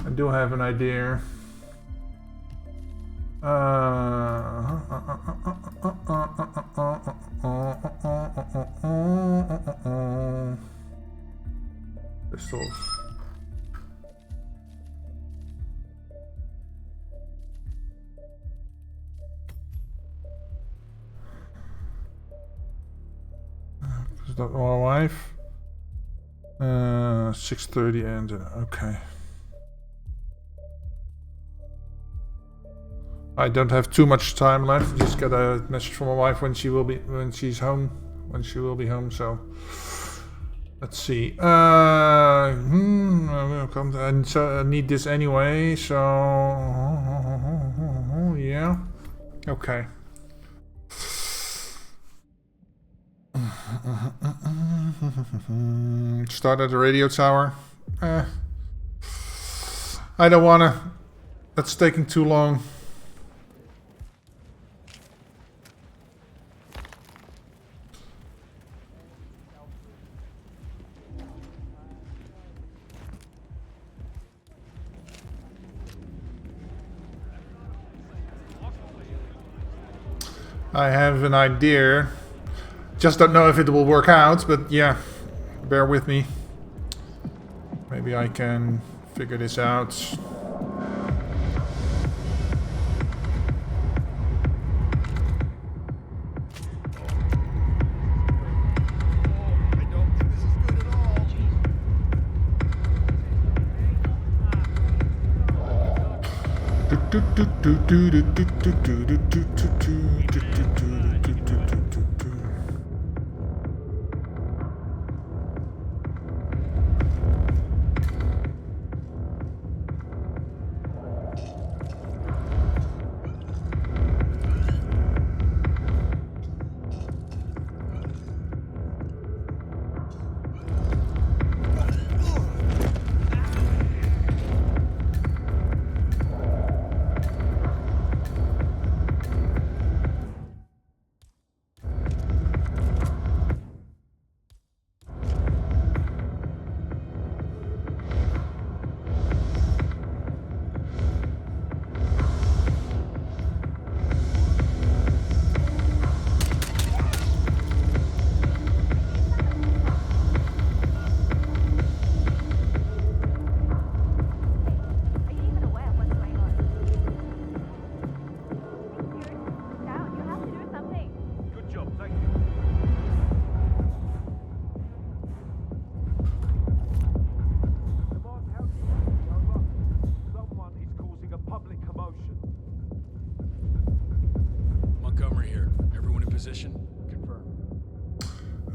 A: I do have an idea. Pistols. Is that my wife? 6:30 and okay. I don't have too much time left. Just got a message from my wife when she's home, when she will be home. So let's see. And so I need this anyway. So yeah, okay. Start at the radio tower. I don't wanna. That's taking too long. I have an idea. Just don't know if it will work out, but yeah, bear with me. Maybe I can figure this out.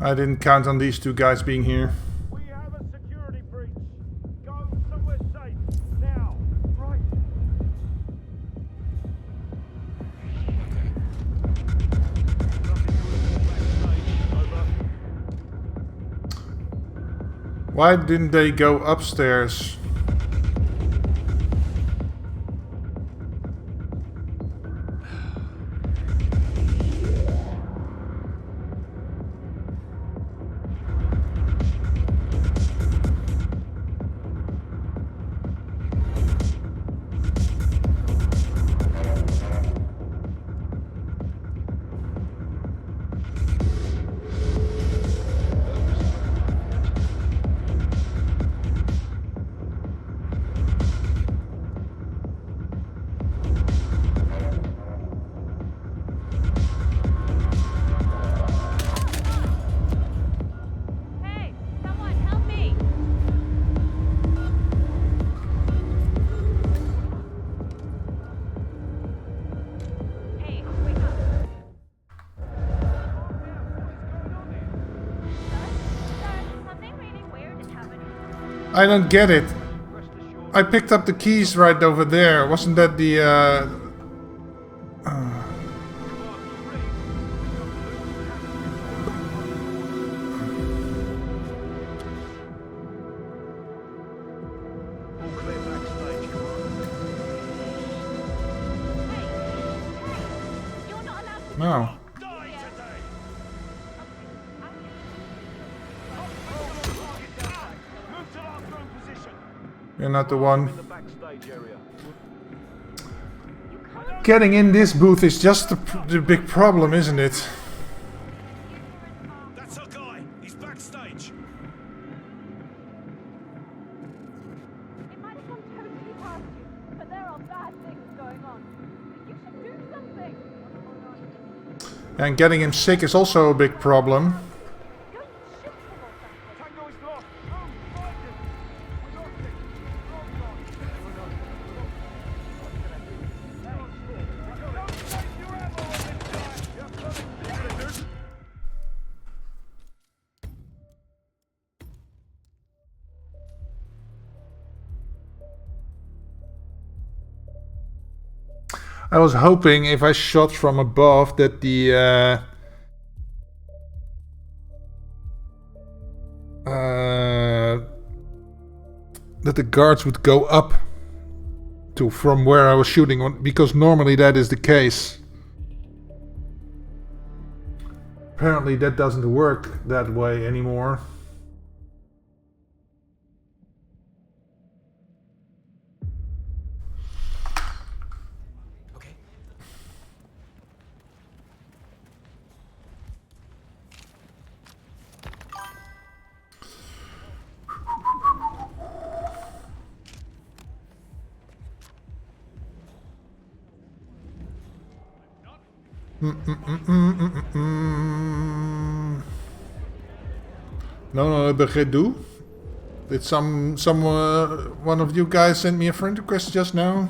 A: I didn't count on these two guys being here.
I: We have a security breach. Go somewhere safe. Now. Right.
A: Why didn't they go upstairs? I don't get it. I picked up the keys right over there. Wasn't that the No. You're not the one.
I: backstage area.
A: Getting in this booth is just the big problem, isn't it?
C: That's our guy. He's backstage.
F: It might have gone totally past you, but there are bad things going on. You should do something.
A: And getting him sick is also a big problem.
I: Tango is lost. Oh, find him. We lost it. Wrong gone. Don't waste your ammo on this guy. You're coming. Defenders.
A: I was hoping if I shot from above that the guards would go up to from where I was shooting, because normally that is the case. Apparently that doesn't work that way anymore. No, Begredu. Did one of you guys send me a friend request just now?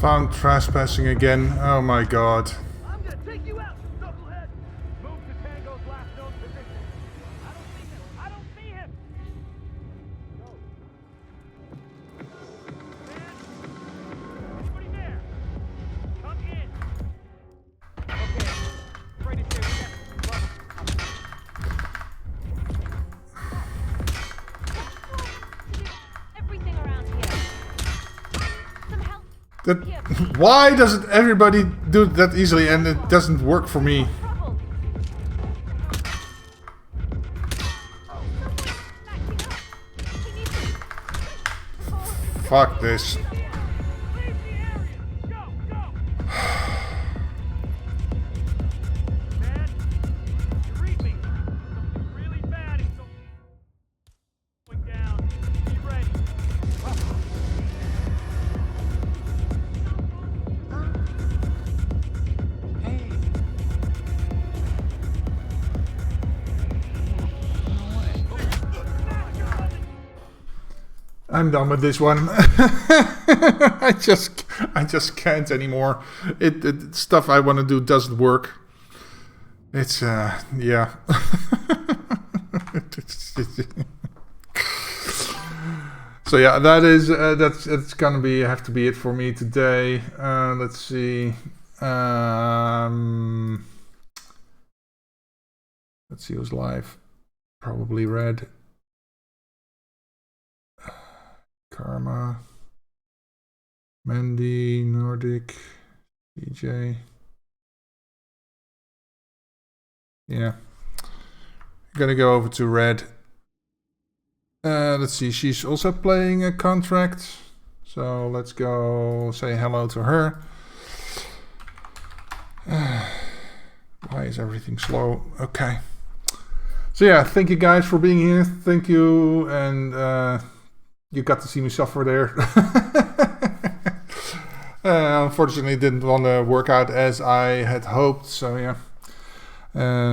A: Found trespassing again. Oh my god.
I: I'm gonna take you out, you knucklehead. Move to Tango's last known position. I don't see him. Go. Man, anybody there? Come in. Okay. Afraid to say we got
F: Everything around here. Some help.
A: Why doesn't everybody do it that easily and it doesn't work for me? Fuck this. I'm done with this one. I just can't anymore. It stuff I want to do doesn't work. It's yeah. So yeah, that is it's gonna have to be it for me today. Let's see. Let's see who's live. Probably Red. Karma, Mandy, Nordic, DJ. Yeah. Gonna go over to Red. Let's see, she's also playing a contract. So let's go say hello to her. Why is everything slow? Okay. So yeah, thank you guys for being here. Thank you, and you got to see me suffer there. Unfortunately, it didn't want to work out as I had hoped. So yeah,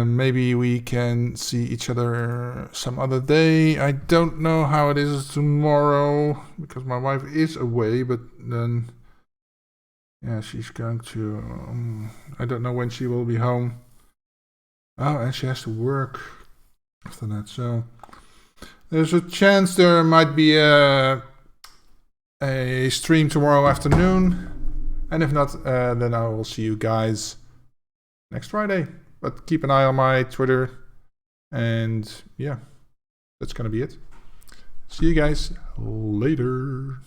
A: maybe we can see each other some other day. I don't know how it is tomorrow because my wife is away, but then yeah, she's going to. I don't know when she will be home. Oh, and she has to work after that. So there's a chance there might be a stream tomorrow afternoon. And if not, then I will see you guys next Friday. But keep an eye on my Twitter. And yeah, that's going to be it. See you guys later.